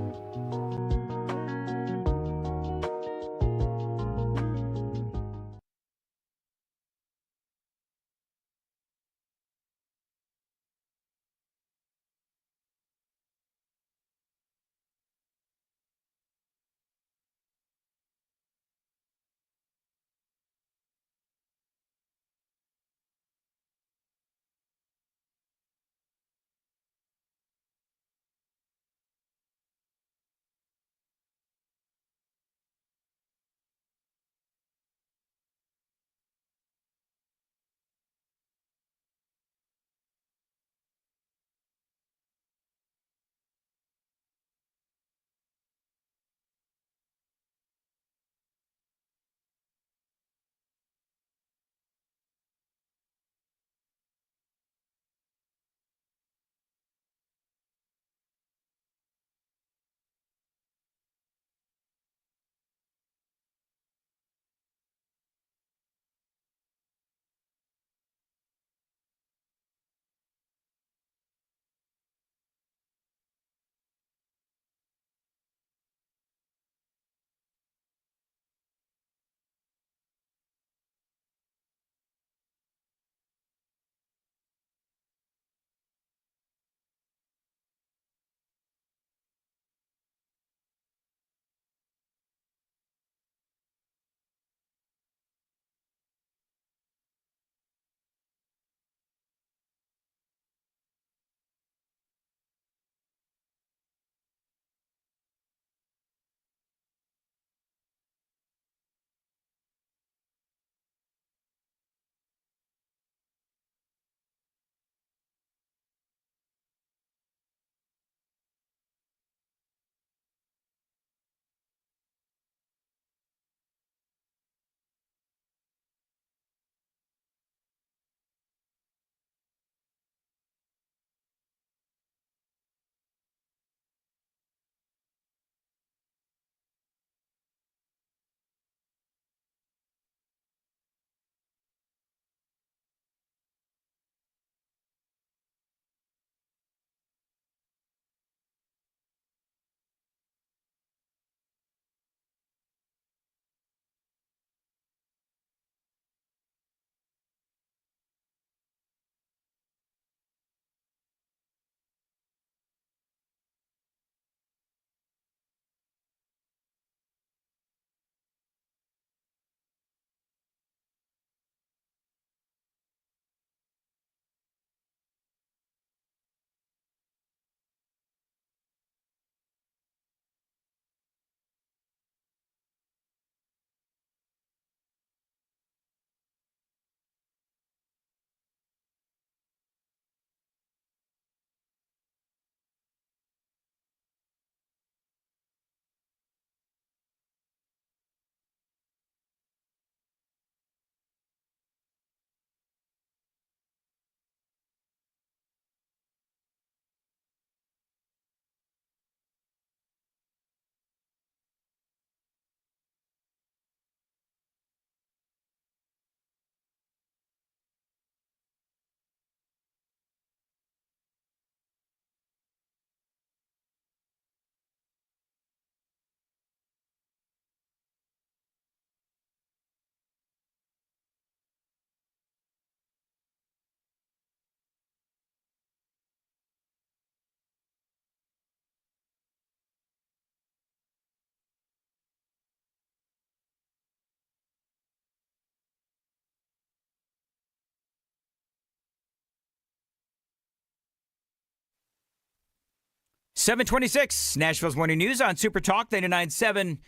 726, Nashville's Morning News on Super Talk 99.7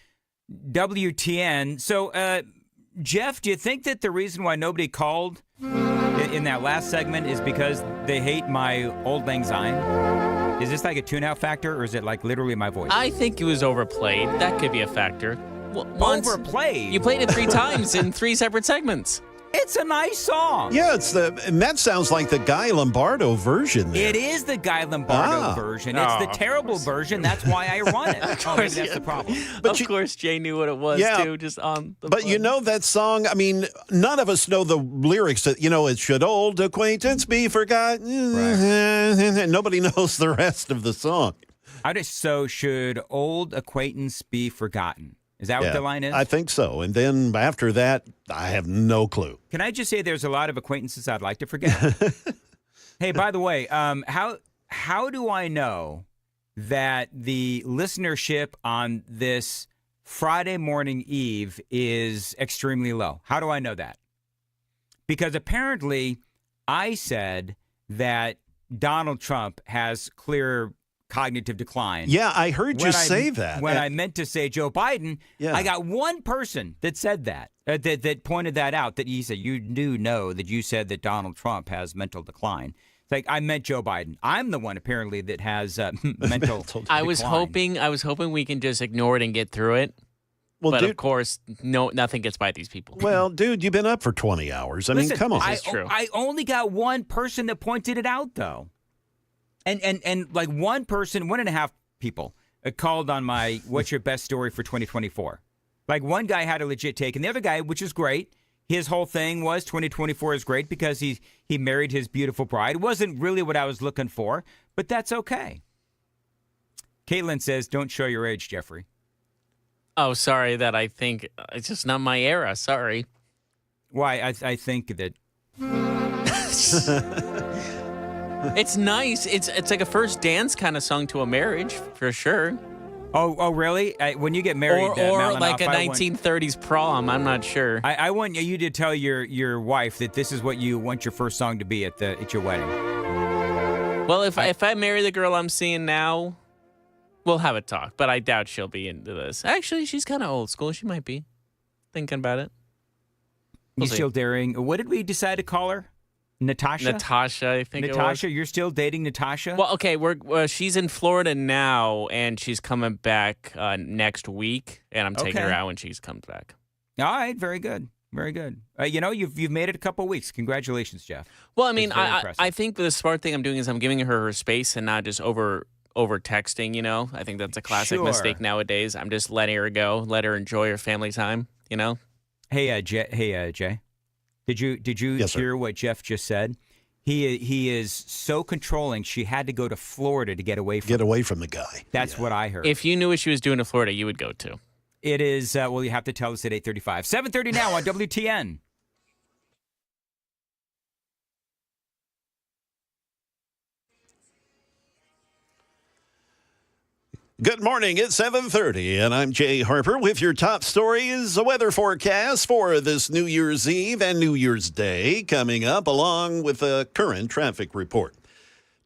WTN. So, Jeff, do you think that the reason why nobody called in that last segment is because they hate my Old Lang Syne? Is this like a tune-out factor, or is it like literally my voice? I think it was overplayed. That could be a factor. Overplayed? You played it 3 times in 3 separate segments. It's a nice song. Yeah, and that sounds like the Guy Lombardo version there. It is the Guy Lombardo version. It's the terrible version. That's why I run it. Maybe that's the problem. But of course, Jay knew what it was, too, just on the But phone. you know that song, I mean, none of us know the lyrics. It should old acquaintance be forgotten. Right. Nobody knows the rest of the song. So should old acquaintance be forgotten? Is that what the line is? I think so. And then after that, I have no clue. Can I just say there's a lot of acquaintances I'd like to forget? Hey, by the way, how do I know that the listenership on this Friday morning eve is extremely low? How do I know that? Because apparently I said that Donald Trump has clear cognitive decline. Yeah, I heard you say that. When I meant to say Joe Biden, I got one person that said that, that pointed that out, that he said, you do know that you said that Donald Trump has mental decline. It's like, I meant Joe Biden. I'm the one, apparently, that has mental decline. I was hoping we can just ignore it and get through it. Well, but dude, of course, nothing gets by these people. Well, dude, you've been up for 20 hours. I mean, come on. This is true. I only got one person that pointed it out, though. And like 1.5 people called on my what's your best story for 2024. Like one guy had a legit take, and the other guy, which is great, his whole thing was 2024 is great because he married his beautiful bride. It wasn't really what I was looking for, but that's okay. Caitlin says, don't show your age, Jeffrey. Oh, sorry that I think it's just not my era. Sorry. Why? I think that... It's nice. It's like a first dance kind of song to a marriage, for sure. Oh, really? When you get married, or like a 1930s prom. I'm not sure. I want you to tell your wife that this is what you want your first song to be at your wedding. Well, if I marry the girl I'm seeing now, we'll have a talk. But I doubt she'll be into this. Actually, she's kind of old school. She might be thinking about it. You still daring? What did we decide to call her? Natasha, I think Natasha, it was. You're still dating Natasha? Well, okay, she's in Florida now, and she's coming back next week, and I'm taking her out when she comes back. All right, very good, very good. You've made it a couple of weeks. Congratulations, Jeff. Well, I mean, I think the smart thing I'm doing is I'm giving her space and not just over texting. You know, I think that's a classic mistake nowadays. I'm just letting her go, let her enjoy her family time. You know. Hey, Jay. Did you hear what Jeff just said? He is so controlling. She had to go to Florida to get away from the guy. That's what I heard. If you knew what she was doing in Florida, you would go too. It is. Well, you have to tell us at 8:35. 7:30 now on WTN. Good morning. It's 7:30, and I'm Jay Harper with your top stories, a weather forecast for this New Year's Eve and New Year's Day coming up, along with a current traffic report.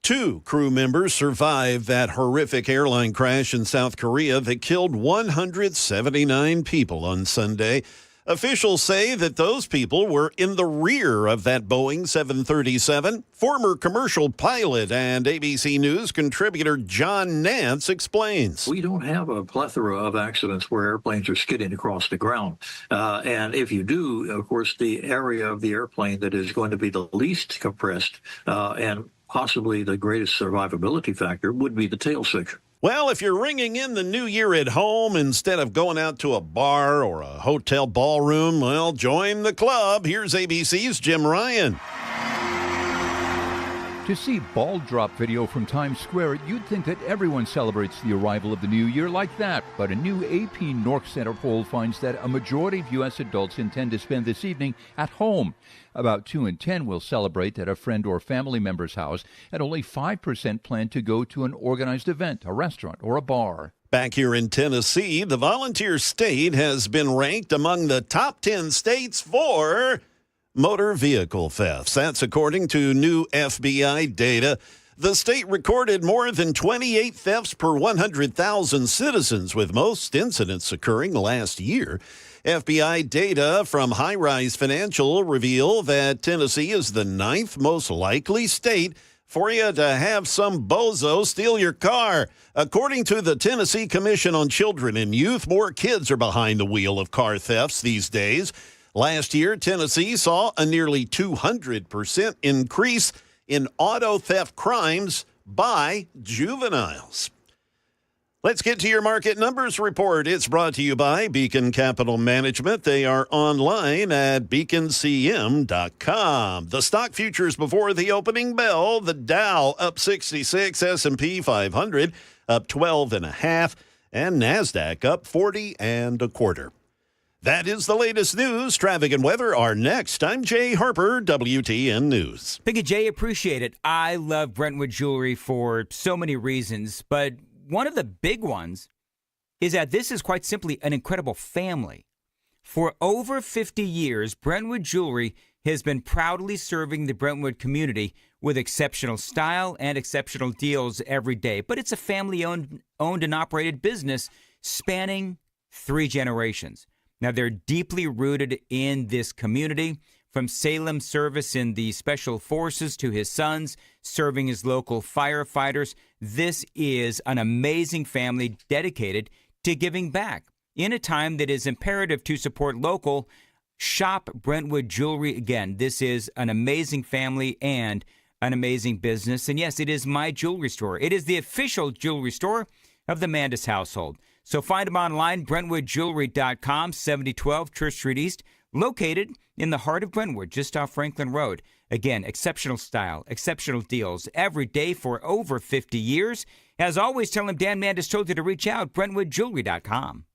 2 crew members survived that horrific airline crash in South Korea that killed 179 people on Sunday. Officials say that those people were in the rear of that Boeing 737. Former commercial pilot and ABC News contributor John Nance explains. We don't have a plethora of accidents where airplanes are skidding across the ground. And if you do, of course, the area of the airplane that is going to be the least compressed and possibly the greatest survivability factor would be the tail section. Well, if you're ringing in the new year at home instead of going out to a bar or a hotel ballroom, well, join the club. Here's ABC's Jim Ryan. To see ball drop video from Times Square, you'd think that everyone celebrates the arrival of the new year like that. But a new AP North Center poll finds that a majority of U.S. adults intend to spend this evening at home. About 2 in 10 will celebrate at a friend or family member's house, and only 5% plan to go to an organized event, a restaurant, or a bar. Back here in Tennessee, the volunteer state has been ranked among the top 10 states for motor vehicle thefts. That's according to new FBI data. The state recorded more than 28 thefts per 100,000 citizens, with most incidents occurring last year. FBI data from High Rise Financial reveal that Tennessee is the 9th most likely state for you to have some bozo steal your car. According to the Tennessee Commission on Children and Youth, more kids are behind the wheel of car thefts these days. Last year, Tennessee saw a nearly 200% increase in auto theft crimes by juveniles. Let's get to your market numbers report. It's brought to you by Beacon Capital Management. They are online at beaconcm.com. The stock futures before the opening bell, the Dow up 66, S&P 500 up 12.5, and NASDAQ up 40.25. That is the latest news. Traffic and weather are next. I'm Jay Harper, WTN News. Thank you, Jay. Appreciate it. I love Brentwood Jewelry for so many reasons, but one of the big ones is that this is quite simply an incredible family. For over 50 years, Brentwood Jewelry has been proudly serving the Brentwood community with exceptional style and exceptional deals every day. But it's a family-owned and operated business spanning 3 generations. Now, they're deeply rooted in this community, from Salem's service in the Special Forces to his sons serving as local firefighters. This is an amazing family dedicated to giving back. In a time that is imperative to support local, shop Brentwood Jewelry. Again, this is an amazing family and an amazing business. And yes, it is my jewelry store. It is the official jewelry store of the Mandis household. So find them online, BrentwoodJewelry.com, 7012 Church Street East, located in the heart of Brentwood, just off Franklin Road. Again, exceptional style, exceptional deals every day for over 50 years. As always, tell him Dan Mandis told you to reach out, BrentwoodJewelry.com.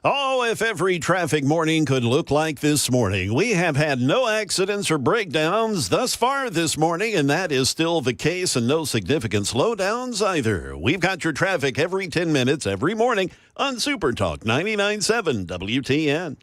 Oh, if every traffic morning could look like this morning. We have had no accidents or breakdowns thus far this morning, and that is still the case, and no significant slowdowns either. We've got your traffic every 10 minutes every morning on Super Talk 99.7 WTN.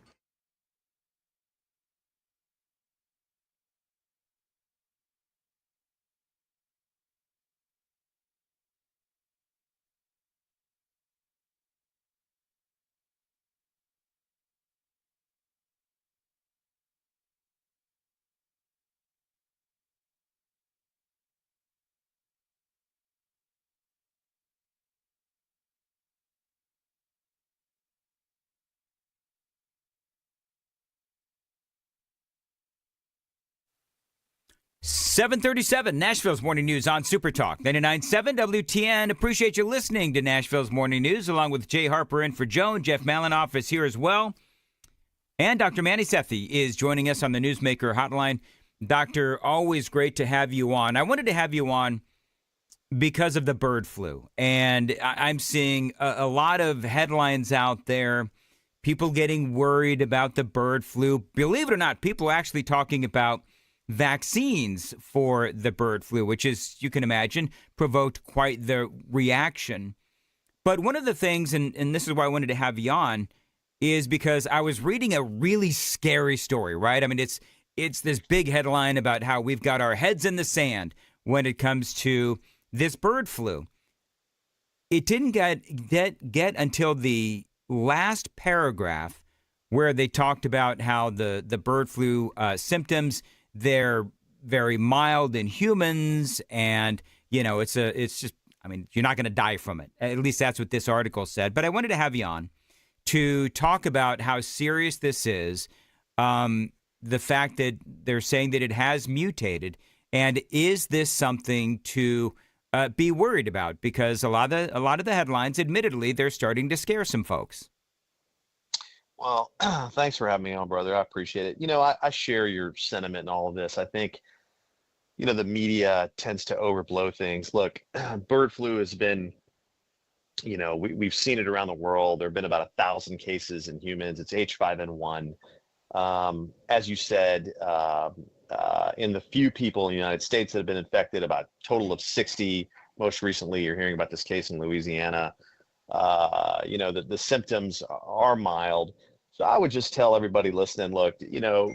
.737 Nashville's Morning News on Super Talk 99.7 WTN. Appreciate you listening to Nashville's Morning News, along with Jay Harper in for Joan. Jeff Malinoff is here as well. And Dr. Manny Sethi is joining us on the Newsmaker Hotline. Doctor, always great to have you on. I wanted to have you on because of the bird flu. And I'm seeing a lot of headlines out there, people getting worried about the bird flu. Believe it or not, people are actually talking about vaccines for the bird flu, which is, you can imagine, provoked quite the reaction. But one of the things, and this is why I wanted to have you on, is because I was reading a really scary story, right? I mean, it's this big headline about how we've got our heads in the sand when it comes to this bird flu. It didn't get until the last paragraph where they talked about how the bird flu symptoms, they're very mild in humans, and it's just, I mean, you're not going to die from it. At least that's what this article said. But I wanted to have you on to talk about how serious this is, the fact that they're saying that it has mutated, and is this something to be worried about? Because a lot of the headlines, admittedly, they're starting to scare some folks. Well, thanks for having me on, brother. I appreciate it. I share your sentiment in all of this. I think, the media tends to overblow things. Look, bird flu has been, we've seen it around the world. There have been about 1,000 cases in humans. It's H5N1. As you said, in the few people in the United States that have been infected, about a total of 60. Most recently, you're hearing about this case in Louisiana. The symptoms are mild. So I would just tell everybody listening, look,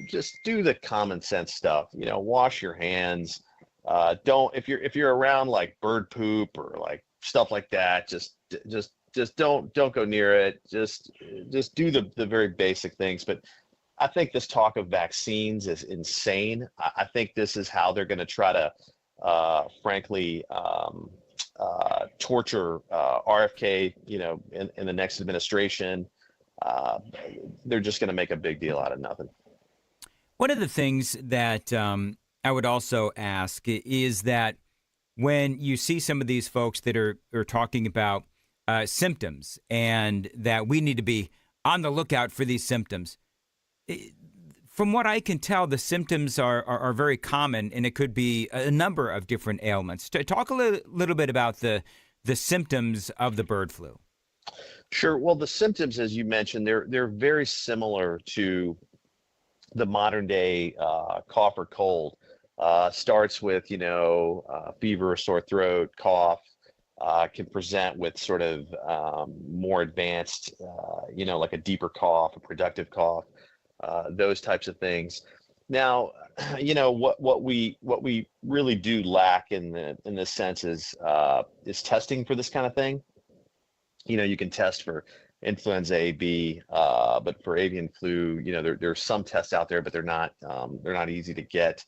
just do the common sense stuff. Wash your hands. If you're around like bird poop or like stuff like that, just don't go near it. Just do the very basic things. But I think this talk of vaccines is insane. I think this is how they're going to try to, frankly, torture RFK, in the next administration. They're just going to make a big deal out of nothing. One of the things that I would also ask is that when you see some of these folks that are talking about symptoms and that we need to be on the lookout for these symptoms, from what I can tell, the symptoms are very common, and it could be a number of different ailments. Talk a little bit about the symptoms of the bird flu. Sure. Well, the symptoms, as you mentioned, they're very similar to the modern day cough or cold. Starts with fever, sore throat, cough. Can present with sort of more advanced, like a deeper cough, a productive cough. Those types of things. Now, what we really do lack in this sense is testing for this kind of thing. You can test for influenza A, B, but for avian flu, there's some tests out there, but they're not easy to get.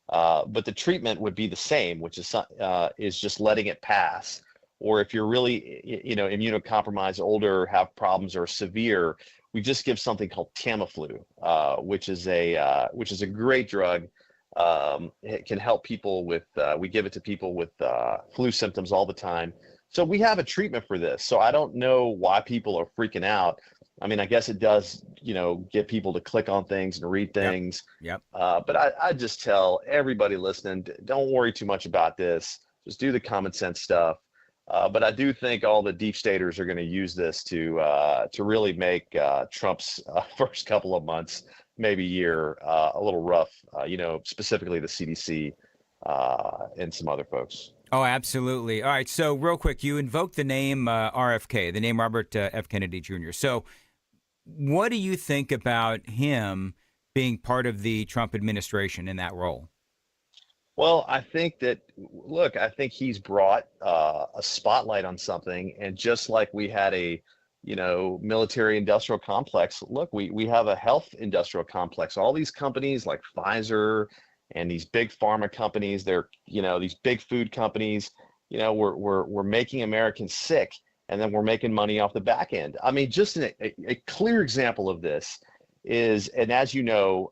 But the treatment would be the same, which is just letting it pass. Or if you're really, immunocompromised, older, have problems, or severe, we just give something called Tamiflu, which is a great drug. It can help people with. We give it to people with flu symptoms all the time. So we have a treatment for this. So I don't know why people are freaking out. I mean, I guess it does, get people to click on things and read things. Yep. But I just tell everybody listening, don't worry too much about this. Just do the common sense stuff. But I do think all the deep staters are going to use this to really make Trump's first couple of months, maybe year, a little rough. Specifically the CDC and some other folks. Oh, absolutely. All right. So real quick, you invoked the name RFK, the name Robert F. Kennedy Jr. So what do you think about him being part of the Trump administration in that role? Well, I think that, look, I think he's brought a spotlight on something. And just like we had a, military industrial complex, look, we have a health industrial complex. All these companies like Pfizer and these big pharma companies, they're, these big food companies, we're making Americans sick, and then we're making money off the back end. I mean, just a clear example of this is, and as you know,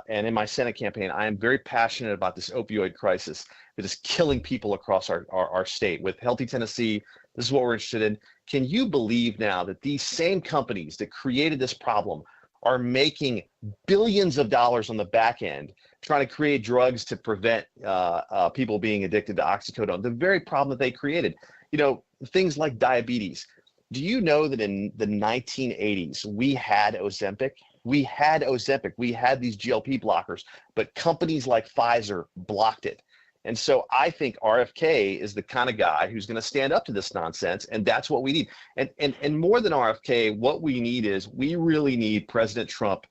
and in my Senate campaign, I am very passionate about this opioid crisis that is killing people across our state. With Healthy Tennessee, this is what we're interested in. Can you believe now that these same companies that created this problem are making billions of dollars on the back end trying to create drugs to prevent people being addicted to oxycodone, the very problem that they created? Things like diabetes. Do you know that in the 1980s, we had Ozempic? We had these GLP blockers, but companies like Pfizer blocked it. And so I think RFK is the kind of guy who's going to stand up to this nonsense, and that's what we need. And more than RFK, what we need is, we really need President Trump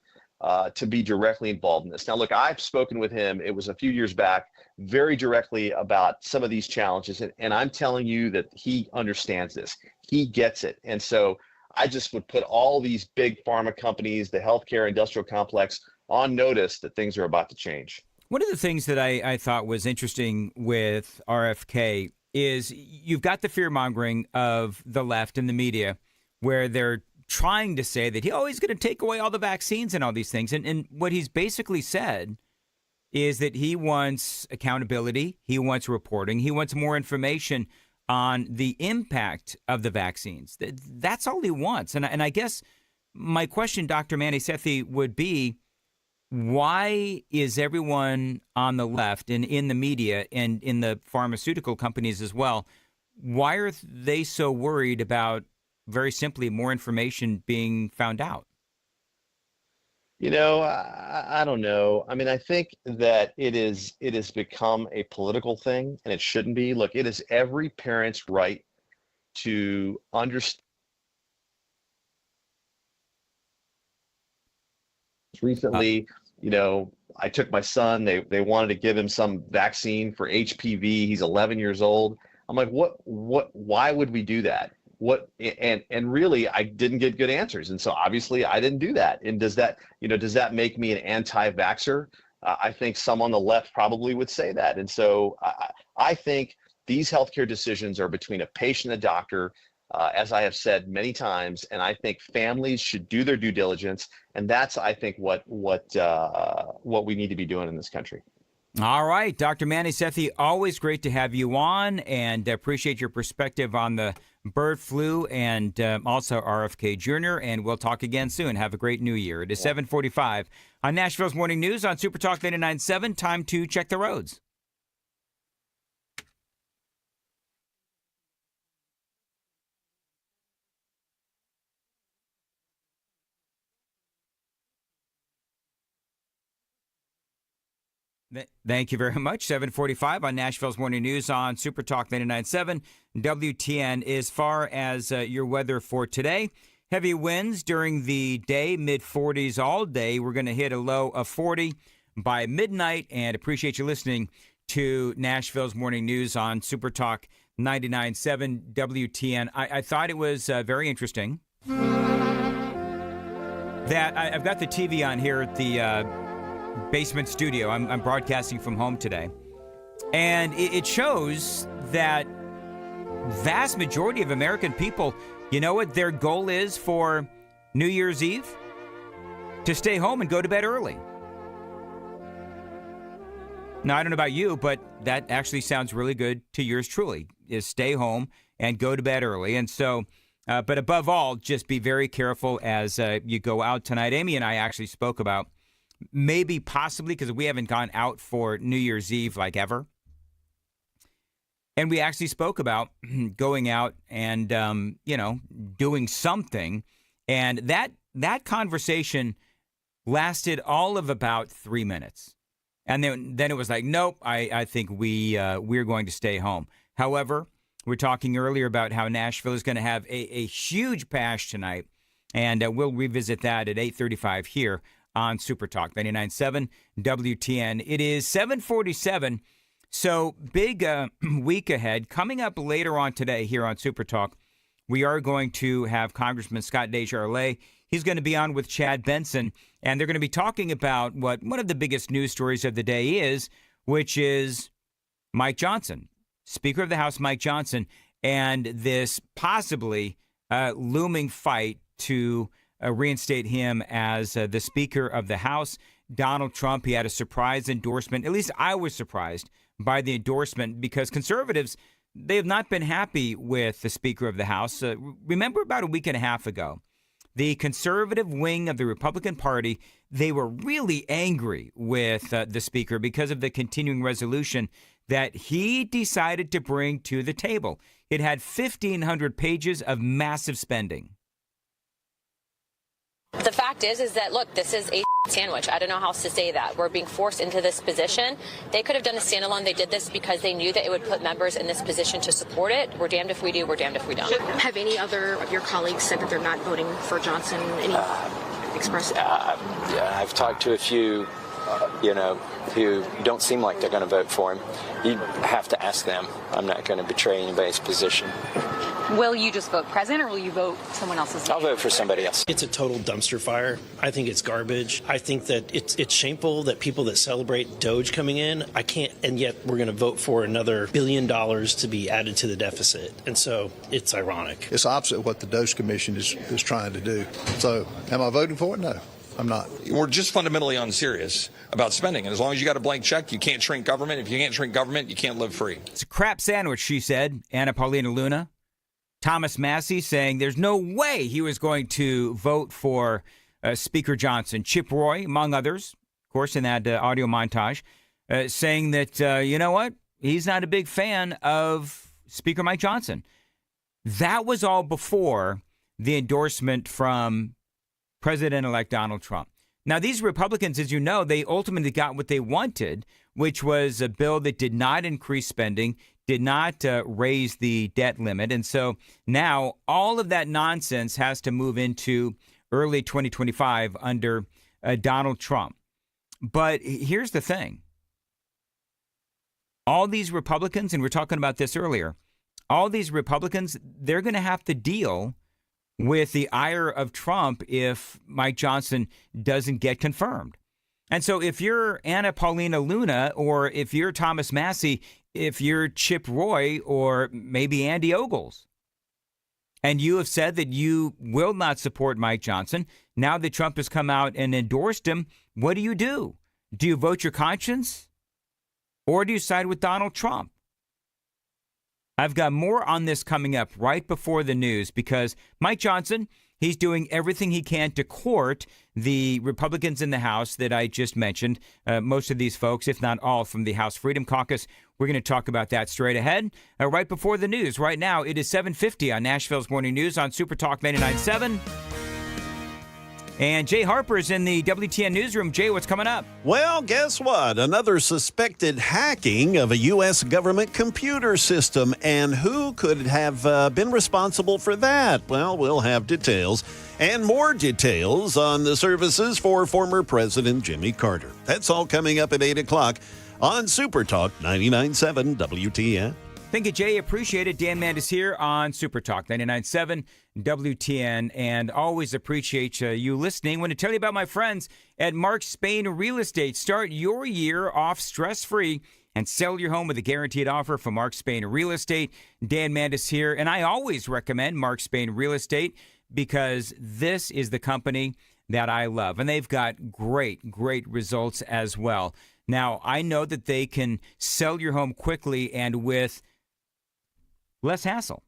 to be directly involved in this. Now, look, I've spoken with him, it was a few years back, very directly about some of these challenges, and I'm telling you that he understands this. He gets it. And so I just would put all these big pharma companies, the healthcare industrial complex, on notice that things are about to change. One of the things that I thought was interesting with RFK is you've got the fear-mongering of the left and the media, where they're trying to say that he's going to take away all the vaccines and all these things. And what he's basically said is that he wants accountability, he wants reporting, he wants more information on the impact of the vaccines. That's all he wants. And I guess my question, Dr. Mandis, would be, why is everyone on the left and in the media and in the pharmaceutical companies as well, why are they so worried about, very simply, more information being found out? I don't know. I mean, I think that it has become a political thing, and it shouldn't be. Look, it is every parent's right to understand. Recently, I took my son, they wanted to give him some vaccine for HPV. He's 11 years old. I'm like, why would we do that? And really, I didn't get good answers. And so obviously I didn't do that. And does that make me an anti-vaxxer? I think some on the left probably would say that. And so I think these healthcare decisions are between a patient and a doctor, as I have said many times, and I think families should do their due diligence. And that's, I think, what we need to be doing in this country. All right, Dr. Mandis, always great to have you on, and appreciate your perspective on the bird flu and also RFK Jr., and we'll talk again soon. Have a great new year. It is 7:45 on Nashville's Morning News on Super Talk 99.7. Time to check the roads. Thank you very much. 7:45 on Nashville's Morning News on Super Talk 99.7 WTN. As far as your weather for today, heavy winds during the day, mid-40s all day. We're going to hit a low of 40 by midnight, and appreciate you listening to Nashville's Morning News on Super Talk 99.7 WTN. I thought it was very interesting that I've got the TV on here at the basement studio. I'm broadcasting from home today, and it shows that vast majority of American people, you know what their goal is for New Year's Eve? To stay home and go to bed early. Now, I don't know about you, but that actually sounds really good to yours truly, is stay home and go to bed early. And so, but above all, just be very careful as you go out tonight. Amy and I actually spoke about maybe possibly, because we haven't gone out for New Year's Eve like ever, And we actually spoke about going out and, doing something. And that conversation lasted all of about 3 minutes. And then it was like, nope, I think we're going to stay home. However, we're talking earlier about how Nashville is going to have a huge bash tonight. And we'll revisit that at 8:35 here on Super Talk 99.7 WTN. It is 7:47. So big week ahead. Coming up later on today here on Super Talk, we are going to have Congressman Scott Desjardins. He's going to be on with Chad Benson, and they're going to be talking about what one of the biggest news stories of the day is, which is Mike Johnson, Speaker of the House Mike Johnson, and this possibly looming fight to reinstate him as the Speaker of the House. Donald Trump, he had a surprise endorsement. At least I was surprised by the endorsement because conservatives, they have not been happy with the Speaker of the House. Remember about a week and a half ago, the conservative wing of the Republican Party, they were really angry with the Speaker because of the continuing resolution that he decided to bring to the table. It had 1,500 pages of massive spending. The fact is that, look, this is a sandwich. I don't know how else to say that. We're being forced into this position. They could have done a standalone. They did this because they knew that it would put members in this position to support it. We're damned if we do. We're damned if we don't. Have any other of your colleagues said that they're not voting for Johnson? Any express? Yeah, I've talked to a few, who don't seem like they're going to vote for him. You have to ask them. I'm not going to betray anybody's position. Will you just vote president or will you vote someone else's? I'll vote for somebody else. It's a total dumpster fire. I think it's garbage. I think that it's shameful that people that celebrate Doge coming in, I can't, and yet we're going to vote for another $1 billion to be added to the deficit. And so it's ironic. It's opposite of what the Doge Commission is trying to do. So am I voting for it? No. I'm not. We're just fundamentally unserious about spending. And as long as you got a blank check, you can't shrink government. If you can't shrink government, you can't live free. It's a crap sandwich, she said. Anna Paulina Luna. Thomas Massey saying there's no way he was going to vote for Speaker Johnson. Chip Roy, among others, of course, in that audio montage, saying that, you know what? He's not a big fan of Speaker Mike Johnson. That was all before the endorsement from President-elect Donald Trump. Now, these Republicans, as you know, they ultimately got what they wanted, which was a bill that did not increase spending, did not raise the debt limit. And so now all of that nonsense has to move into early 2025 under Donald Trump. But here's the thing. All these Republicans, and we were talking about this earlier, all these Republicans, they're going to have to deal with the ire of Trump if Mike Johnson doesn't get confirmed. And so if you're Anna Paulina Luna, or if you're Thomas Massey, if you're Chip Roy, or maybe Andy Ogles, and you have said that you will not support Mike Johnson, now that Trump has come out and endorsed him, what do? Do you vote your conscience, or do you side with Donald Trump? I've got more on this coming up right before the news because Mike Johnson, he's doing everything he can to court the Republicans in the House that I just mentioned. Most of these folks, if not all, from the House Freedom Caucus. We're going to talk about that straight ahead, right before the news. Right now, it is 7:50 on Nashville's Morning News on Super Talk 99.7. And Jay Harper's in the WTN newsroom. Jay, what's coming up? Well, guess what? Another suspected hacking of a U.S. government computer system. And who could have been responsible for that? Well, we'll have details and more details on the services for former President Jimmy Carter. That's all coming up at 8 o'clock on Super Talk 99.7 WTN. Thank you, Jay. Appreciate it. Dan Mandis here on Super Talk 99.7 WTN, and always appreciate you listening. I want to tell you about my friends at Mark Spain Real Estate. Start your year off stress-free and sell your home with a guaranteed offer from Mark Spain Real Estate. Dan Mandis here, and I always recommend Mark Spain Real Estate because this is the company that I love, and they've got great results as well. Now, I know that they can sell your home quickly and with less hassle.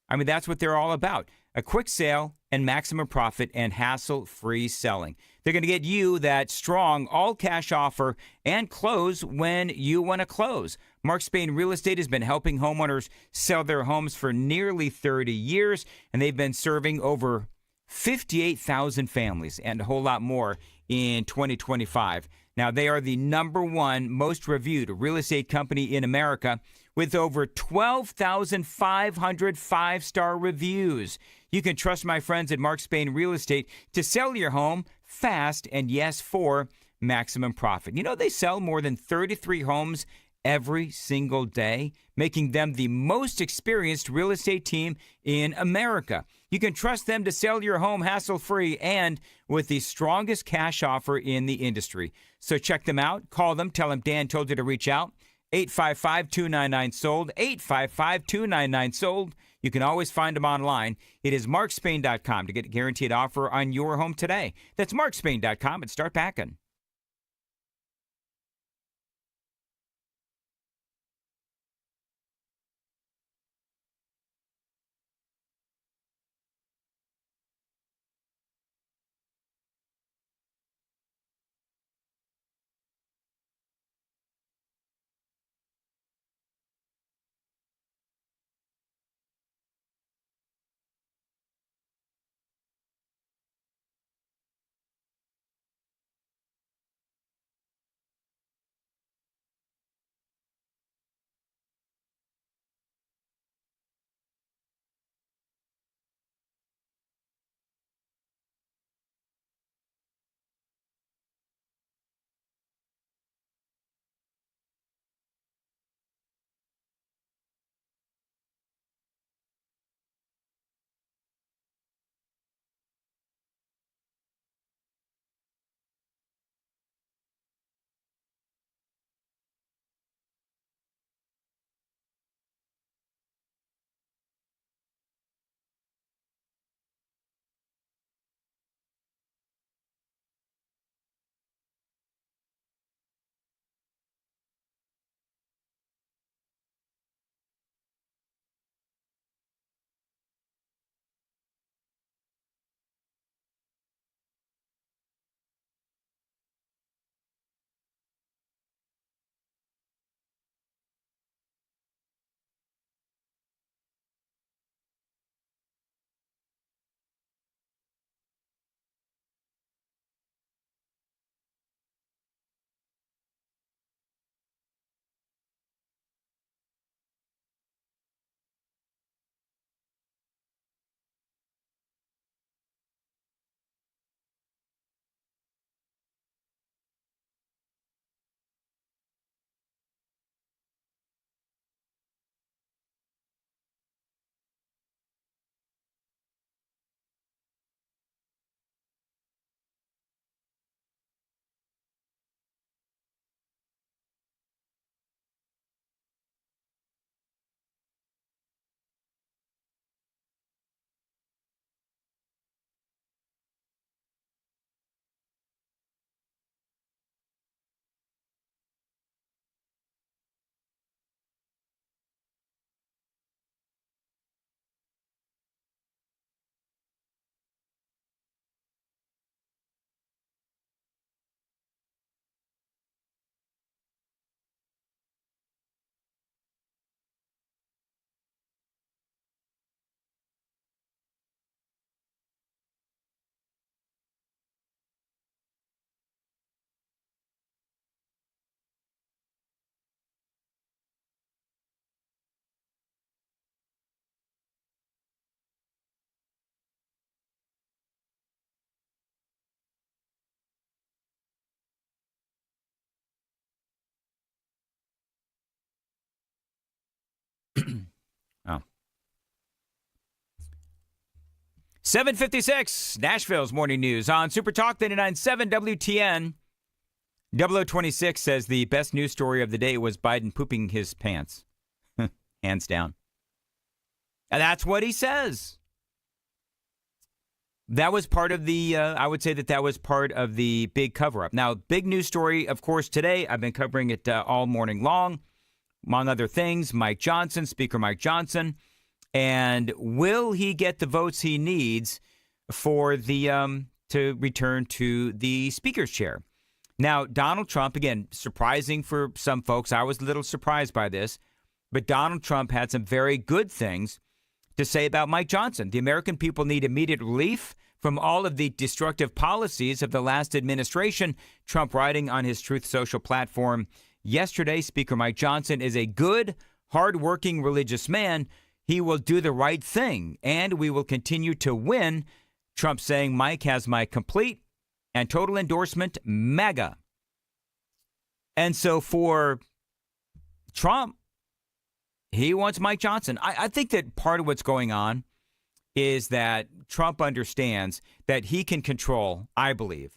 I mean, that's what they're all about. A quick sale and maximum profit and hassle-free selling. They're going to get you that strong all-cash offer and close when you want to close. Mark Spain Real Estate has been helping homeowners sell their homes for nearly 30 years, and they've been serving over 58,000 families and a whole lot more in 2025. Now, they are the #1 most reviewed real estate company in America with over 12,500 five-star reviews. You can trust my friends at Mark Spain Real Estate to sell your home fast and, yes, for maximum profit. You know, they sell more than 33 homes every single day, making them the most experienced real estate team in America. You can trust them to sell your home hassle-free and with the strongest cash offer in the industry. So check them out. Call them. Tell them Dan told you to reach out. 855-299-SOLD, 855-299-SOLD. You can always find them online. It is markspain.com to get a guaranteed offer on your home today. That's markspain.com and start packing. Oh. 7:56, Nashville's morning news on Super Talk 99.7 WTN. 0026 says the best news story of the day was Biden pooping his pants. Hands down. And that's what he says. That was part of the, I would say that was part of the big cover-up. Now, big news story, of course, today. I've been covering it all morning long. Among other things, Mike Johnson, Speaker Mike Johnson. And will he get the votes he needs for the to return to the speaker's chair. Now, Donald Trump, again, surprising for some folks. I was a little surprised by this, but Donald Trump had some very good things to say about Mike Johnson. The American people need immediate relief from all of the destructive policies of the last administration. Trump writing on his Truth Social platform yesterday, Speaker Mike Johnson is a good, hardworking religious man. He will do the right thing, and we will continue to win. Trump saying Mike has my complete and total endorsement, MAGA. And so for Trump, he wants Mike Johnson. I think that part of what's going on is that Trump understands that he can control, I believe.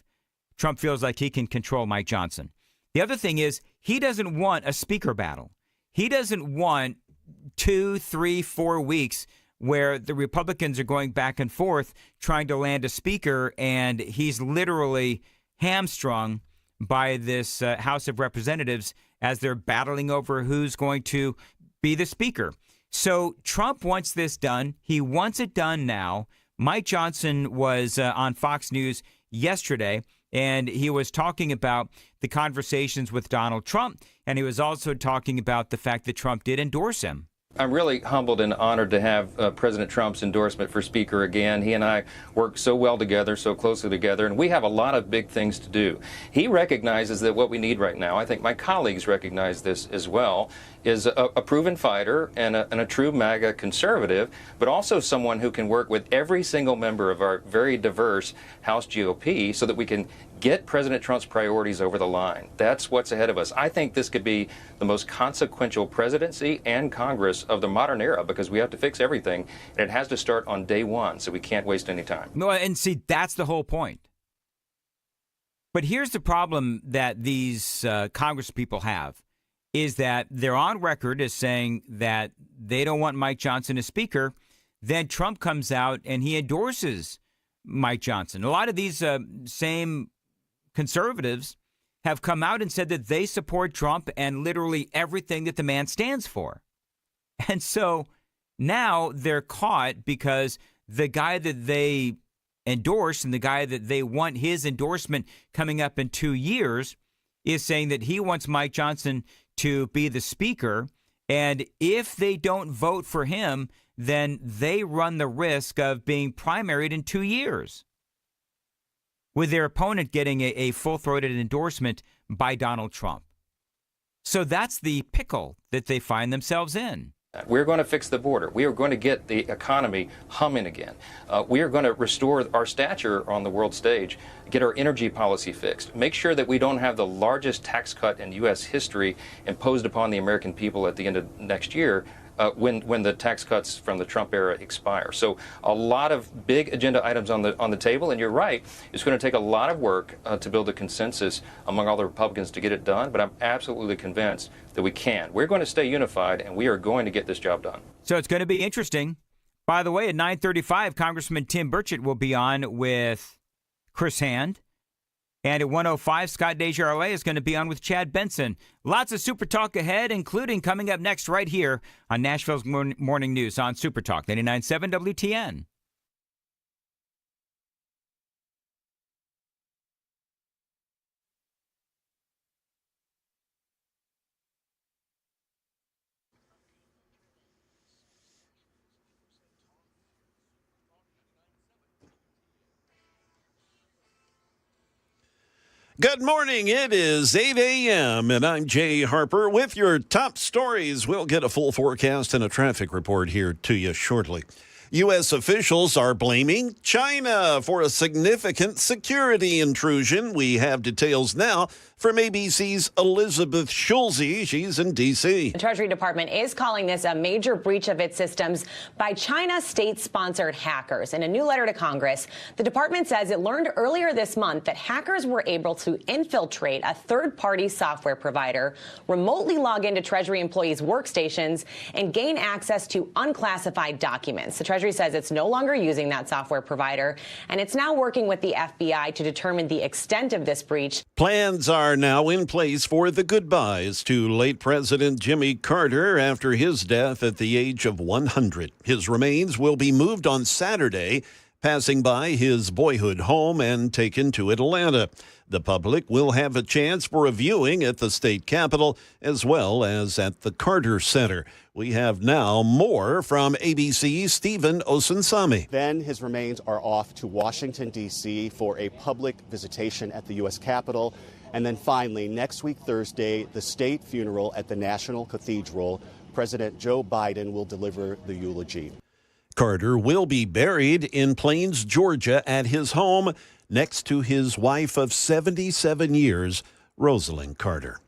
Trump feels like he can control Mike Johnson. The other thing is he doesn't want a speaker battle. He doesn't want 2, 3, 4 weeks where the Republicans are going back and forth trying to land a speaker, and he's literally hamstrung by this House of Representatives as they're battling over who's going to be the speaker. So Trump wants this done. He wants it done now. Mike Johnson was on Fox News yesterday, and he was talking about the conversations with Donald Trump, and he was also talking about the fact that Trump did endorse him. I'm really humbled and honored to have President Trump's endorsement for Speaker again. He and I work so well together, so closely together, and we have a lot of big things to do. He recognizes that what we need right now, I think my colleagues recognize this as well, is a proven fighter and a true MAGA conservative, but also someone who can work with every single member of our very diverse House GOP so that we can get President Trump's priorities over the line. That's what's ahead of us. I think this could be the most consequential presidency and Congress of the modern era because we have to fix everything, and it has to start on day one, so we can't waste any time. No, and see, that's the whole point. But here's the problem that these Congress people have, is that they're on record as saying that they don't want Mike Johnson as Speaker. Then Trump comes out and he endorses Mike Johnson. A lot of these same conservatives have come out and said that they support Trump and literally everything that the man stands for. And so now they're caught because the guy that they endorse and the guy that they want his endorsement coming up in 2 years is saying that he wants Mike Johnson to be the speaker. And if they don't vote for him, then they run the risk of being primaried in 2 years, with their opponent getting a full-throated endorsement by Donald Trump. So that's the pickle that they find themselves in. We're going to fix the border. We are going to get the economy humming again. We are going to restore our stature on the world stage, get our energy policy fixed, make sure that we don't have the largest tax cut in U.S. history imposed upon the American people at the end of next year, when the tax cuts from the Trump era expire. So a lot of big agenda items on the table, and you're right, it's going to take a lot of work to build a consensus among all the Republicans to get it done, but I'm absolutely convinced that we can. We're going to stay unified, and we are going to get this job done. So it's going to be interesting. By the way, at 9:35, Congressman Tim Burchett will be on with Chris Hand. And at 1:05, Scott Desjardins is going to be on with Chad Benson. Lots of Super Talk ahead, including coming up next right here on Nashville's Morning News on Super Talk 99.7 WTN. Good morning. It is 8 a.m. and I'm Jay Harper with your top stories. We'll get a full forecast and a traffic report here to you shortly. U.S. officials are blaming China for a significant security intrusion. We have details now from ABC's Elizabeth Schulze. She's in D.C. The Treasury Department is calling this a major breach of its systems by China's state-sponsored hackers. In a new letter to Congress, the department says it learned earlier this month that hackers were able to infiltrate a third-party software provider, remotely log into Treasury employees' workstations, and gain access to unclassified documents. The Treasury says it's no longer using that software provider, and it's now working with the FBI to determine the extent of this breach. Plans are now in place for the goodbyes to late President Jimmy Carter after his death at the age of 100. His remains will be moved on Saturday passing by his boyhood home and taken to Atlanta. The public will have a chance for a viewing at the state capitol as well as at the Carter Center. We have now more from ABC's Stephen Osunsami. Then his remains are off to Washington, D.C. for a public visitation at the U.S. Capitol. And then finally, next week, Thursday, the state funeral at the National Cathedral. President Joe Biden will deliver the eulogy. Carter will be buried in Plains, Georgia, at his home next to his wife of 77 years, Rosalind Carter.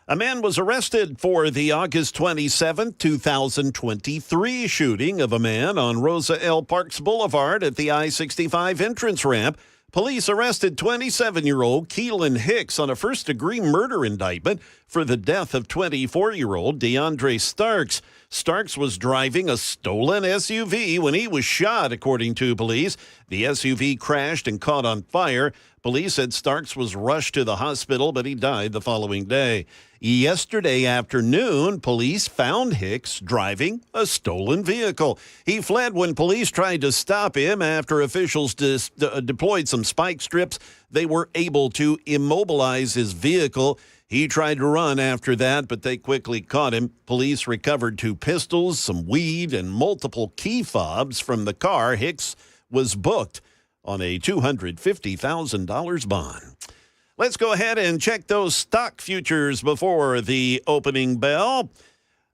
A man was arrested for the August 27, 2023 shooting of a man on Rosa L. Parks Boulevard at the I-65 entrance ramp. Police arrested 27-year-old Keelan Hicks on a first-degree murder indictment for the death of 24-year-old DeAndre Starks. Starks was driving a stolen SUV when he was shot, according to police. The SUV crashed and caught on fire. Police said Starks was rushed to the hospital, but he died the following day. Yesterday afternoon, police found Hicks driving a stolen vehicle. He fled when police tried to stop him. After officials deployed some spike strips, they were able to immobilize his vehicle. He tried to run after that, but they quickly caught him. Police recovered 2 pistols, some weed, and multiple key fobs from the car. Hicks was booked on a $250,000 bond. Let's go ahead and check those stock futures before the opening bell.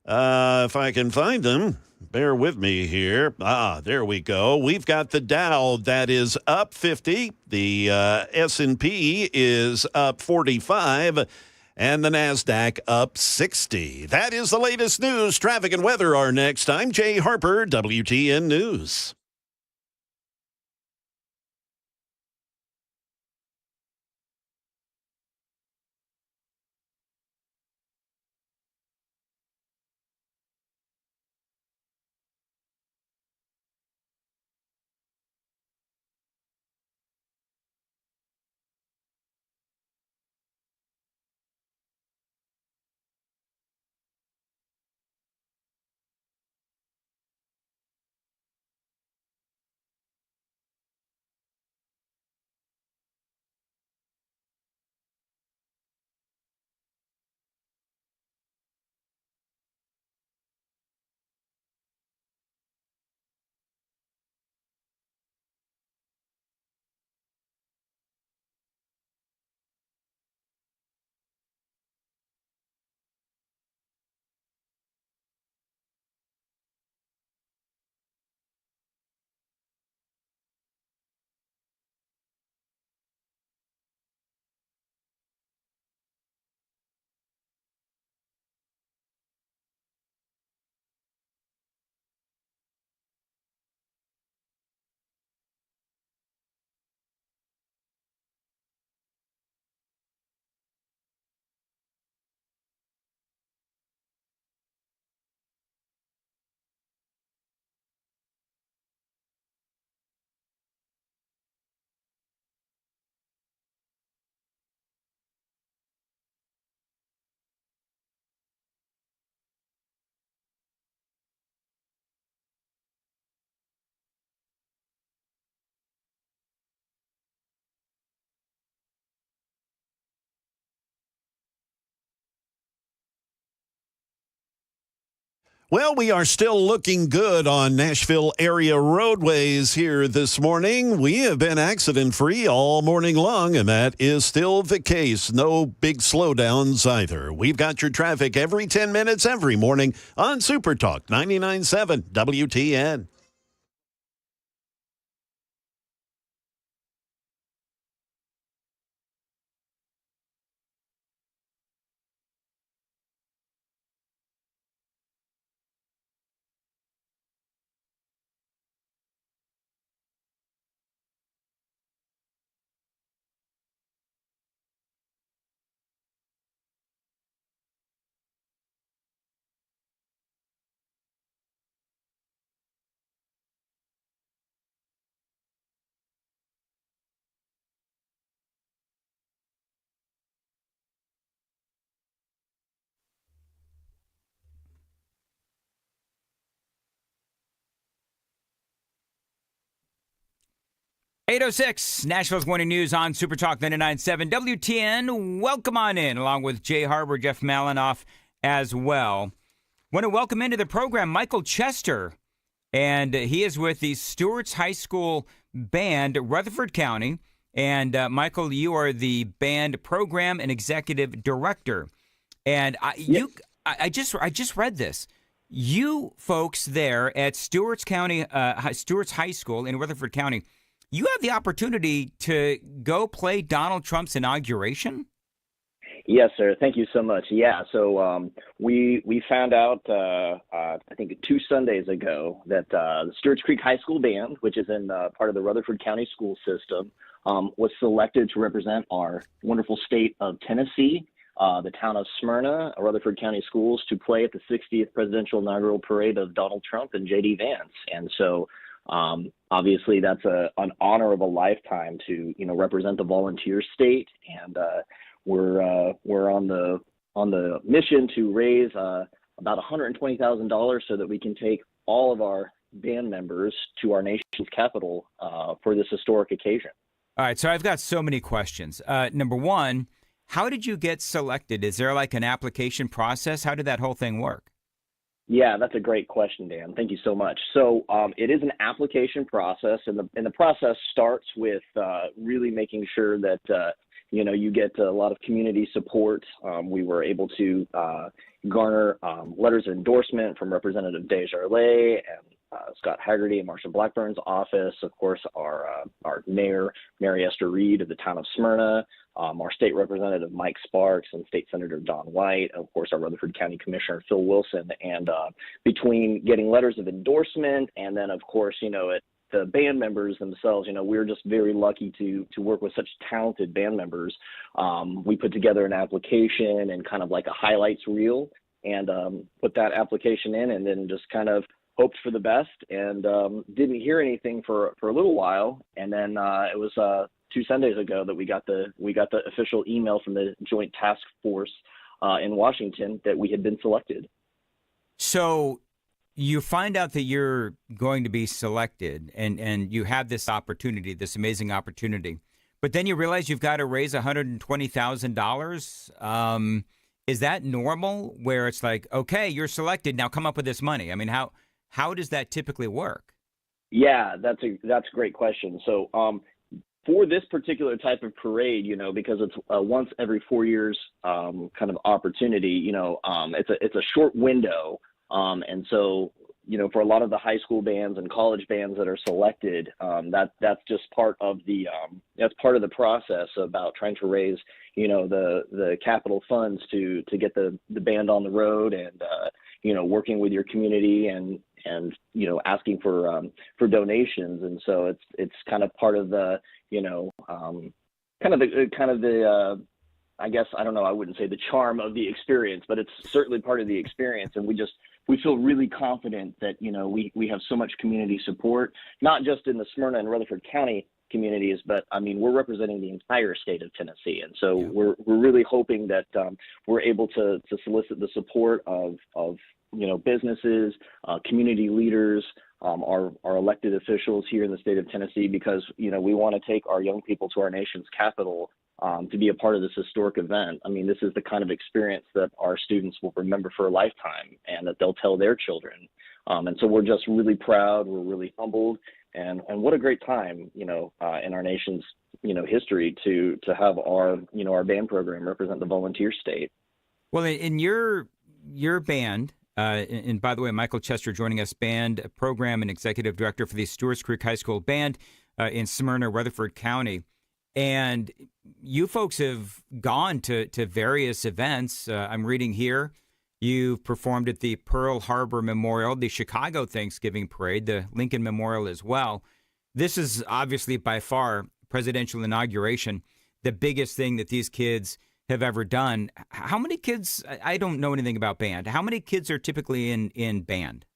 If I can find them, bear with me here. There we go. We've got the Dow that is up 50. The S&P is up 45. And the NASDAQ up 60. That is the latest news. Traffic and weather are next. I'm Jay Harper, WTN News. Well, we are still looking good on Nashville area roadways here this morning. We have been accident-free all morning long, and that is still the case. No big slowdowns either. We've got your traffic every 10 minutes every morning on Super Talk 99.7 WTN. 8:06, Nashville's Morning News on Super Talk 99.7 WTN. Welcome on in, along with Jay Harper, Jeff Malinoff as well. Want to welcome into the program Michael Chester, and he is with the Stewart's High School Band, Rutherford County. And Michael, you are the band program and executive director. And I just read this. You folks there at Stewart's High School in Rutherford County, you have the opportunity to go play Donald Trump's inauguration? Yes, sir. Thank you so much. Yeah, so we found out, I think 2 Sundays ago, that the Stewart's Creek High School Band, which is in part of the Rutherford County school system, was selected to represent our wonderful state of Tennessee, the town of Smyrna, Rutherford County Schools, to play at the 60th presidential inaugural parade of Donald Trump and J.D. Vance. And so obviously that's an honor of a lifetime to, represent the volunteer state. And we're on the mission to raise about $120,000 so that we can take all of our band members to our nation's capital for this historic occasion. All right, so I've got so many questions. Number one, how did you get selected? Is there like an application process? How did that whole thing work? Yeah, that's a great question, Dan. Thank you so much. So it is an application process, and the process starts with really making sure that you get a lot of community support. We were able to garner letters of endorsement from Representative Desjardins and Scott Haggerty and Marsha Blackburn's office. Of course, our mayor, Mary Esther Reed of the town of Smyrna, our state representative Mike Sparks, and State Senator Don White, of course, our Rutherford County Commissioner Phil Wilson. And between getting letters of endorsement and then, of course, the band members themselves, we're just very lucky to work with such talented band members. We put together an application and kind of like a highlights reel and put that application in, and then just kind of hoped for the best, and didn't hear anything for a little while. And then it was 2 Sundays ago that we got the official email from the Joint Task Force in Washington that we had been selected. So you find out that you're going to be selected, and you have this opportunity, this amazing opportunity, but then you realize you've got to raise $120,000. Is that normal, where it's like, okay, you're selected, now come up with this money? I mean, how does that typically work? Yeah, that's a great question. So for this particular type of parade, because it's a once every 4 years kind of opportunity, it's a short window. And so, for a lot of the high school bands and college bands that are selected, that's just part of the process about trying to raise, the capital funds to get the band on the road, and working with your community and asking for donations. And so it's kind of part of the I guess, I don't know, I wouldn't say the charm of the experience, but it's certainly part of the experience. And we feel really confident that, we have so much community support, not just in the Smyrna and Rutherford County communities, but I mean, we're representing the entire state of Tennessee. And so we're really hoping that we're able to solicit the support of businesses, community leaders, our elected officials here in the state of Tennessee, because, we want to take our young people to our nation's capital to be a part of this historic event. I mean, this is the kind of experience that our students will remember for a lifetime, and that they'll tell their children. And so we're just really proud. We're really humbled, and what a great time, in our nation's, history to have our band program represent the volunteer state. Well, in your band, and by the way, Michael Chester joining us, band program and executive director for the Stewart's Creek High School Band in Smyrna, Rutherford County. And you folks have gone to various events. I'm reading here, you've performed at the Pearl Harbor Memorial, the Chicago Thanksgiving Parade, the Lincoln Memorial as well. This is obviously by far presidential inauguration, the biggest thing that these kids have ever done. How many kids, I don't know anything about band, how many kids are typically in band?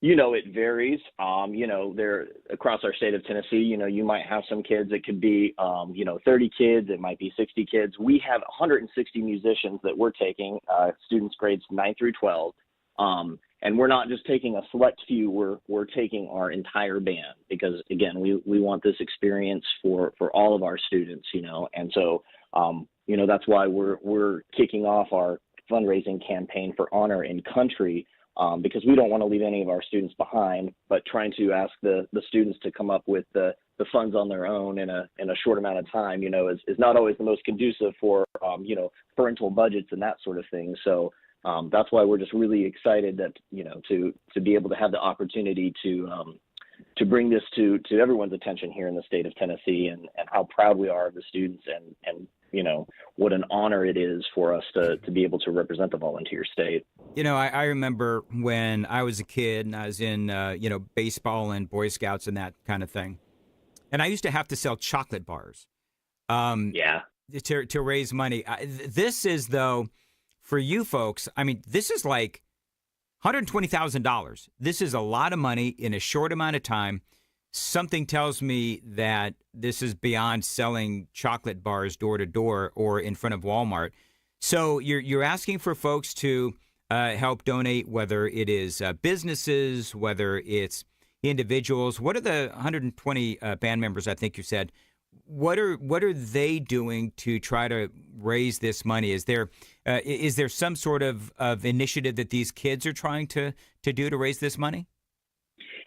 It varies. They're across our state of Tennessee. You might have some kids. It could be, 30 kids. It might be 60 kids. We have 160 musicians that we're taking, students grades 9 through 12. we're not just taking a select few, we're taking our entire band, because again, we want this experience for all of our students, and so that's why we're kicking off our fundraising campaign for Honor in Country, because we don't want to leave any of our students behind, but trying to ask the students to come up with the funds on their own in a short amount of time, is not always the most conducive for parental budgets and that sort of thing. So that's why we're just really excited that to be able to have the opportunity to bring this to everyone's attention here in the state of Tennessee, and how proud we are of the students, and what an honor it is for us to be able to represent the volunteer state. I remember when I was a kid and I was in baseball and Boy Scouts and that kind of thing, and I used to have to sell chocolate bars to raise money. This is, though, for you folks, I mean, this is like $120,000. This is a lot of money in a short amount of time. Something tells me that this is beyond selling chocolate bars door to door or in front of Walmart. So you're asking for folks to help donate, whether it is businesses, whether it's individuals. What are the 120 band members, I think you said, what are they doing to try to raise this money? Is there some sort of initiative that these kids are trying to do to raise this money?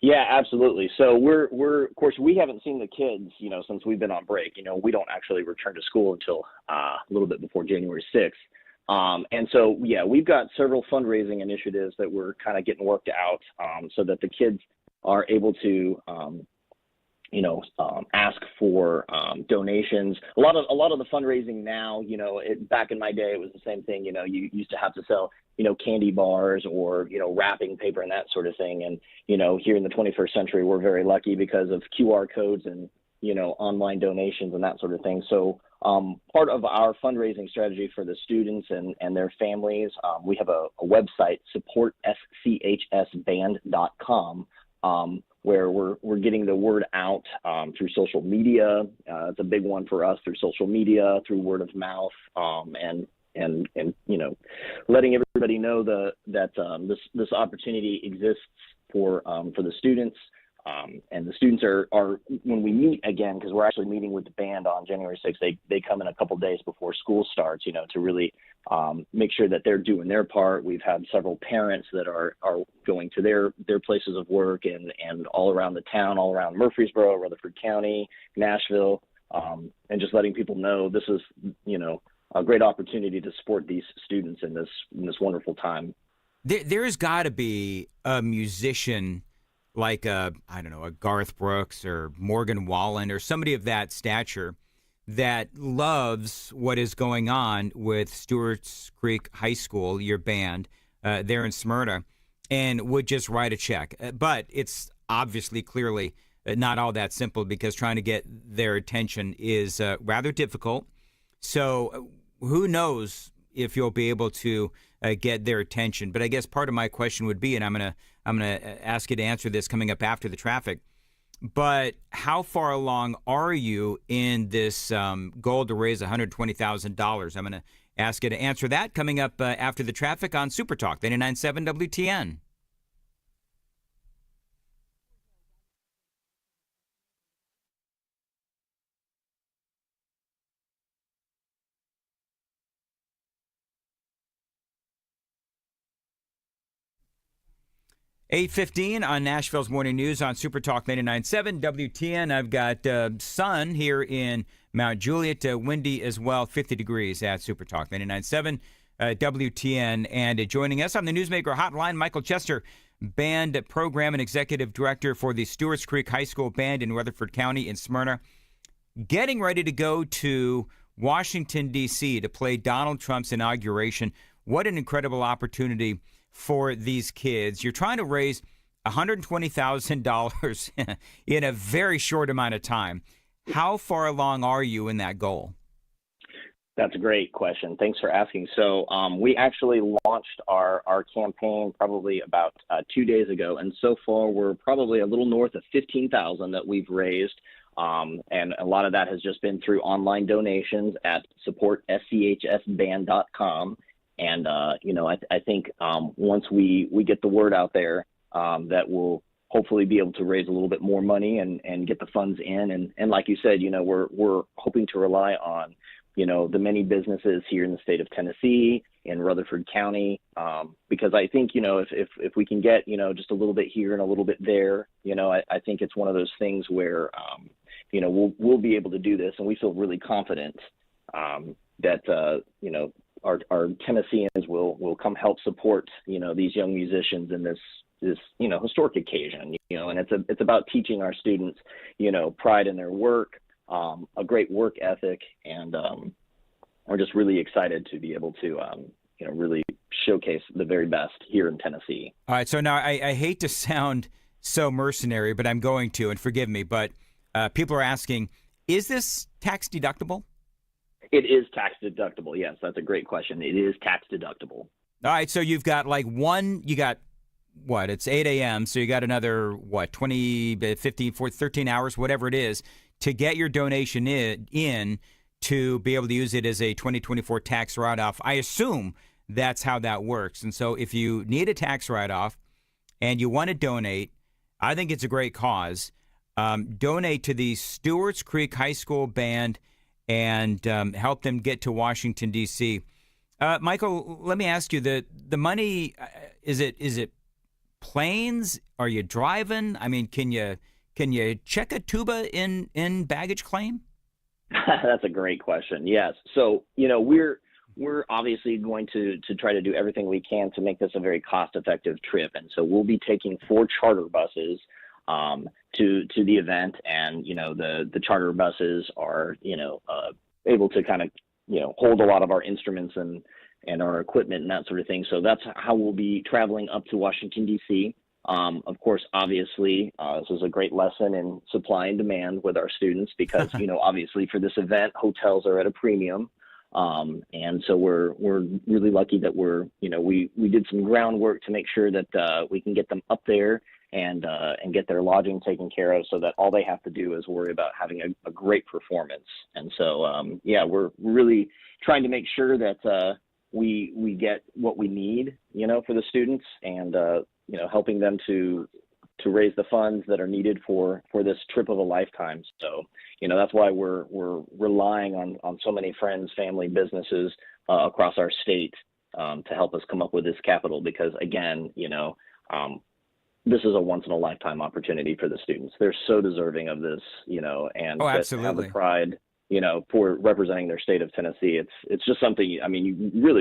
Yeah, absolutely. So we're of course, we haven't seen the kids, since we've been on break. We don't actually return to school until a little bit before January 6th. And so, we've got several fundraising initiatives that we're kind of getting worked out, so that the kids are able to ask for donations. A lot of the fundraising now, back in my day, it was the same thing. You used to have to sell, candy bars or, wrapping paper and that sort of thing. And, here in the 21st century, we're very lucky because of QR codes and, online donations and that sort of thing. So part of our fundraising strategy for the students and their families, we have a website, supportschsband.com, where we're getting the word out through social media. It's a big one for us, through social media, through word of mouth, and letting everybody know that this opportunity exists for the students. And the students are when we meet again, because we're actually meeting with the band on January 6th, they come in a couple days before school starts, to really make sure that they're doing their part. We've had several parents that are going to their places of work and all around the town, all around Murfreesboro, Rutherford County, Nashville, and just letting people know this is, a great opportunity to support these students in this wonderful time. There's got to be a musician like a Garth Brooks or Morgan Wallen or somebody of that stature that loves what is going on with Stewart's Creek High School, your band, there in Smyrna, and would just write a check. But it's obviously, clearly not all that simple, because trying to get their attention is rather difficult. So who knows if you'll be able to get their attention. But I guess part of my question would be, and I'm gonna ask you to answer this coming up after the traffic, but how far along are you in this goal to raise $120,000? I'm going to ask you to answer that coming up after the traffic on Super Talk 99.7 WTN. $8:15 on Nashville's Morning News on Super Talk 99.7 WTN. I've got sun here in Mount Juliet, windy as well, 50 degrees at Super Talk 99.7 WTN. And joining us on the Newsmaker Hotline, Michael Chester, Band Program and Executive Director for the Stewart's Creek High School Band in Rutherford County in Smyrna, getting ready to go to Washington, D.C. to play Donald Trump's inauguration. What an incredible opportunity for these kids. You're trying to raise $120,000 in a very short amount of time. How far along are you in that goal? That's a great question. Thanks for asking. So we actually launched our campaign probably about 2 days ago, and so far we're probably a little north of $15,000 that we've raised, and a lot of that has just been through online donations at supportschsband.com. And I think once we get the word out there, that we'll hopefully be able to raise a little bit more money and get the funds in. And like you said, we're hoping to rely on, the many businesses here in the state of Tennessee, in Rutherford County, because I think, if we can get, just a little bit here and a little bit there, I think it's one of those things where, we'll be able to do this, and we feel really confident that, our Tennesseans will come help support, these young musicians in this historic occasion, and it's about teaching our students, pride in their work, a great work ethic, and we're just really excited to be able to, really showcase the very best here in Tennessee. All right. So now I hate to sound so mercenary, but I'm going to, and forgive me, but people are asking, is this tax deductible? It is tax deductible. Yes, that's a great question. It is tax deductible. All right. So you've got it's 8 a.m. So you got another, 20, 15, 14, 13 hours, whatever it is, to get your donation in to be able to use it as a 2024 tax write-off. I assume that's how that works. And so if you need a tax write-off and you want to donate, I think it's a great cause. Donate to the Stewart's Creek High School Band and help them get to Washington, D.C. Michael, let me ask you, the money, is it planes? Are you driving? I mean, can you check a tuba in baggage claim? That's a great question. Yes. So, we're obviously going to try to do everything we can to make this a very cost-effective trip. And so we'll be taking 4 charter buses to the event. And, the charter buses are, able to kind of, hold a lot of our instruments and our equipment and that sort of thing. So that's how we'll be traveling up to Washington, D.C. Of course, obviously, this is a great lesson in supply and demand with our students because, obviously for this event, hotels are at a premium. And so we're really lucky that we did some groundwork to make sure that we can get them up there and get their lodging taken care of so that all they have to do is worry about having a great performance. And so, we're really trying to make sure that we get what we need, for the students and, helping them to raise the funds that are needed for this trip of a lifetime. So, that's why we're relying on so many friends, family, businesses across our state to help us come up with this capital because, again, this is a once-in-a-lifetime opportunity for the students. They're so deserving of this, and absolutely. have the pride, for representing their state of Tennessee. It's just something,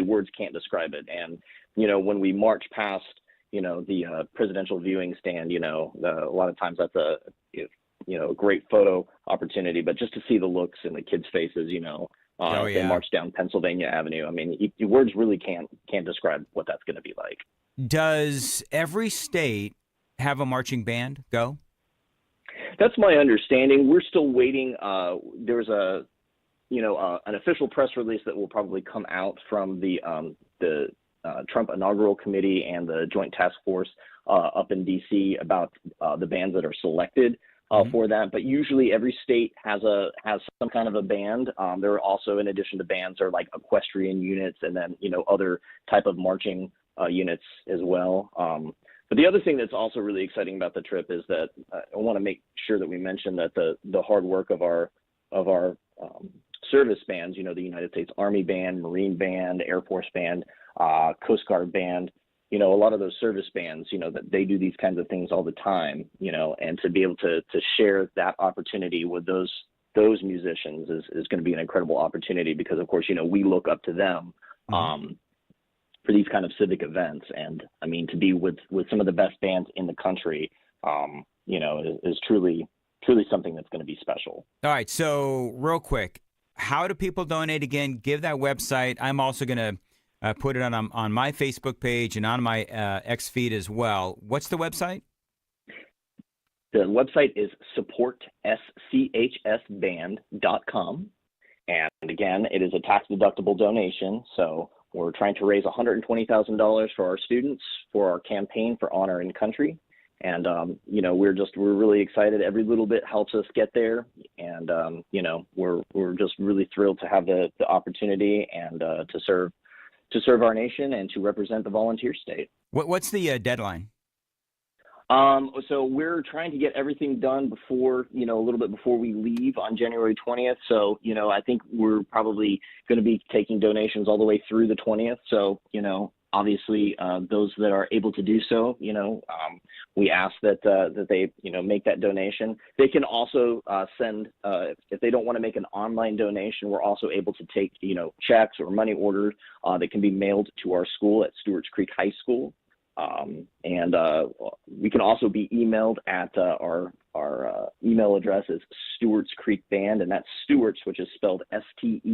words can't describe it. And, when we march past, the presidential viewing stand, a lot of times that's a great photo opportunity, but just to see the looks in the kids' faces, they march down Pennsylvania Avenue. Words really can't describe what that's going to be like. Does every state have a marching band go? That's my understanding. We're still waiting. There's an official press release that will probably come out from the Trump inaugural committee and the Joint Task Force up in D.C. about the bands that are selected for that. But usually every state has some kind of a band. There are also, in addition to bands, there are like equestrian units and then, other type of marching units as well. But the other thing that's also really exciting about the trip is that I want to make sure that we mention that the hard work of our service bands, the United States Army Band, Marine Band, Air Force Band, Coast Guard Band, a lot of those service bands, that they do these kinds of things all the time, and to be able to share that opportunity with those musicians is going to be an incredible opportunity because, of course, we look up to them for these kind of civic events. And to be with some of the best bands in the country, is truly something that's going to be special. All right. So real quick, how do people donate again? Give that website. I'm also going to put it on my Facebook page and on my X feed as well. What's the website? The website is supportschsband.com. And again, it is a tax-deductible donation. So we're trying to raise $120,000 for our students for our campaign for honor and country. And, we're really excited. Every little bit helps us get there. And, we're just really thrilled to have the opportunity and to serve serve our nation and to represent the volunteer state. What's the deadline? So we're trying to get everything done before, a little bit before we leave on January 20th. So, I think we're probably going to be taking donations all the way through the 20th. So, obviously, those that are able to do so, we ask that they, make that donation. They can also send, if they don't want to make an online donation, we're also able to take, checks or money orders that can be mailed to our school at Stewart's Creek High School. And we can also be emailed at our email address is Stewart's Creek Band, and that's Stewart's, which is spelled Stewarts,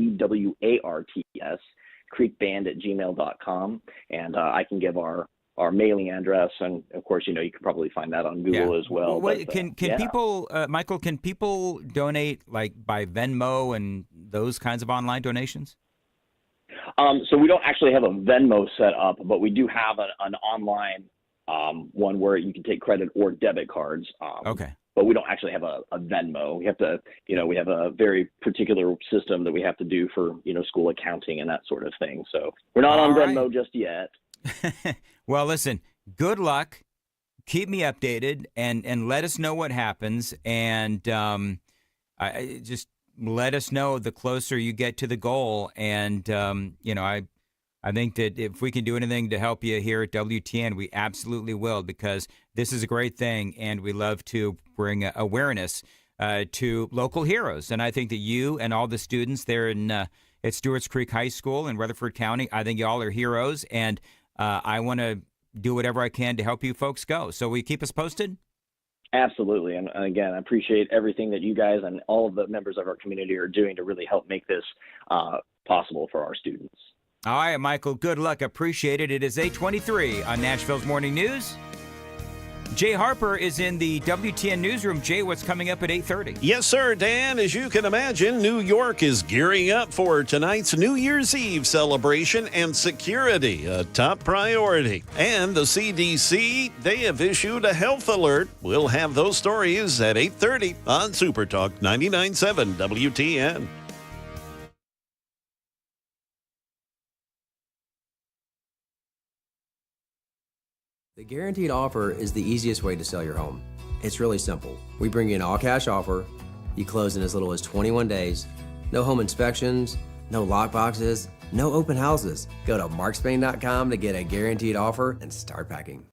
creekband@gmail.com. And I can give our mailing address, and of course, you can probably find that on Google as well. Can people, Michael? Can people donate like by Venmo and those kinds of online donations? So we don't actually have a Venmo set up, but we do have an online one where you can take credit or debit cards. Okay. But we don't actually have a Venmo. We have to, we have a very particular system that we have to do for, school accounting and that sort of thing. So we're not on Venmo just yet. Well, listen, good luck. Keep me updated and let us know what happens. And I just let us know the closer you get to the goal. And, I think that if we can do anything to help you here at WTN, we absolutely will, because this is a great thing, and we love to bring awareness to local heroes. And I think that you and all the students there at Stewart's Creek High School in Rutherford County, I think y'all are heroes, and I want to do whatever I can to help you folks go. So will you keep us posted? Absolutely. And again, I appreciate everything that you guys and all of the members of our community are doing to really help make this possible for our students. All right, Michael, good luck. Appreciate it. It is 8:23 on Nashville's Morning News. Jay Harper is in the WTN newsroom. Jay, what's coming up at 8:30? Yes, sir, Dan. As you can imagine, New York is gearing up for tonight's New Year's Eve celebration, and security a top priority. And the CDC, they have issued a health alert. We'll have those stories at 8:30 on Super Talk 99.7 WTN. The guaranteed offer is the easiest way to sell your home. It's really simple. We bring you an all-cash offer. You close in as little as 21 days. No home inspections, no lock boxes, no open houses. Go to markspain.com to get a guaranteed offer and start packing.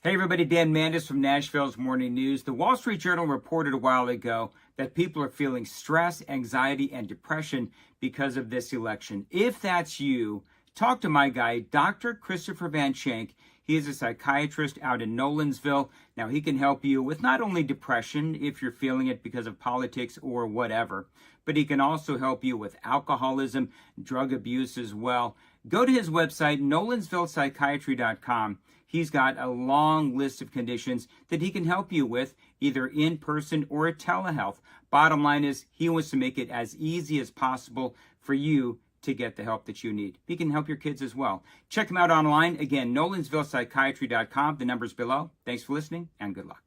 Hey everybody, Dan Mandis from Nashville's Morning News. The Wall Street Journal reported a while ago that people are feeling stress, anxiety, and depression because of this election. If that's you, talk to my guy, Dr. Christopher Van Schenk. He is a psychiatrist out in Nolensville. Now, he can help you with not only depression, if you're feeling it because of politics or whatever, but he can also help you with alcoholism, drug abuse as well. Go to his website, nolensvillepsychiatry.com. He's got a long list of conditions that he can help you with, either in person or at telehealth. Bottom line is, he wants to make it as easy as possible for you to get the help that you need. He can help your kids as well. Check him out online. Again, nolensvillepsychiatry.com. The number's below. Thanks for listening, and good luck.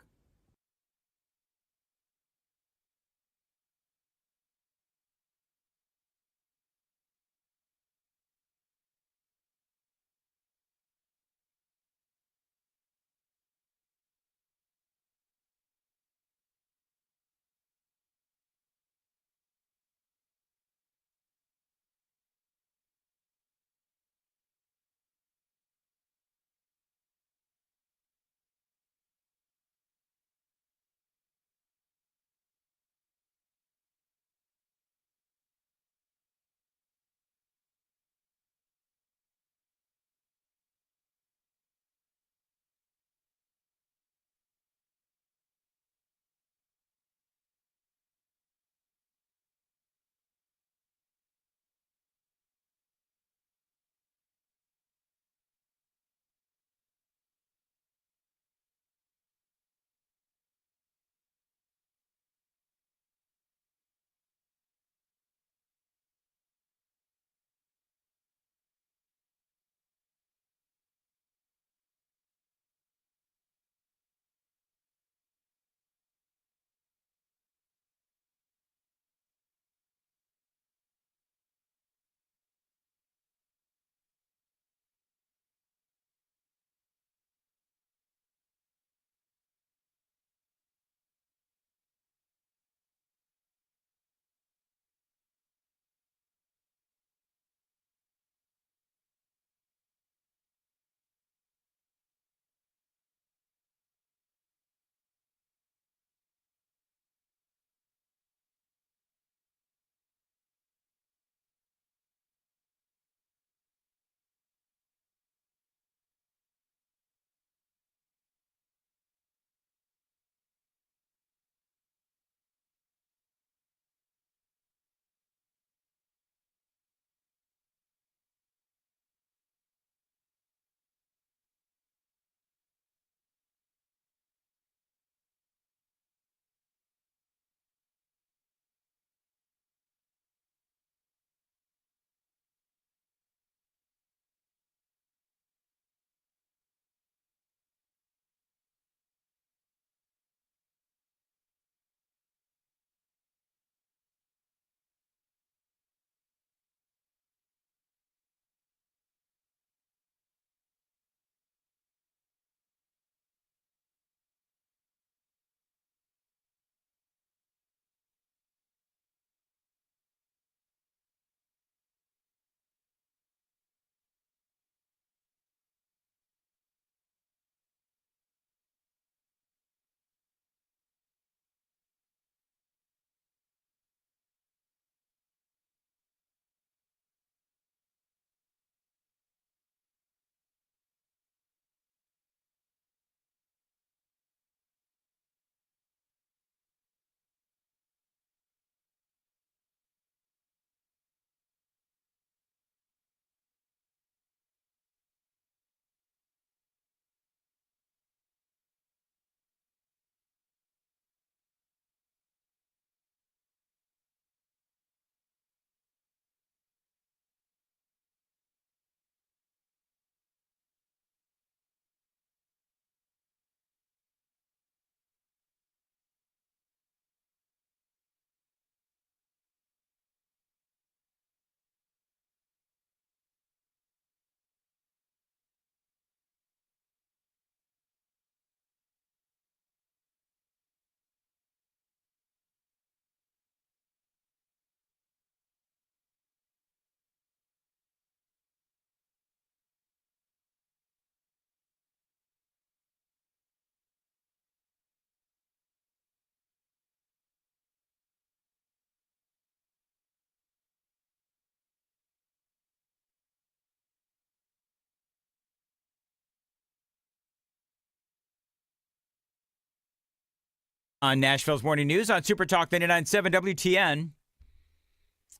on Nashville's Morning News on Super Talk 99.7 WTN.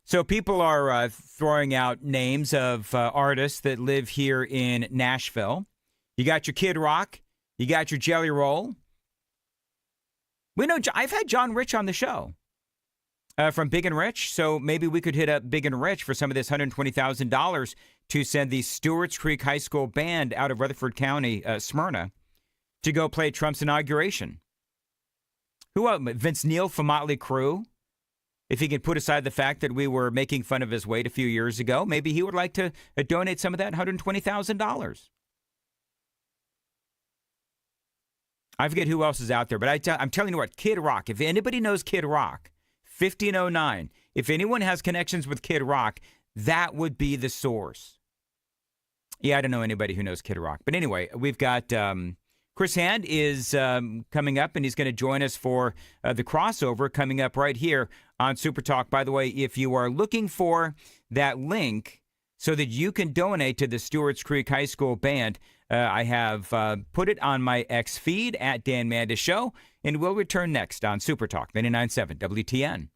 So people are throwing out names of artists that live here in Nashville. You got your Kid Rock. You got your Jelly Roll. We know I've had John Rich on the show from Big and Rich, so maybe we could hit up Big and Rich for some of this $120,000 to send the Stewart's Creek High School band out of Rutherford County, Smyrna, to go play Trump's inauguration. Who else? Vince Neil from Motley Crue. If he could put aside the fact that we were making fun of his weight a few years ago, maybe he would like to donate some of that $120,000. I forget who else is out there, but I'm telling you what, Kid Rock, if anybody knows Kid Rock, 1509, if anyone has connections with Kid Rock, that would be the source. Yeah, I don't know anybody who knows Kid Rock. But anyway, we've got Chris Hand is coming up, and he's going to join us for the crossover coming up right here on Super Talk. By the way, if you are looking for that link so that you can donate to the Stewart's Creek High School band, I have put it on my X feed at Dan Mandis Show, and we'll return next on Super Talk 99.7 WTN.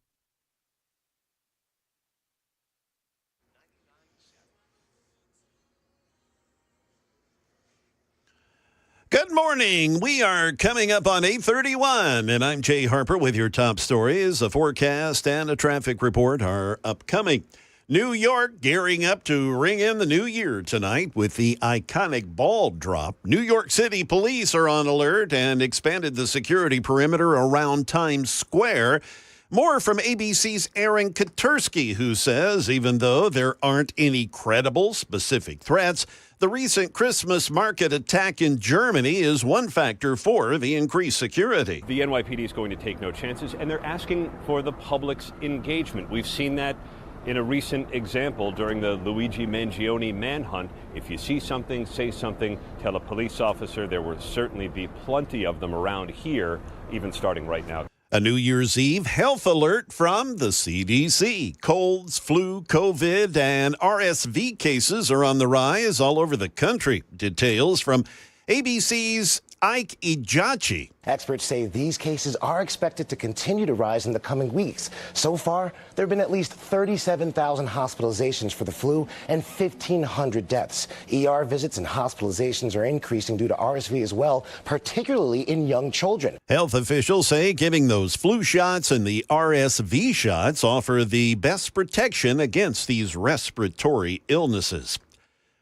Good morning. We are coming up on 8:31, and I'm Jay Harper with your top stories. A forecast and a traffic report are upcoming. New York gearing up to ring in the new year tonight with the iconic ball drop. New York City police are on alert and expanded the security perimeter around Times Square. More from ABC's Aaron Katursky, who says even though there aren't any credible specific threats, the recent Christmas market attack in Germany is one factor for the increased security. The NYPD is going to take no chances, and they're asking for the public's engagement. We've seen that in a recent example during the Luigi Mangione manhunt. If you see something, say something, tell a police officer. There will certainly be plenty of them around here, even starting right now. A New Year's Eve health alert from the CDC. Colds, flu, COVID, and RSV cases are on the rise all over the country. Details from ABC's Ike Ijachi. Experts say these cases are expected to continue to rise in the coming weeks. So far, there have been at least 37,000 hospitalizations for the flu and 1,500 deaths. ER visits and hospitalizations are increasing due to RSV as well, particularly in young children. Health officials say giving those flu shots and the RSV shots offer the best protection against these respiratory illnesses.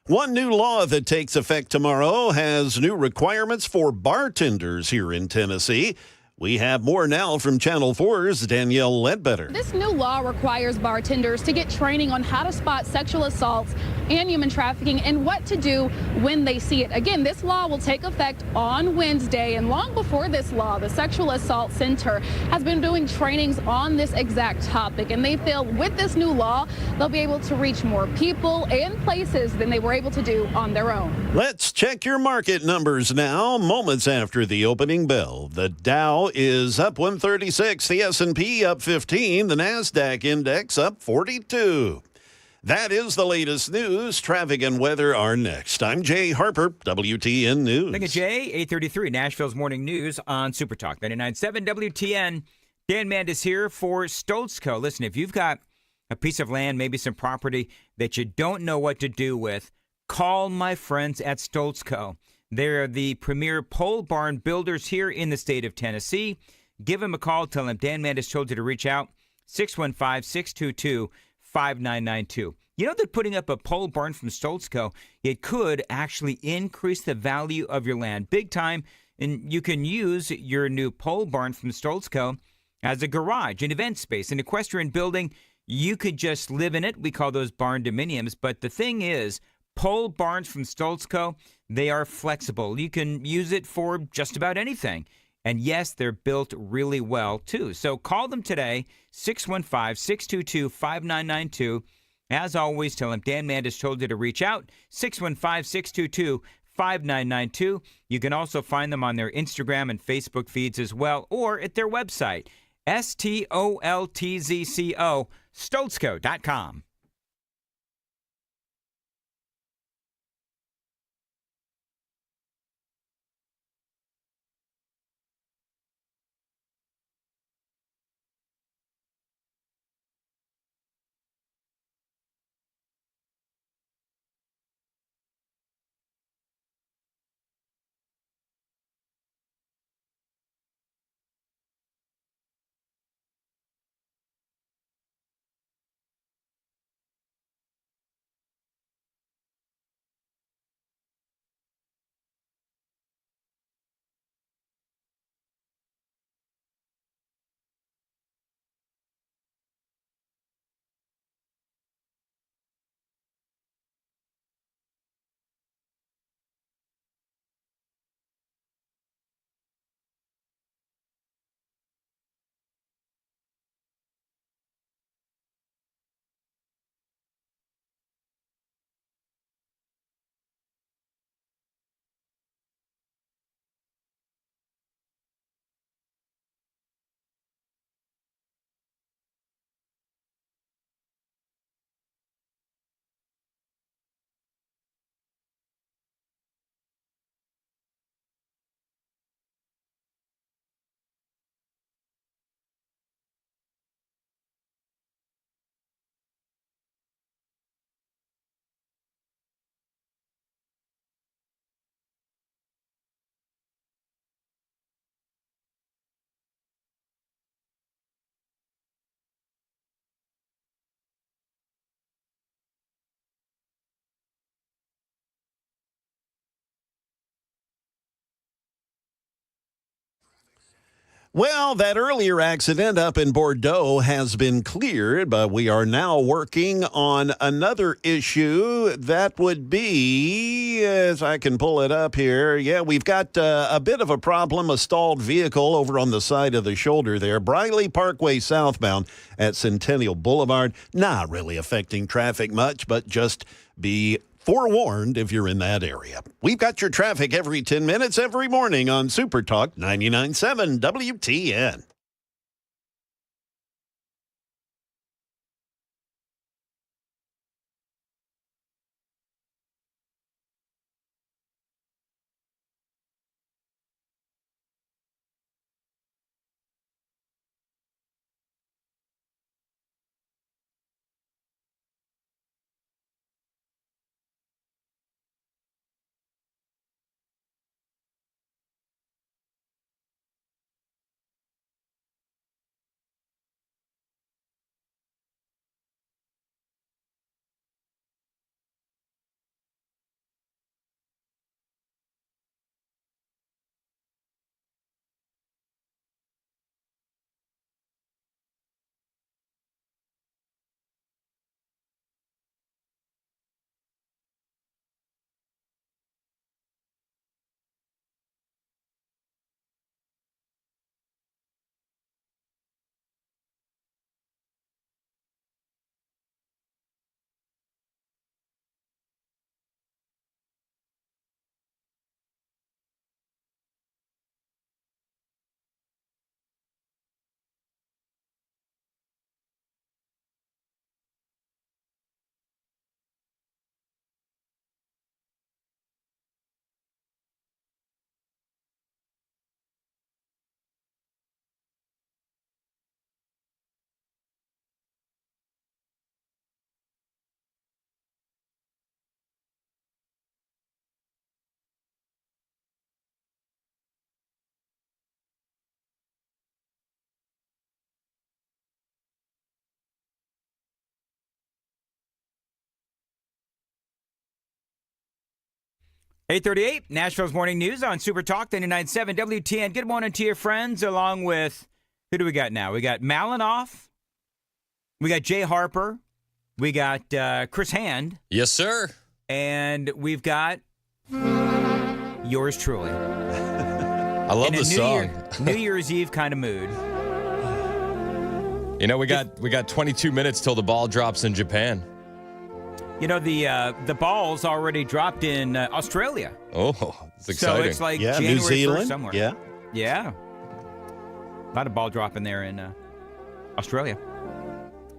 One new law that takes effect tomorrow has new requirements for bartenders here in Tennessee. We have more now from Channel 4's Danielle Ledbetter. This new law requires bartenders to get training on how to spot sexual assaults and human trafficking and what to do when they see it. Again, this law will take effect on Wednesday, and long before this law, the Sexual Assault Center has been doing trainings on this exact topic, and they feel with this new law, they'll be able to reach more people and places than they were able to do on their own. Let's check your market numbers now, moments after the opening bell. The Dow is up 136, the S&P up 15, the NASDAQ index up 42. That is the latest news. Traffic and weather are next. I'm Jay Harper, WTN News. Thank you, Jay. 8:33, Nashville's Morning News on Super Talk 99.7 WTN. Dan Mandis here for Stoltzco. Listen, if you've got a piece of land, maybe some property that you don't know what to do with, call my friends at Stoltzco. They're the premier pole barn builders here in the state of Tennessee. Give them a call. Tell them Dan Mandis told you to reach out. 615-622-5992. You know that putting up a pole barn from Stoltzco, it could actually increase the value of your land big time. And you can use your new pole barn from Stoltzco as a garage, an event space, an equestrian building. You could just live in it. We call those barn dominiums. But the thing is, pole barns from Stoltzco, they are flexible. You can use it for just about anything. And yes, they're built really well, too. So call them today, 615-622-5992. As always, tell them Dan Mandis told you to reach out, 615-622-5992. You can also find them on their Instagram and Facebook feeds as well, or at their website, STOLTZCO, Stoltzco.com. Well, that earlier accident up in Bordeaux has been cleared, but we are now working on another issue. That would be, as I can pull it up here, yeah, we've got a bit of a problem, a stalled vehicle over on the side of the shoulder there. Briley Parkway southbound at Centennial Boulevard. Not really affecting traffic much, but just be forewarned if you're in that area. We've got your traffic every 10 minutes every morning on Super Talk 99.7 WTN. .838, Nashville's Morning News on Super Talk 99.7 WTN. Good morning to your friends, along with, who do we got now? We got Malinoff, we got Jay Harper, we got Chris Hand. Yes, sir. And we've got yours truly. I love the song. New Year's Eve kind of mood. You know, we got 22 minutes till the ball drops in Japan. You know, the ball's already dropped in Australia. Oh, it's exciting. So it's like yeah, January New Zealand 1st somewhere. Yeah. Yeah. A lot of ball dropping there in Australia.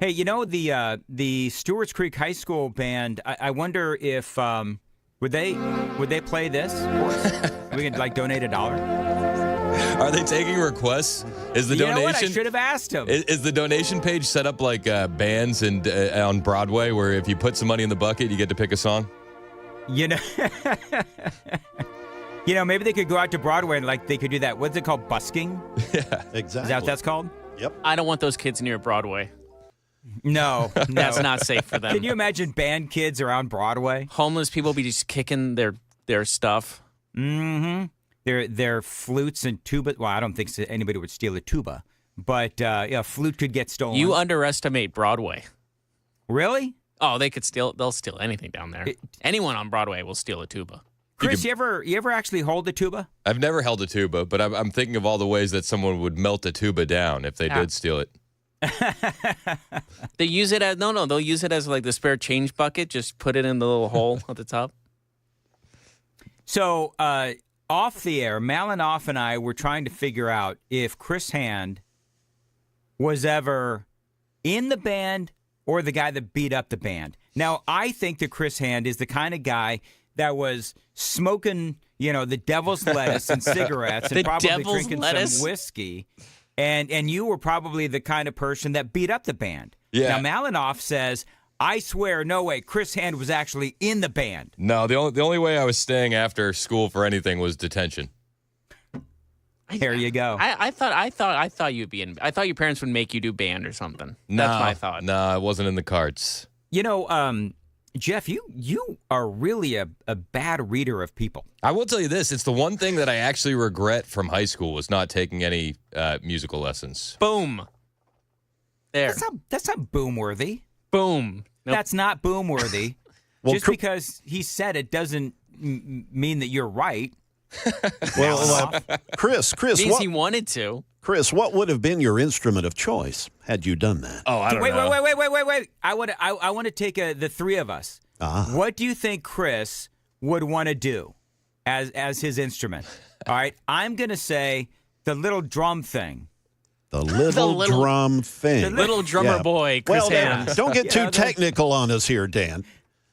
Hey, you know, the Stewart's Creek High School band, I wonder if would they play this for us? We could like donate $1. Are they taking requests? Is the donation? You know what? I should have asked him. Is the donation page set up like bands and on Broadway, where if you put some money in the bucket, you get to pick a song? You know, maybe they could go out to Broadway and like they could do that. What's it called? Busking? Yeah, exactly. Is that what that's called? Yep. I don't want those kids near Broadway. No, That's not safe for them. Can you imagine band kids around Broadway? Homeless people be just kicking their stuff. Mm-hmm. Their flutes and tuba. Well, I don't think anybody would steal a tuba, but a flute could get stolen. You underestimate Broadway. Really? Oh, they'll steal anything down there. Anyone on Broadway will steal a tuba. Chris, you ever actually hold a tuba? I've never held a tuba, but I'm thinking of all the ways that someone would melt a tuba down if they did steal it. They use it as they'll use it as like the spare change bucket. Just put it in the little hole at the top. So off the air, Malinoff and I were trying to figure out if Chris Hand was ever in the band or the guy that beat up the band. Now, I think that Chris Hand is the kind of guy that was smoking, the devil's lettuce and cigarettes and probably drinking some whiskey. And you were probably the kind of person that beat up the band. Yeah. Now, Malinoff says, I swear, no way, Chris Hand was actually in the band. No, the only way I was staying after school for anything was detention. There you go. I thought you'd be in. I thought your parents would make you do band or something. No, That's what I thought. No, it wasn't in the cards. Jeff, you are really a bad reader of people. I will tell you this. It's the one thing that I actually regret from high school was not taking any musical lessons. Boom. There. That's not boom-worthy. Boom. Nope. That's not boom-worthy. Well, Just because he said it doesn't mean that you're right. Well, Chris, means what, he wanted to. Chris, what would have been your instrument of choice had you done that? Oh, I don't know. Wait. I want to take the three of us. What do you think Chris would want to do as his instrument? All right, I'm going to say the little drum thing. The little drum thing. The little drummer boy, Chris Hands. Don't get too technical on us here, Dan.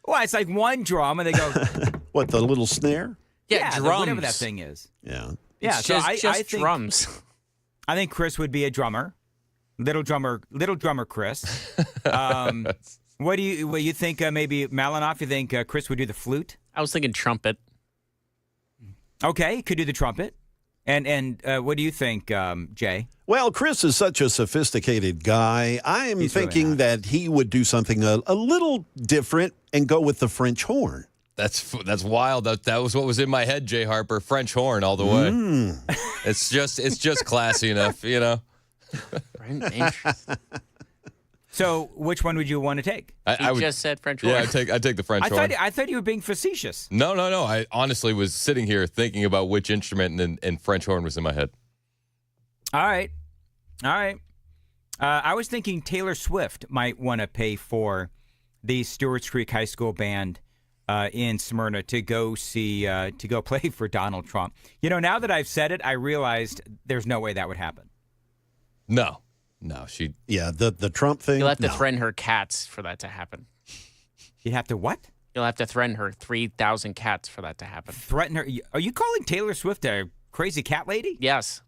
Well, it's like one drum, and they go... What, the little snare? Yeah, drums. Whatever that thing is. Yeah. Yeah, it's so just I think drums. I think Chris would be a drummer. Little drummer Chris. What do you think? Maybe Malinoff. You think Chris would do the flute? I was thinking trumpet. Okay, could do the trumpet. And what do you think, Jay? Well, Chris is such a sophisticated guy. I'm He's thinking really that he would do something a little different and go with the French horn. That's wild. That was what was in my head, Jay Harper. French horn all the way. It's just classy enough, you know. So, which one would you want to take? I would, just said French horn. Yeah, I take the French horn. I thought you were being facetious. No. I honestly was sitting here thinking about which instrument and French horn was in my head. All right. I was thinking Taylor Swift might want to pay for the Stewart's Creek High School band in Smyrna to go play for Donald Trump. You know, now that I've said it, I realized there's no way that would happen. No, the Trump thing. You'll have to threaten her cats for that to happen. You'd have to what? You'll have to threaten her 3,000 cats for that to happen. Threaten her? Are you calling Taylor Swift a crazy cat lady? Yes.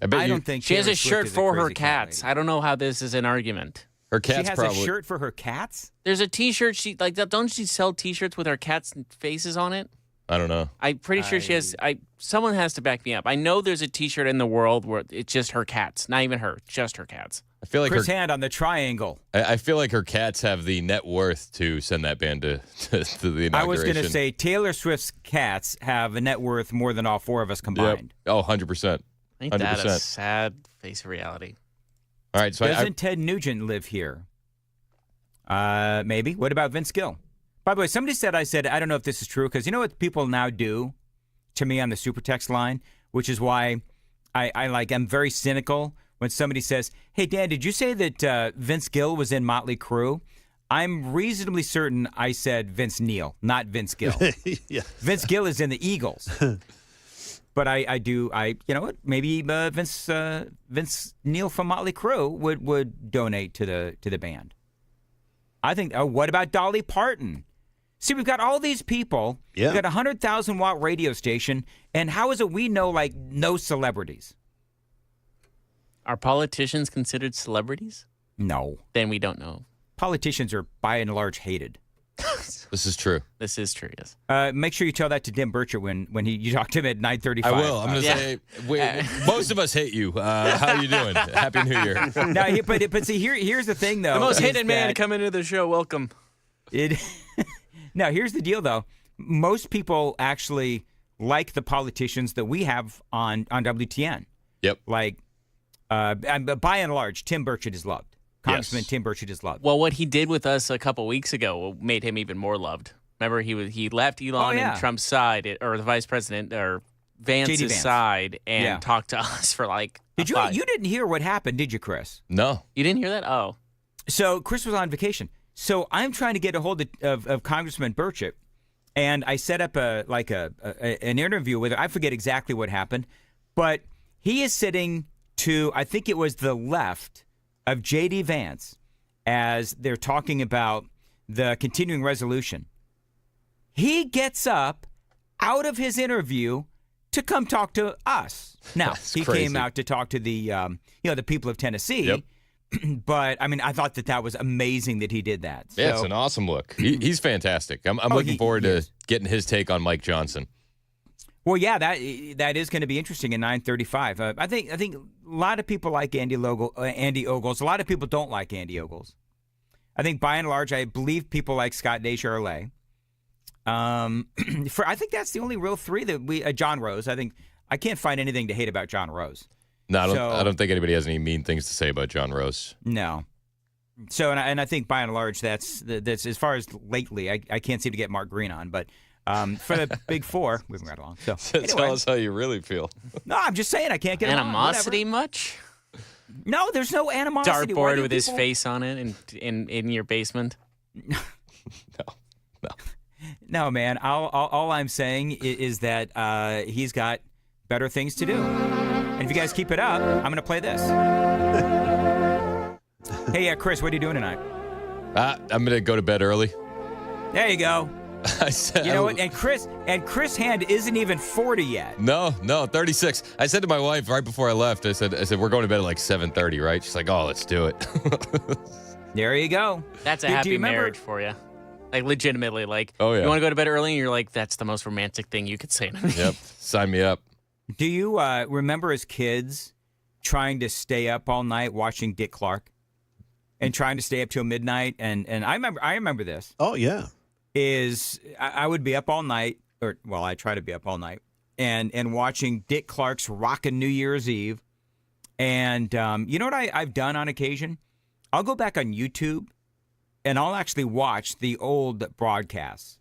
I don't think she has Taylor a shirt Swift is for her crazy cat cats. lady. I don't know how this is an argument. Her cats she has probably. a shirt for her cats? There's a T-shirt. Don't she sell T-shirts with her cats' faces on it? I don't know. I'm pretty sure she has. Someone has to back me up. I know there's a T-shirt in the world where it's just her cats, not even her, just her cats. I feel like Chris Hand on the triangle. I feel like her cats have the net worth to send that band to the inauguration. I was going to say Taylor Swift's cats have a net worth more than all four of us combined. Yep. Oh, 100%. Ain't that a sad face of reality? All right, so doesn't Ted Nugent live here? Maybe. What about Vince Gill? By the way, somebody said I don't know if this is true, because you know what people now do to me on the super text line, which is why I'm very cynical when somebody says, "Hey Dan, did you say that Vince Gill was in Motley Crue?" I'm reasonably certain I said Vince Neil, not Vince Gill. Yeah. Vince Gill is in the Eagles. But you know what? Maybe Vince Neil from Motley Crue would donate to the band. I think. Oh, what about Dolly Parton? See, we've got all these people. Yeah. We've got a 100,000-watt radio station, and how is it we know no celebrities? Are politicians considered celebrities? No. Then we don't know. Politicians are by and large hated. This is true. This is true, yes. Make sure you tell that to Tim Burchett when you talk to him at 9:35. I will. I'm going to say, most of us hate you. How you doing? Happy New Year. Now, but see, here's the thing, though. The most hated man to come into the show. Welcome. Now, here's the deal, though. Most people actually like the politicians that we have on WTN. Yep. Like, by and large, Tim Burchett is loved. Congressman Tim Burchett is loved. Well, what he did with us a couple weeks ago made him even more loved. Remember, he left Elon and Trump's side, or the vice president, or Vance's side, and talked to us for like. Did you didn't hear what happened, did you, Chris? No. You didn't hear that? Oh. So Chris was on vacation. So I'm trying to get a hold of Congressman Burchett, and I set up an interview with him. I forget exactly what happened, but he is sitting to, I think it was the left of J.D. Vance as they're talking about the continuing resolution. He gets up out of his interview to come talk to us. Now, he came out to talk to the the people of Tennessee. Yep. But I mean, I thought that was amazing that he did that. Yeah, it's an awesome look. He's fantastic. I'm looking forward to getting his take on Mike Johnson. Well, yeah, that is going to be interesting at 9:35. I think a lot of people like Andy Ogles. A lot of people don't like Andy Ogles. I think by and large, I believe people like Scott Desjardins. I think that's the only real three that we. John Rose. I can't find anything to hate about John Rose. No, I don't think anybody has any mean things to say about John Rose. No. So and I think by and large that's as far as lately. I can't seem to get Mark Green on, but for the big four, we've got along. So Tell us how you really feel. No, I'm just saying I can't get animosity much. No, there's no animosity. Dartboard with his face on it in your basement. No, man. All I'm saying is that he's got better things to do. And if you guys keep it up, I'm going to play this. Hey, Chris, what are you doing tonight? I'm going to go to bed early. There you go. I said, you know what? And Chris Hand isn't even 40 yet. No, 36. I said to my wife right before I left, I said we're going to bed at like 7:30, right? She's like, oh, let's do it. There you go. That's a happy marriage for you. Like, legitimately, like, oh, yeah. You want to go to bed early, and you're like, that's the most romantic thing you could say to me. Yep, sign me up. Do you remember as kids trying to stay up all night watching Dick Clark and trying to stay up till midnight? And I remember this. Oh, yeah. I would be up all night, I try to be up all night, and watching Dick Clark's Rockin' New Year's Eve. And you know what I've done on occasion? I'll go back on YouTube, and I'll actually watch the old broadcasts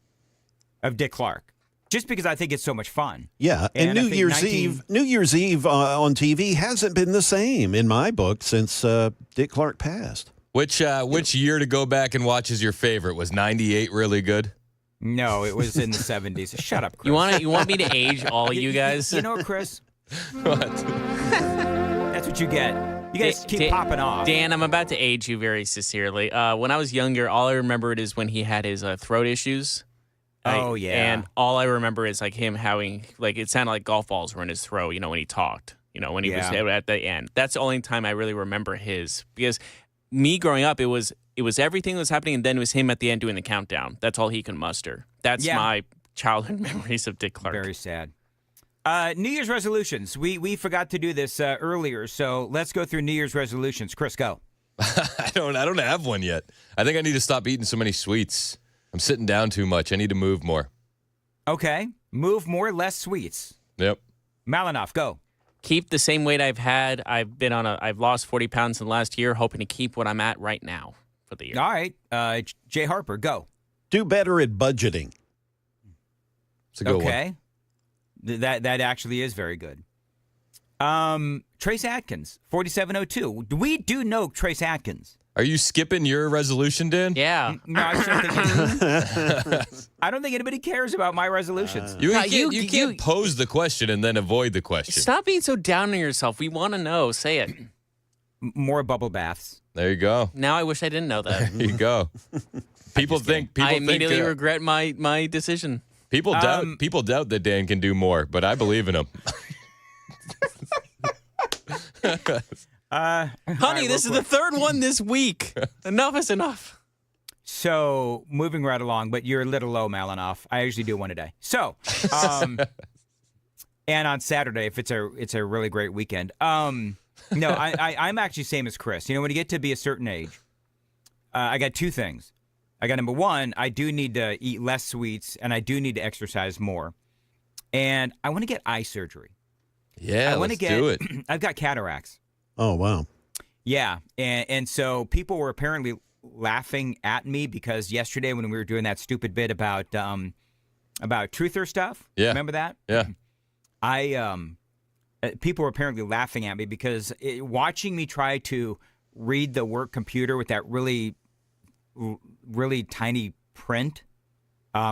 of Dick Clark, just because I think it's so much fun. Yeah, and New Year's Eve on TV hasn't been the same in my book since Dick Clark passed. Which year to go back and watch is your favorite? Was 98 really good? No, it was in the 70s. Shut up, Chris. You want me to age all you guys? You know what, Chris? What? That's what you get. You guys keep popping off. Dan, I'm about to age you very sincerely. When I was younger, all I remembered is when he had his throat issues. Oh, yeah. And all I remember is like him having, like, it sounded like golf balls were in his throat, when he talked, when he was at the end. That's the only time I really remember his, because me growing up, it was everything that was happening, and then it was him at the end doing the countdown. That's all he can muster. That's my childhood memories of Dick Clark. Very sad. New Year's resolutions. We forgot to do this earlier, so let's go through New Year's resolutions. Chris, go. I don't have one yet. I think I need to stop eating so many sweets. I'm sitting down too much. I need to move more. Okay. Move more, less sweets. Yep. Malinoff, go. Keep the same weight I've had. I've lost 40 pounds in the last year, hoping to keep what I'm at right now for the year. All right. Jay Harper, go. Do better at budgeting. It's a good one. Okay. That actually is very good. Trace Atkins, 4702. We do know Trace Atkins. Are you skipping your resolution, Dan? Yeah. No, I don't think anybody cares about my resolutions. You can't pose the question and then avoid the question. Stop being so down on yourself. We want to know. Say it. More bubble baths. There you go. Now I wish I didn't know that. There you go. I immediately regret my decision. People doubt that Dan can do more, but I believe in him. Honey, this is the third one this week. Enough is enough. So, moving right along, but you're a little low, Malinoff. I usually do one a day. So, and on Saturday, if it's a really great weekend. No, I'm actually same as Chris. When you get to be a certain age, I got two things. I got number one, I do need to eat less sweets, and I do need to exercise more. And I want to get eye surgery. Yeah, let's do it. I've got cataracts. Oh, wow. Yeah, and so people were apparently laughing at me because yesterday when we were doing that stupid bit about truther stuff, remember that? Yeah. People were apparently laughing at me because watching me try to read the work computer with that really tiny print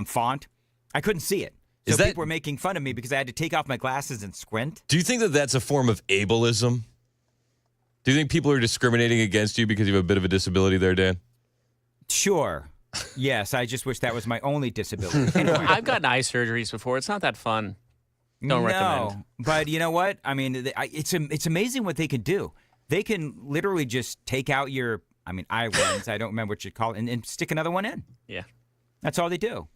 font, I couldn't see it. So people were making fun of me because I had to take off my glasses and squint. Do you think that that's a form of ableism? Do you think people are discriminating against you because you have a bit of a disability there, Dan? Sure. Yes, I just wish that was my only disability. Anyway. I've gotten eye surgeries before. It's not that fun. Don't recommend. But you know what? I mean, it's amazing what they can do. They can literally just take out your, eye lens. I don't remember what you call it, and stick another one in. Yeah. That's all they do.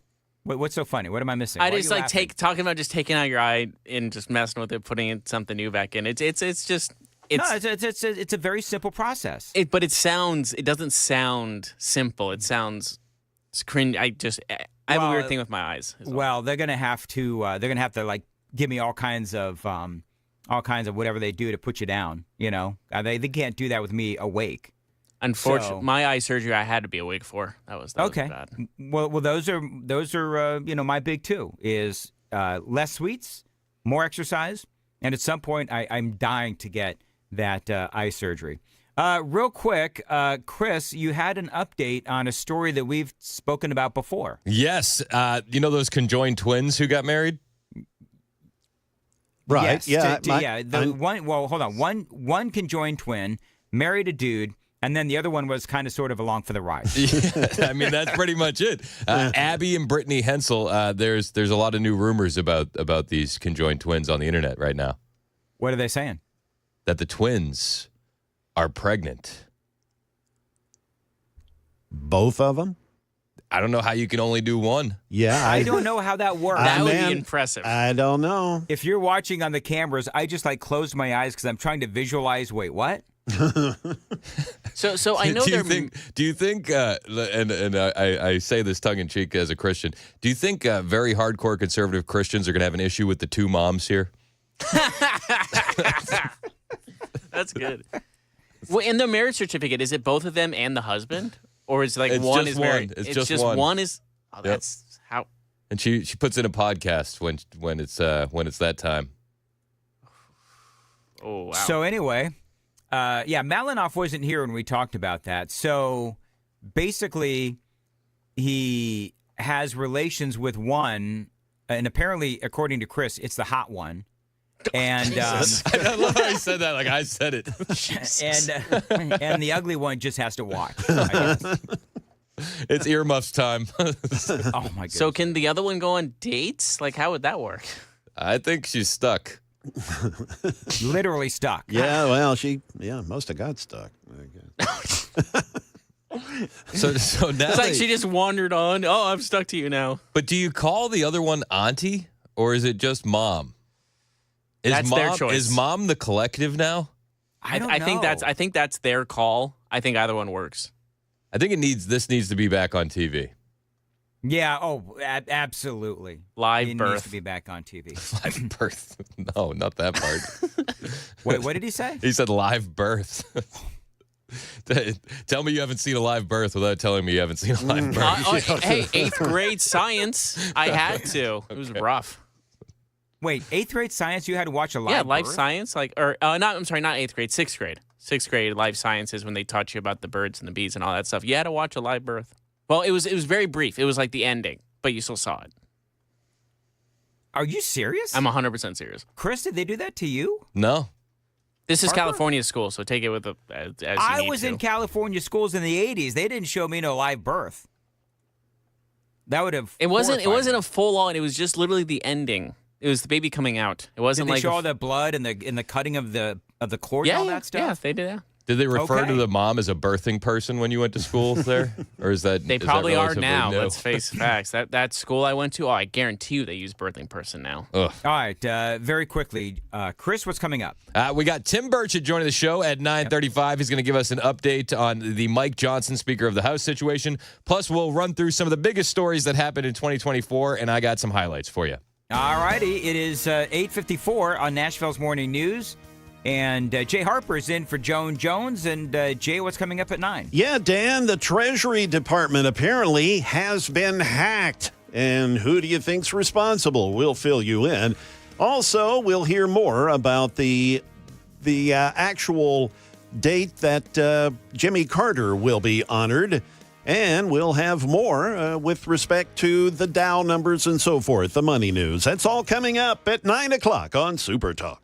What's so funny? What am I missing? I just talking about just taking out your eye and just messing with it, putting in something new back in. It's just It's a very simple process. It doesn't sound simple. It sounds cringe. I have a weird thing with my eyes. Well, they're gonna have to like give me all kinds of whatever they do to put you down. You know, they can't do that with me awake. Unfortunately, my eye surgery I had to be awake for. That was bad. Well, those are my big two is less sweets, more exercise, and at some point I'm dying to get that eye surgery. Real quick, Chris, you had an update on a story that we've spoken about before. Yes, you know those conjoined twins who got married. Right. Yes, hold on. One conjoined twin married a dude. And then the other one was kind of sort of along for the ride. Yeah, I mean, that's pretty much it. Abby and Brittany Hensel, there's a lot of new rumors about these conjoined twins on the internet right now. What are they saying? That the twins are pregnant. Both of them? I don't know how you can only do one. Yeah. I don't know how that works. That would be impressive. I don't know. If you're watching on the cameras, I just closed my eyes because I'm trying to visualize, wait, what? So I know do you think and I say this tongue in cheek as a Christian, do you think very hardcore conservative Christians are going to have an issue with the two moms here? That's good. Well, in the marriage certificate, is it both of them and the husband, or is It's one just is one. married? It's just one. Is. Oh, that's how. And she puts in a podcast when it's that time. Oh wow. So anyway. Malinoff wasn't here when we talked about that. So basically, he has relations with one, and apparently, according to Chris, it's the hot one. And I love how he said that like I said it. and the ugly one just has to watch. I guess. It's earmuffs time. Oh my goodness. So can the other one go on dates? Like, how would that work? I think she's stuck. Literally stuck. Yeah, well, must have got stuck. So now it's like she just wandered on. Oh, I'm stuck to you now. But do you call the other one auntie or is it just mom? That's their choice. Is mom the collective now? I think that's their call. I think either one works. I think this needs to be back on TV. Yeah. Oh, absolutely. Live birth needs to be back on TV. Live birth? No, not that part. Wait, what did he say? He said live birth. Tell me you haven't seen a live birth without telling me you haven't seen a live birth. Hey, 8th grade science. I had to. It was rough. Wait, 8th grade science? You had to watch a live birth? Yeah, life science. Not 8th grade. 6th grade. 6th grade life sciences when they taught you about the birds and the bees and all that stuff. You had to watch a live birth. Well, it was very brief. It was like the ending, but you still saw it. Are you serious? I'm 100% serious. Chris, did they do that to you? No. This is California school, so take it with as you I need was to. in California schools in the 80s. They didn't show me no live birth. That would have. It wasn't a full on. It was just literally the ending. It was the baby coming out. It wasn't did they like show all the blood and the cutting of the cord and all that stuff? Yeah, they did that. Did they refer to the mom as a birthing person when you went to school there? Or is that They probably are now. New? Let's face facts. That school I went to, I guarantee you they use birthing person now. Ugh. All right, very quickly, Chris, what's coming up? We got Tim Burchett joining the show at 9:35. He's going to give us an update on the Mike Johnson Speaker of the House situation. Plus, we'll run through some of the biggest stories that happened in 2024, and I got some highlights for you. All righty, it is 8:54 on Nashville's Morning News. And Jay Harper is in for Joan Jones. And Jay, what's coming up at 9? Yeah, Dan, the Treasury Department apparently has been hacked. And who do you think's responsible? We'll fill you in. Also, we'll hear more about the actual date that Jimmy Carter will be honored. And we'll have more with respect to the Dow numbers and so forth, the money news. That's all coming up at 9 o'clock on Super Talk.